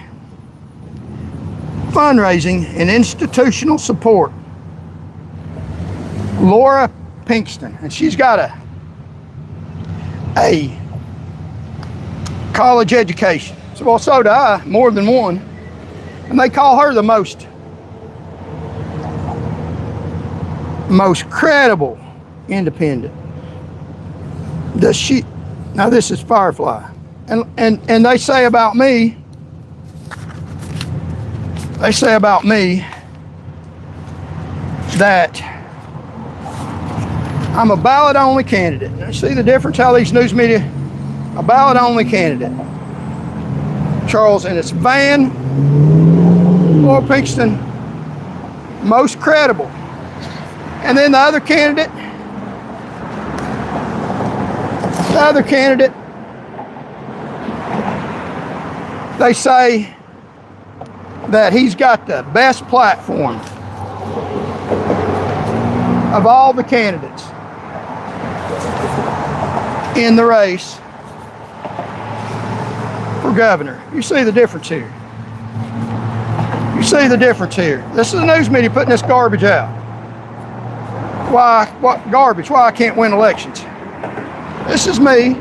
fundraising, and institutional support. Laura Pinkston, and she's got a college education. So, well, so do I, more than one. And they call her the most credible independent. Does she? Now this is Firefly, and they say about me. They say about me that I'm a ballot-only candidate. Now, see the difference? How these news media, a ballot-only candidate. Charles, and it's Van Laura Pinkston, most credible. And then the other candidate, they say that he's got the best platform of all the candidates in the race for governor. You see the difference here. You see the difference here. This is the news media putting this garbage out. Why? What garbage? Why I can't win elections? This is me,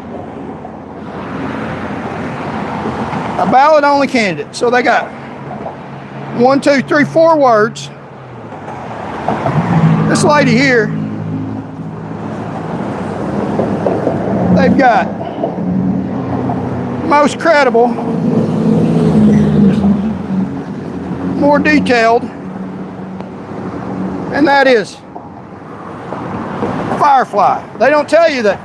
a ballot-only candidate. So they got 1, 2, 3, 4 words. This lady here, they've got most credible, more detailed, and that is Firefly. They don't tell you that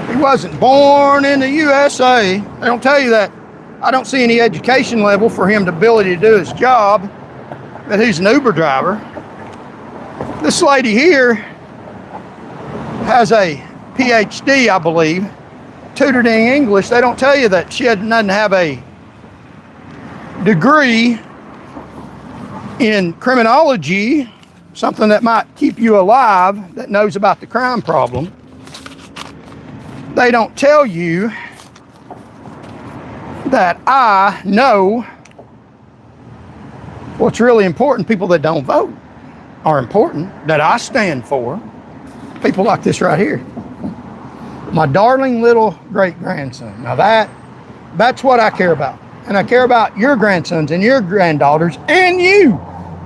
he wasn't born in the USA. They don't tell you that. I don't see any education level for him, the ability to do his job, that he's an Uber driver. This lady here has a PhD, I believe, tutored in English. They don't tell you that she doesn't have a degree in criminology, something that might keep you alive, that knows about the crime problem. They don't tell you that I know what's really important. People that don't vote are important, that I stand for. People like this right here. My darling little great-grandson. Now that's what I care about. And I care about your grandsons and your granddaughters and you.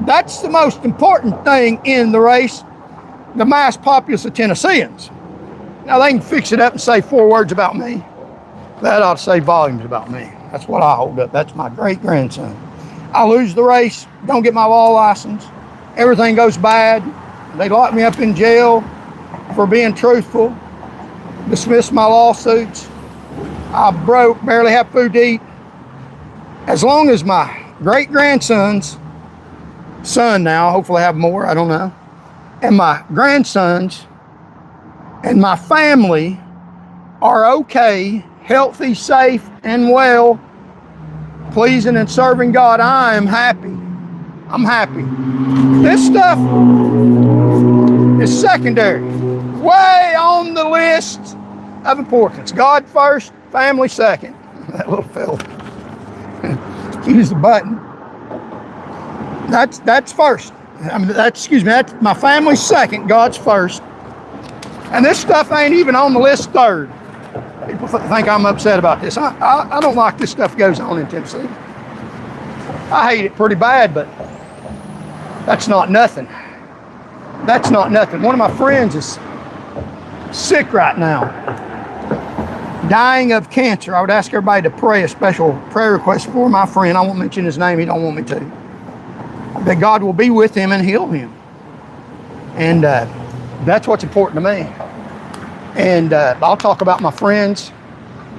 That's the most important thing in the race, the mass populace of Tennesseans. Now they can fix it up and say 4 words about me. That ought to say volumes about me. That's what I hold up. That's my great-grandson. I lose the race, don't get my law license. Everything goes bad. They lock me up in jail for being truthful, dismiss my lawsuits. I broke, barely have food to eat. As long as my great-grandson's son now, hopefully I have more, I don't know, and my grandsons and my family are okay, healthy, safe, and well, pleasing and serving God, I am happy. I'm happy. This stuff is secondary, way on the list of importance. God first, family second. That little fella. Use the button. That's first. I mean, that's my family's second, God's first. And this stuff ain't even on the list third. People think I'm upset about this. I don't like this stuff goes on in Tennessee. I hate it pretty bad, but that's not nothing. That's not nothing. One of my friends is sick right now, dying of cancer. I would ask everybody to pray a special prayer request for my friend. I won't mention his name. He don't want me to. That God will be with him and heal him. And that's what's important to me. And I'll talk about my friends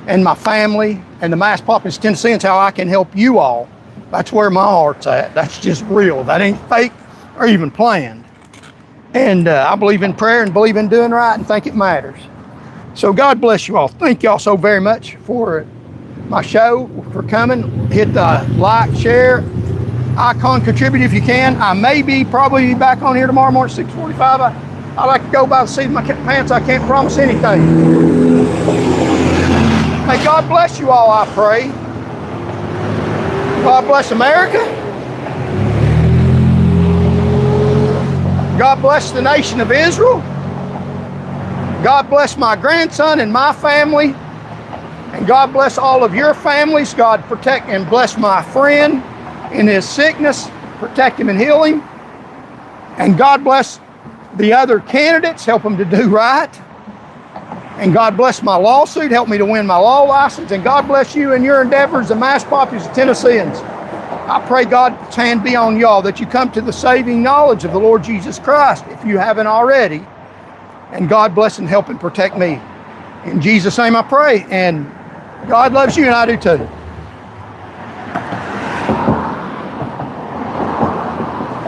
and my family and the mass populace of Tennesseans, how I can help you all. That's where my heart's at. That's just real. That ain't fake or even planned. And I believe in prayer and believe in doing right and think it matters. So God bless you all. Thank you all so very much for my show, for coming. Hit the like, share. icon, contribute if you can. I may be probably back on here tomorrow morning at 6:45. I like to go by the seat of my pants. I can't promise anything. May God bless you all, I pray. God bless America. God bless the nation of Israel. God bless my grandson and my family. And God bless all of your families. God protect and bless my friend in his sickness. Protect him and heal him. And God bless the other candidates. Help them to do right. And God bless my lawsuit. Help me to win my law license. And God bless you in your endeavors, the mass populace of Tennesseans. I pray God's hand be on y'all, that you come to the saving knowledge of the Lord Jesus Christ, if you haven't already. And God bless and help and protect me. In Jesus' name I pray. And God loves you, and I do too.